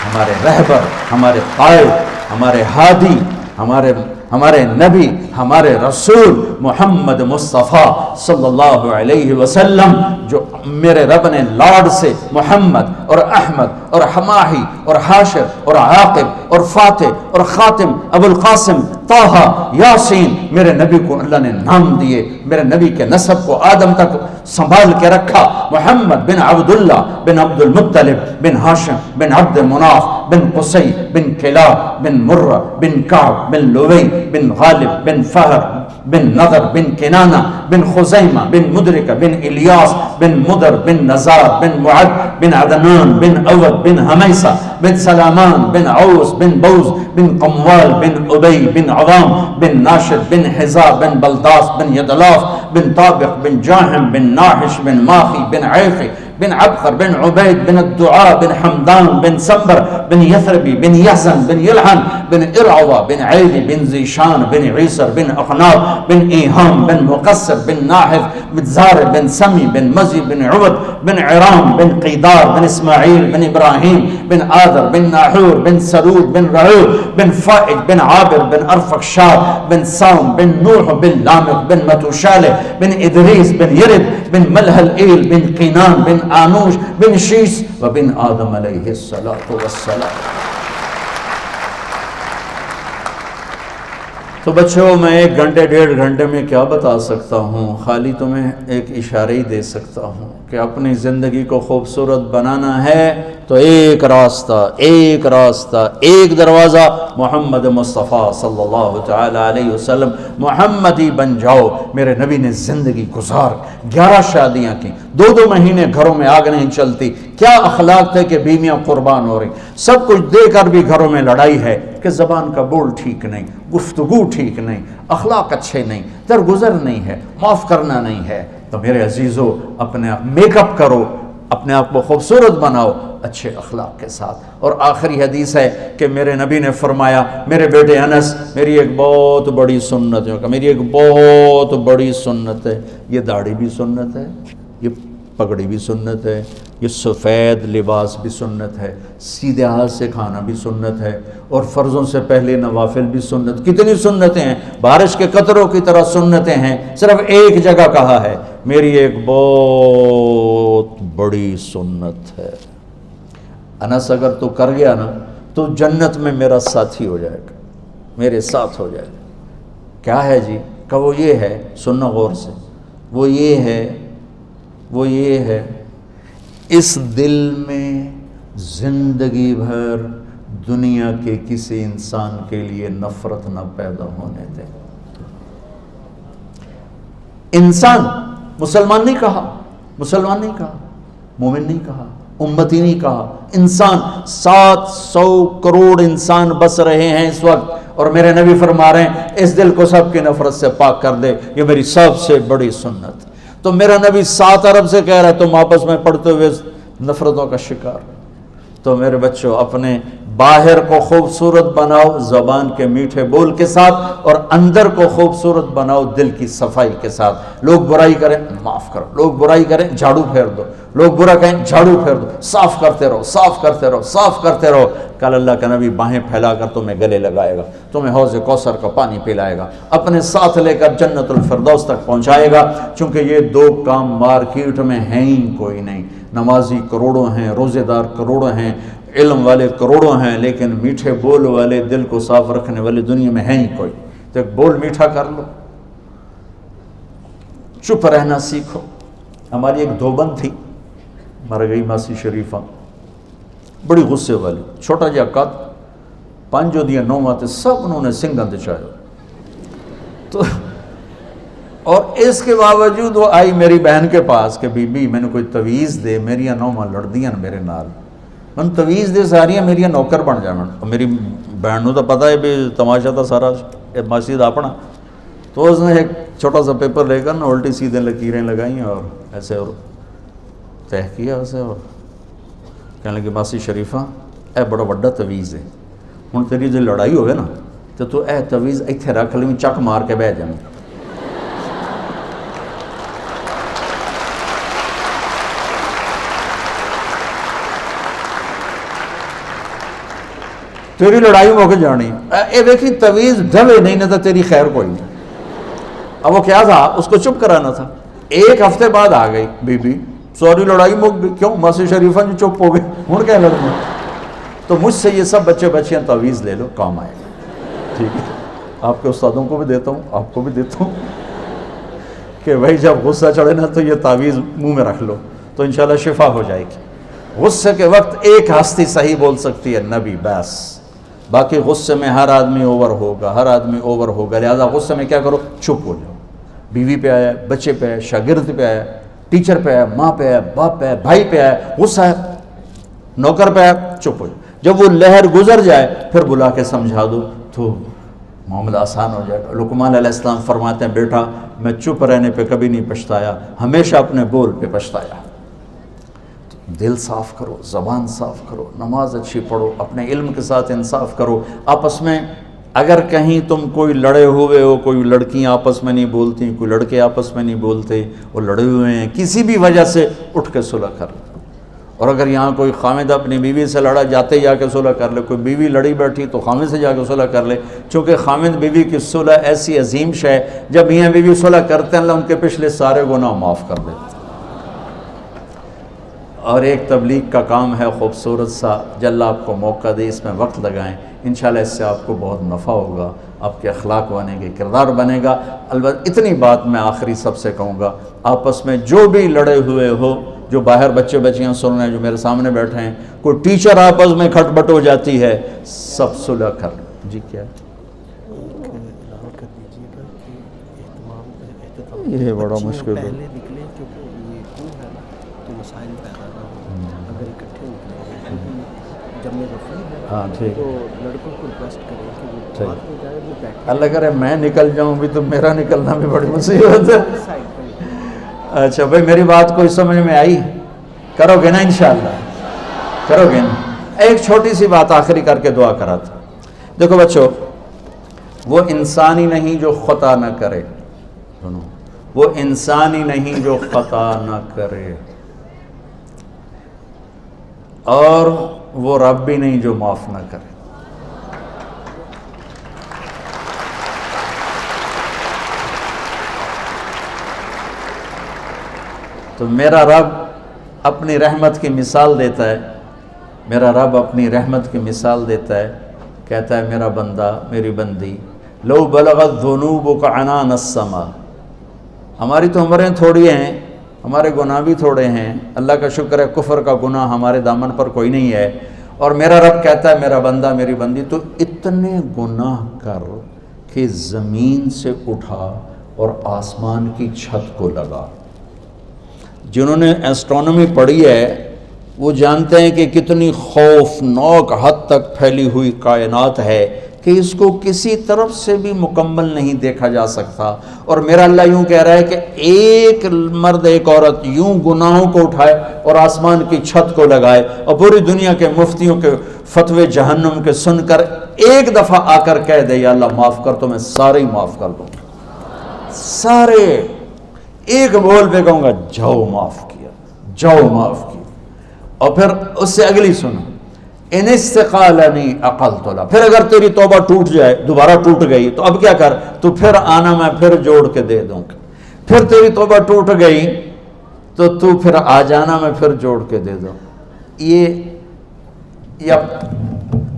ہمارے رہبر، ہمارے قائد، ہمارے ہادی، ہمارے نبی، ہمارے رسول محمد مصطفیٰ صلی اللہ علیہ وسلم، جو میرے رب نے لاڈ سے محمد اور احمد اور حماہی اور حاشر اور عاقب اور فاتح اور خاتم ابو القاسم طہ یاسین، میرے نبی کو اللہ نے نام دیے، میرے نبی کے نسب کو آدم تک سنبھال کے رکھا۔ محمد بن عبداللہ بن عبد المطلب بن ہاشم بن عبد مناف بن قصی بن کلاب بن مرہ بن کعب بن لوی بن غالب بن فہر بن نضر بن کنانہ بن خزیمہ بن مدرکہ بن الیاس بن مدر بن نزار بن معد بن عدنان بن اود بن حمیسہ بن سلامان بن عوس بن بوز بن قموال بن ابی بن عوام بن ناشد بن حزا بن بلداس بن یدلاف بن طابق بن جاہم بن ناحش بن ماخی بن عیفی بن عبقر بن عبید بن الدعاء بن حمدان بن سمبر بن یثربی بن یحزن بن یلحن بن ارعوہ بن عیلی بن زیشان بن عیسر بن اخناب بن ایہام بن مقصر بن ناحف بن زار بن سمی بن مزی بن عبد بن عرام بن قیدار بن اسماعیل بن ابراہیم بن آدر بن ناحور بن سرود بن رعور بن فائج بن عابر بن ارفخشاد بن سام بن نوح بن لامق بن متوشالح بن ادریس بن یرد بن ملحل ایل بن قینان بن آنوش بن شیس و بن آدم علیہ السلام۔ تو بچوں میں 1 گھنٹے 1.5 گھنٹے میں کیا بتا سکتا ہوں، خالی تمہیں ایک اشارہ ہی دے سکتا ہوں کہ اپنی زندگی کو خوبصورت بنانا ہے تو ایک راستہ، ایک دروازہ محمد مصطفیٰ صلی اللہ تعالی علیہ وسلم، محمدی بن جاؤ۔ میرے نبی نے زندگی گزار 11 شادیاں کی، 2 مہینے گھروں میں آگ نہیں چلتی۔ کیا اخلاق تھے کہ بیویاں قربان ہو رہی، سب کچھ دے کر بھی گھروں میں لڑائی ہے کہ زبان کا بول ٹھیک نہیں، گفتگو ٹھیک نہیں، اخلاق اچھے نہیں، درگزر نہیں ہے، معاف کرنا نہیں ہے۔ تو میرے عزیزو اپنے آپ میک اپ کرو، اپنے آپ کو خوبصورت بناؤ اچھے اخلاق کے ساتھ۔ اور آخری حدیث ہے کہ میرے نبی نے فرمایا، میرے بیٹے انس، میری ایک بہت بڑی سنت ہے، میری ایک بہت بڑی سنت ہے، یہ داڑھی بھی سنت ہے، یہ پگڑی بھی سنت ہے، یہ سفید لباس بھی سنت ہے، سیدھے ہاتھ سے کھانا بھی سنت ہے، اور فرضوں سے پہلے نوافل بھی سنت۔ کتنی سنتیں ہیں، بارش کے قطروں کی طرح سنتیں ہیں، صرف ایک جگہ کہا ہے میری ایک بہت بڑی سنت ہے۔ انس اگر تو کر گیا نا تو جنت میں میرا ساتھی ہو جائے گا، میرے ساتھ ہو جائے گا۔ کیا ہے جی؟ کہ وہ یہ ہے، سننا غور سے، وہ یہ ہے وہ یہ ہے اس دل میں زندگی بھر دنیا کے کسی انسان کے لیے نفرت نہ پیدا ہونے دے. انسان مسلمان نہیں کہا، مسلمان نہیں کہا، مومن نہیں کہا، امتی نہیں کہا، انسان 700 کروڑ انسان بس رہے ہیں اس وقت، اور میرے نبی فرما رہے ہیں اس دل کو سب کی نفرت سے پاک کر دے، یہ میری سب سے بڑی سنت. تو میرا نبی 7 ارب سے کہہ رہا ہے تم آپس میں پڑھتے ہوئے نفرتوں کا شکار. تو میرے بچوں اپنے باہر کو خوبصورت بناؤ زبان کے میٹھے بول کے ساتھ، اور اندر کو خوبصورت بناؤ دل کی صفائی کے ساتھ. لوگ برائی کریں معاف کرو، لوگ برائی کریں جھاڑو پھیر دو، لوگ برا کہیں جھاڑو پھیر دو، صاف کرتے رہو، صاف کرتے رہو، صاف کرتے رہو. کل اللہ کا نبی باہیں پھیلا کر تمہیں گلے لگائے گا، تمہیں حوض کوثر کا پانی پلائے گا، اپنے ساتھ لے کر جنت الفردوس تک پہنچائے گا. چونکہ یہ 2 کام مارکیٹ میں ہیں ہی کوئی نہیں. نمازی کروڑوں ہیں، روزے دار کروڑوں ہیں، علم والے کروڑوں ہیں، لیکن میٹھے بول والے دل کو صاف رکھنے والے دنیا میں ہیں ہی کوئی. تو ایک بول میٹھا کر لو، چپ رہنا سیکھو. ہماری ایک دوبند تھی، مر گئی ماسی شریفہ، بڑی غصے والی، چھوٹا جا قد، 5 دیا 9 ماتے سب انہوں نے سنگھاں دچائے. تو اور اس کے باوجود وہ آئی میری بہن کے پاس کہ بی بی میں نے کوئی تویز دے، میری 9 ماں لڑ دیاں میرے نال، من تویز دے ساریاں میری نوکر بن جائیں. میری بہن نو تو پتا ہے بھی تماشا تھا سارا مسجد اپنا. تو اس نے ایک چھوٹا سا پیپر لے کر نا الٹی سیدھے لکیریں لگائیں اور ایسے اور تہ کیا اسے، اور کہنے لگے ماسی شریفہ اے بڑا بڑا تویز ہے، ہن تیری جو لڑائی ہوئے نا تو اے تویز ایتھے رکھ لیں، چک مار کے بہ جائیں. تیری لڑائی ہو کے جانی اے دیکھی تویز ڈھلے نہیں نہ تو تیری خیر کوئی نہیں. اب وہ کیا تھا، اس کو چپ کرانا تھا. 1 ہفتے بعد آ گئی بی بی، سوری لڑائی مک گئی. کیوں؟ ماسی شریفہ جو چپ ہو گئی، ہوں کیا لڑنا. تو مجھ سے یہ سب بچے بچیاں تویز لے لو، کام آئے گا. ٹھیک ہے، آپ کے استادوں کو بھی دیتا ہوں، آپ کو بھی دیتا ہوں کہ بھائی جب غصہ چڑھے نا تو یہ تعویذ منہ میں رکھ لو تو انشاءاللہ شفا ہو جائے گی. غصے کے وقت ایک ہستی صحیح بول سکتی ہے، نبی بس. باقی غصے میں ہر آدمی اوور ہوگا، ہر آدمی اوور ہوگا. لہذا غصے میں کیا کرو، چپ ہو جاؤ. بیوی پہ آیا، بچے پہ آیا، شاگرد پہ آیا، ٹیچر پہ آیا، ماں پہ آیا، باپ پہ آیا، بھائی پہ آیا، غصہ ہے، نوکر پہ آیا، چپ ہو جاؤ. جب وہ لہر گزر جائے پھر بلا کے سمجھا دو تو معاملہ آسان ہو جائے گا. لقمان علیہ السلام فرماتے ہیں بیٹا میں چپ رہنے پہ کبھی نہیں پچھتایا، ہمیشہ اپنے بول پہ پچھتایا. دل صاف کرو، زبان صاف کرو، نماز اچھی پڑھو، اپنے علم کے ساتھ انصاف کرو. آپس میں اگر کہیں تم کوئی لڑے ہوئے ہو، کوئی لڑکیاں آپس میں نہیں بولتی، کوئی لڑکے آپس میں نہیں بولتے، وہ لڑے ہوئے ہیں کسی بھی وجہ سے، اٹھ کے صلح کر لو. اور اگر یہاں کوئی خامد اپنی بیوی سے لڑا، جاتے جا کے صلح کر لے. کوئی بیوی لڑی بیٹھی تو خامد سے جا کے صلح کر لے. چونکہ خامد بیوی کی صلح ایسی عظیم شے ہے، جب میاں بیوی صلح کرتے ہیں اللہ ان کے پچھلے سارے گناہ معاف کر دیتے. اور ایک تبلیغ کا کام ہے خوبصورت سا، جو اللہ آپ کو موقع دے اس میں وقت لگائیں، انشاءاللہ اس سے آپ کو بہت نفع ہوگا، آپ کے اخلاق بنے گے، کردار بنے گا. البتہ اتنی بات میں آخری سب سے کہوں گا، آپس میں جو بھی لڑے ہوئے ہو، جو باہر بچے بچیاں سن رہے ہیں، جو میرے سامنے بیٹھے ہیں، کوئی ٹیچر آپس میں کھٹ بٹ ہو جاتی ہے، سب صلح کر لو. جی کیا یہ بڑا مشکل ہے. ہاں ٹھیک، اللہ کرے میں نکل جاؤں بھی تو میرا نکلنا بھی بڑی مصیبت ہے. اچھا بھائی میری بات کوئی سمجھ میں آئی؟ کرو گے نا انشاءاللہ؟ کرو گے نا؟ ایک چھوٹی سی بات آخری کر کے دعا کرا تھا. دیکھو بچوں، وہ انسانی نہیں جو خطا نہ کرے، سنو، وہ انسانی نہیں جو خطا نہ کرے، اور وہ رب بھی نہیں جو معاف نہ کرے. تو میرا رب اپنی رحمت کی مثال دیتا ہے، میرا رب اپنی رحمت کی مثال دیتا ہے، کہتا ہے میرا بندہ، میری بندی، لو بلغت ذنوبک عنان السما. ہماری تو عمریں تھوڑی ہیں، ہمارے گناہ بھی تھوڑے ہیں، اللہ کا شکر ہے کفر کا گناہ ہمارے دامن پر کوئی نہیں ہے، اور میرا رب کہتا ہے میرا بندہ میری بندی تو اتنے گناہ کر کہ زمین سے اٹھا اور آسمان کی چھت کو لگا۔ جنہوں نے ایسٹرونومی پڑھی ہے وہ جانتے ہیں کہ کتنی خوفناک حد تک پھیلی ہوئی کائنات ہے کہ اس کو کسی طرف سے بھی مکمل نہیں دیکھا جا سکتا، اور میرا اللہ یوں کہہ رہا ہے کہ ایک مرد ایک عورت یوں گناہوں کو اٹھائے اور آسمان کی چھت کو لگائے اور پوری دنیا کے مفتیوں کے فتوے جہنم کے سن کر ایک دفعہ آ کر کہہ دے یا اللہ معاف کر، تو میں سارے ہی معاف کر دوں، سارے ایک بول پہ کہوں گا جاؤ معاف کیا، جاؤ معاف کیا۔ اور پھر اس سے اگلی سنو، ان استقالنی عقلت لہ، پھر اگر تیری توبہ ٹوٹ جائے، دوبارہ ٹوٹ گئی تو اب کیا کر، تو پھر آنا میں پھر جوڑ کے دے دوں گا، پھر تیری توبہ ٹوٹ گئی تو تو پھر آ جانا میں پھر جوڑ کے دے دوں۔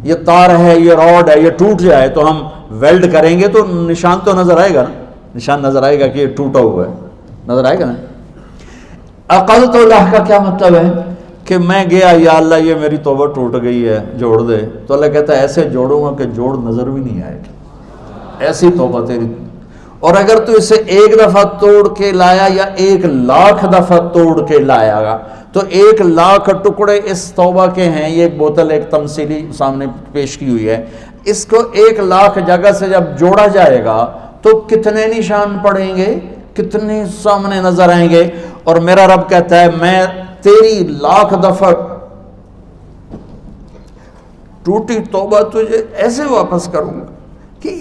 یہ تار ہے، یہ راڈ ہے، یہ ٹوٹ جائے تو ہم ویلڈ کریں گے تو نشان تو نظر آئے گا نا، نشان نظر آئے گا کہ یہ ٹوٹا ہوا ہے، نظر آئے گا نا۔ عقلت لہ کا کیا مطلب ہے کہ میں گیا یا اللہ یہ میری توبہ ٹوٹ گئی ہے جوڑ دے، تو اللہ کہتا ہے ایسے جوڑوں گا کہ جوڑ نظر بھی نہیں آئے گا، ایسی توبہ تیری۔ اور اگر تو اسے ایک دفعہ توڑ کے لایا یا 1,00,000 دفعہ توڑ کے لایا گا تو 1,00,000 ٹکڑے اس توبہ کے ہیں۔ یہ ایک بوتل ایک تمثیلی سامنے پیش کی ہوئی ہے، اس کو 1,00,000 جگہ سے جب جوڑا جائے گا تو کتنے نشان پڑیں گے، کتنے سامنے نظر آئیں گے۔ اور میرا رب کہتا ہے میں تیری 1,00,000 دفعہ ٹوٹی توبہ تجھے ایسے واپس کروں گا کہ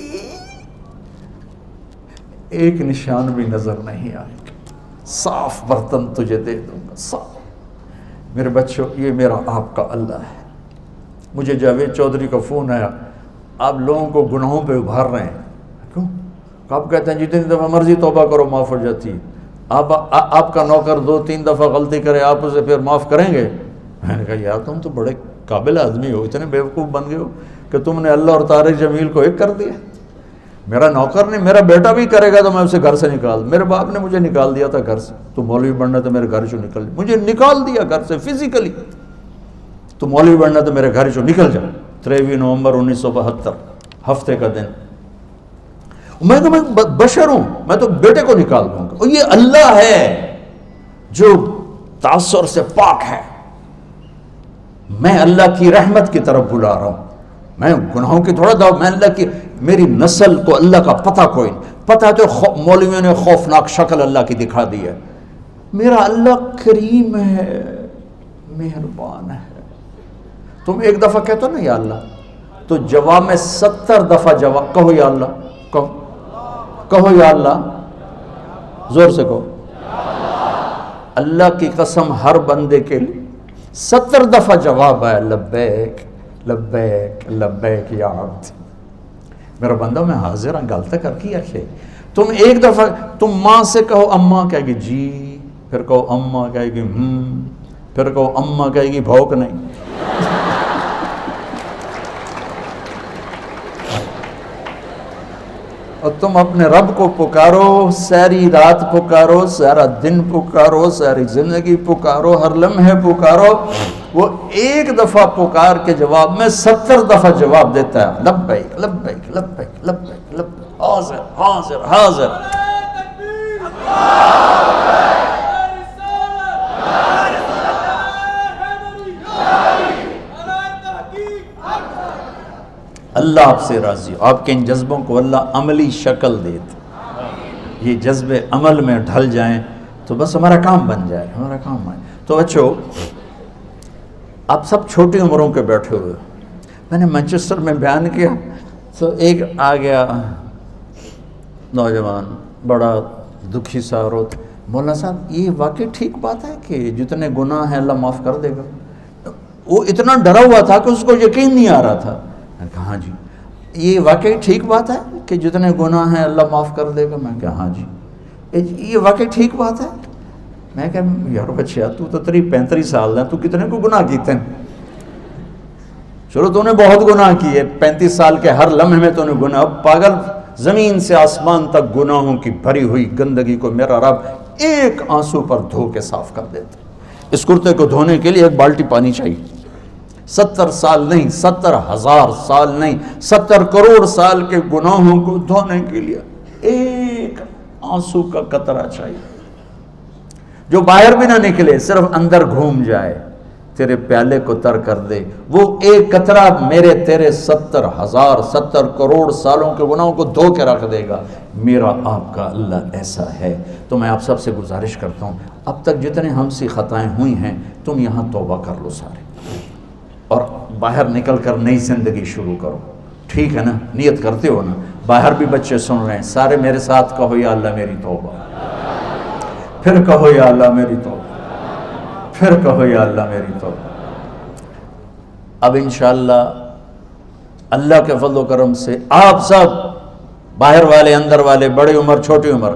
ایک نشان بھی نظر نہیں آئے گا، صاف برتن تجھے دے دوں گا، صاف۔ میرے بچوں یہ میرا آپ کا اللہ ہے۔ مجھے جاوید چودھری کا فون آیا، آپ لوگوں کو گناہوں پہ ابھار رہے ہیں، کیوں؟ آپ کہتے ہیں جتنی دفعہ مرضی توبہ کرو معاف ہو جاتی ہے، آپ کا نوکر 2-3 دفعہ غلطی کرے آپ اسے پھر معاف کریں گے؟ میں نے کہا یار تم تو بڑے قابل آدمی ہو، اتنے بیوقوف بن گئے ہو کہ تم نے اللہ اور طارق جمیل کو ایک کر دیا۔ میرا نوکر نہیں، میرا بیٹا بھی کرے گا تو میں اسے گھر سے نکال، میرے باپ نے مجھے نکال دیا تھا گھر سے، تو مولوی بننا تو میرے گھر سے نکل، مجھے نکال دیا گھر سے فزیکلی، تو مولوی بننا تو میرے گھر سے نکل جا۔ 23 نومبر 1972 ہفتے کا دن، میں تو میں بشر ہوں، میں تو بیٹے کو نکال دوں گا۔ اور یہ اللہ ہے جو تعصر سے پاک ہے، میں اللہ کی رحمت کی طرف بلا رہا ہوں، میں گناہوں کی تھوڑا دعوت، میں اللہ کی، میری نسل کو اللہ کا پتہ کوئی نہیں، پتہ تو مولویوں نے خوفناک شکل اللہ کی دکھا دی ہے۔ میرا اللہ کریم ہے، مہربان ہے۔ تم ایک دفعہ کہتے ہو نا یا اللہ، تو جواب میں 70 دفعہ جواب کہو یا اللہ، کہو یا اللہ، زور سے کہو۔ اللہ کی قسم ہر بندے کے لیے 70 دفعہ جواب ہے لبیک لبیک لبیک یا عبد۔ میرا بندہ میں حاضر ہوں، غلط کر کی ہے۔ تم ایک دفعہ تم ماں سے کہو اماں کہے گی جی، پھر کہو اماں کہے گی پھر کہو اماں کہے گی بھوک نہیں۔ اور تم اپنے رب کو پکارو، ساری رات پکارو، سارا دن پکارو، ساری زندگی پکارو، ہر لمحے پکارو، وہ ایک دفعہ پکار کے جواب میں 70 دفعہ جواب دیتا ہے لبیک لبیک لبیک لبیک لبیک، حاضر حاضر حاضر۔ اللہ آپ سے راضی ہو، آپ کے ان جذبوں کو اللہ عملی شکل دیتے، یہ جذبے عمل میں ڈھل جائیں تو بس ہمارا کام بن جائے، ہمارا کام آئے۔ تو بچوں آپ سب چھوٹی عمروں کے بیٹھے ہوئے، میں نے مانچسٹر میں بیان کیا تو ایک آ گیا نوجوان بڑا دکھی سا روتا، مولانا صاحب یہ واقعی ٹھیک بات ہے کہ جتنے گناہ ہیں اللہ معاف کر دے گا؟ وہ اتنا ڈرا ہوا تھا کہ اس کو یقین نہیں آ رہا تھا۔ میں نے کہا ہاں جی، یہ واقعی ٹھیک بات ہے کہ جتنے گناہ ہیں اللہ معاف کر دے گا؟ میں نے کہا ہاں جی، یہ واقعی ٹھیک بات ہے؟ میں کہا یار بچیا تو 35 سال ہے، تو کتنے کو گناہ کیتے ہیں؟ چلو تو نے بہت گناہ کیے، 35 سال کے ہر لمحے میں تو نے گناہ، پاگل زمین سے آسمان تک گناہوں کی بھری ہوئی گندگی کو میرا رب ایک آنسو پر دھو کے صاف کر دیتا. اس کرتے کو دھونے کے لیے ایک بالٹی پانی چاہیے. 70 سال نہیں، 70,000 سال نہیں، 70 کروڑ سال کے گناہوں کو دھونے کے لیے ایک آنسو کا قطرہ چاہیے، جو باہر بھی نہ نکلے، صرف اندر گھوم جائے، تیرے پیالے کو تر کر دے. وہ ایک قطرہ میرے تیرے 70,000 70 کروڑ سالوں کے گناہوں کو دھو کے رکھ دے گا. میرا آپ کا اللہ ایسا ہے. تو میں آپ سب سے گزارش کرتا ہوں، اب تک جتنے ہم سے خطائیں ہوئی ہیں تم یہاں توبہ کر لو سارے، اور باہر نکل کر نئی زندگی شروع کرو. ٹھیک ہے نا؟ نیت کرتے ہو نا؟ باہر بھی بچے سن رہے ہیں، سارے میرے ساتھ کہو یا اللہ میری توبہ، پھر کہو یا اللہ میری توبہ، پھر کہو یا اللہ میری توبہ. اب انشاءاللہ اللہ کے فضل و کرم سے آپ سب باہر والے، اندر والے، بڑی عمر چھوٹی عمر،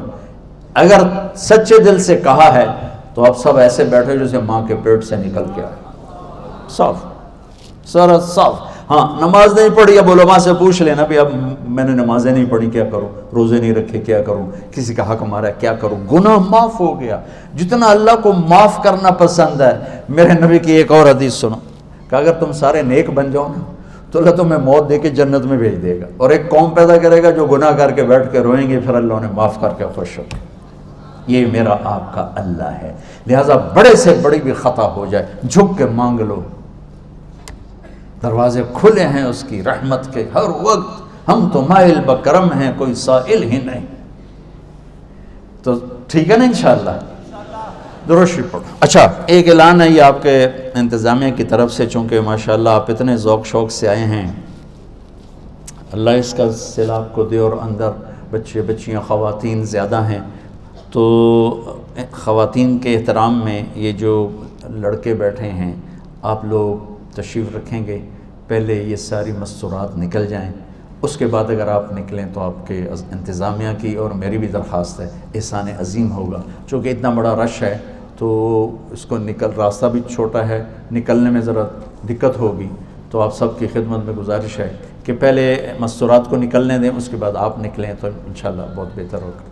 اگر سچے دل سے کہا ہے تو آپ سب ایسے بیٹھے جیسے ماں کے پیٹ سے نکل کے آئے، صاف سارا صاف. ہاں نماز نہیں پڑھی، اب علماء سے پوچھ لینا بھی اب میں نے نمازیں نہیں پڑھی کیا کروں، روزے نہیں رکھے کیا کروں، کسی کا حق مارا کیا کروں. گناہ معاف ہو گیا. جتنا اللہ کو معاف کرنا پسند ہے، میرے نبی کی ایک اور حدیث سنو کہ اگر تم سارے نیک بن جاؤ نا تو اللہ تمہیں موت دے کے جنت میں بھیج دے گا، اور ایک قوم پیدا کرے گا جو گناہ کر کے بیٹھ کے روئیں گے، پھر اللہ انہیں معاف کر کے خوش ہو. یہ میرا آپ کا اللہ ہے. لہٰذا بڑے سے بڑی بھی خطا ہو جائے جھک کے مانگ لو، دروازے کھلے ہیں اس کی رحمت کے ہر وقت. ہم تو مائل بکرم ہیں، کوئی سائل ہی نہیں. تو ٹھیک ہے نا انشاءاللہ؟ درود شریف پڑھو. اچھا ایک اعلان ہے یہ آپ کے انتظامیہ کی طرف سے، چونکہ ماشاءاللہ آپ اتنے ذوق شوق سے آئے ہیں، اللہ اس کا صلہ آپ کو دے. اور اندر بچے بچیاں خواتین زیادہ ہیں، تو خواتین کے احترام میں یہ جو لڑکے بیٹھے ہیں آپ لوگ تشریف رکھیں گے. پہلے یہ ساری مستورات نکل جائیں، اس کے بعد اگر آپ نکلیں تو آپ کے انتظامیہ کی اور میری بھی درخواست ہے، احسان عظیم ہوگا. چونکہ اتنا بڑا رش ہے تو اس کو راستہ بھی چھوٹا ہے، نکلنے میں ذرا دقت ہوگی. تو آپ سب کی خدمت میں گزارش ہے کہ پہلے مستورات کو نکلنے دیں، اس کے بعد آپ نکلیں تو انشاءاللہ بہت بہتر ہوگا.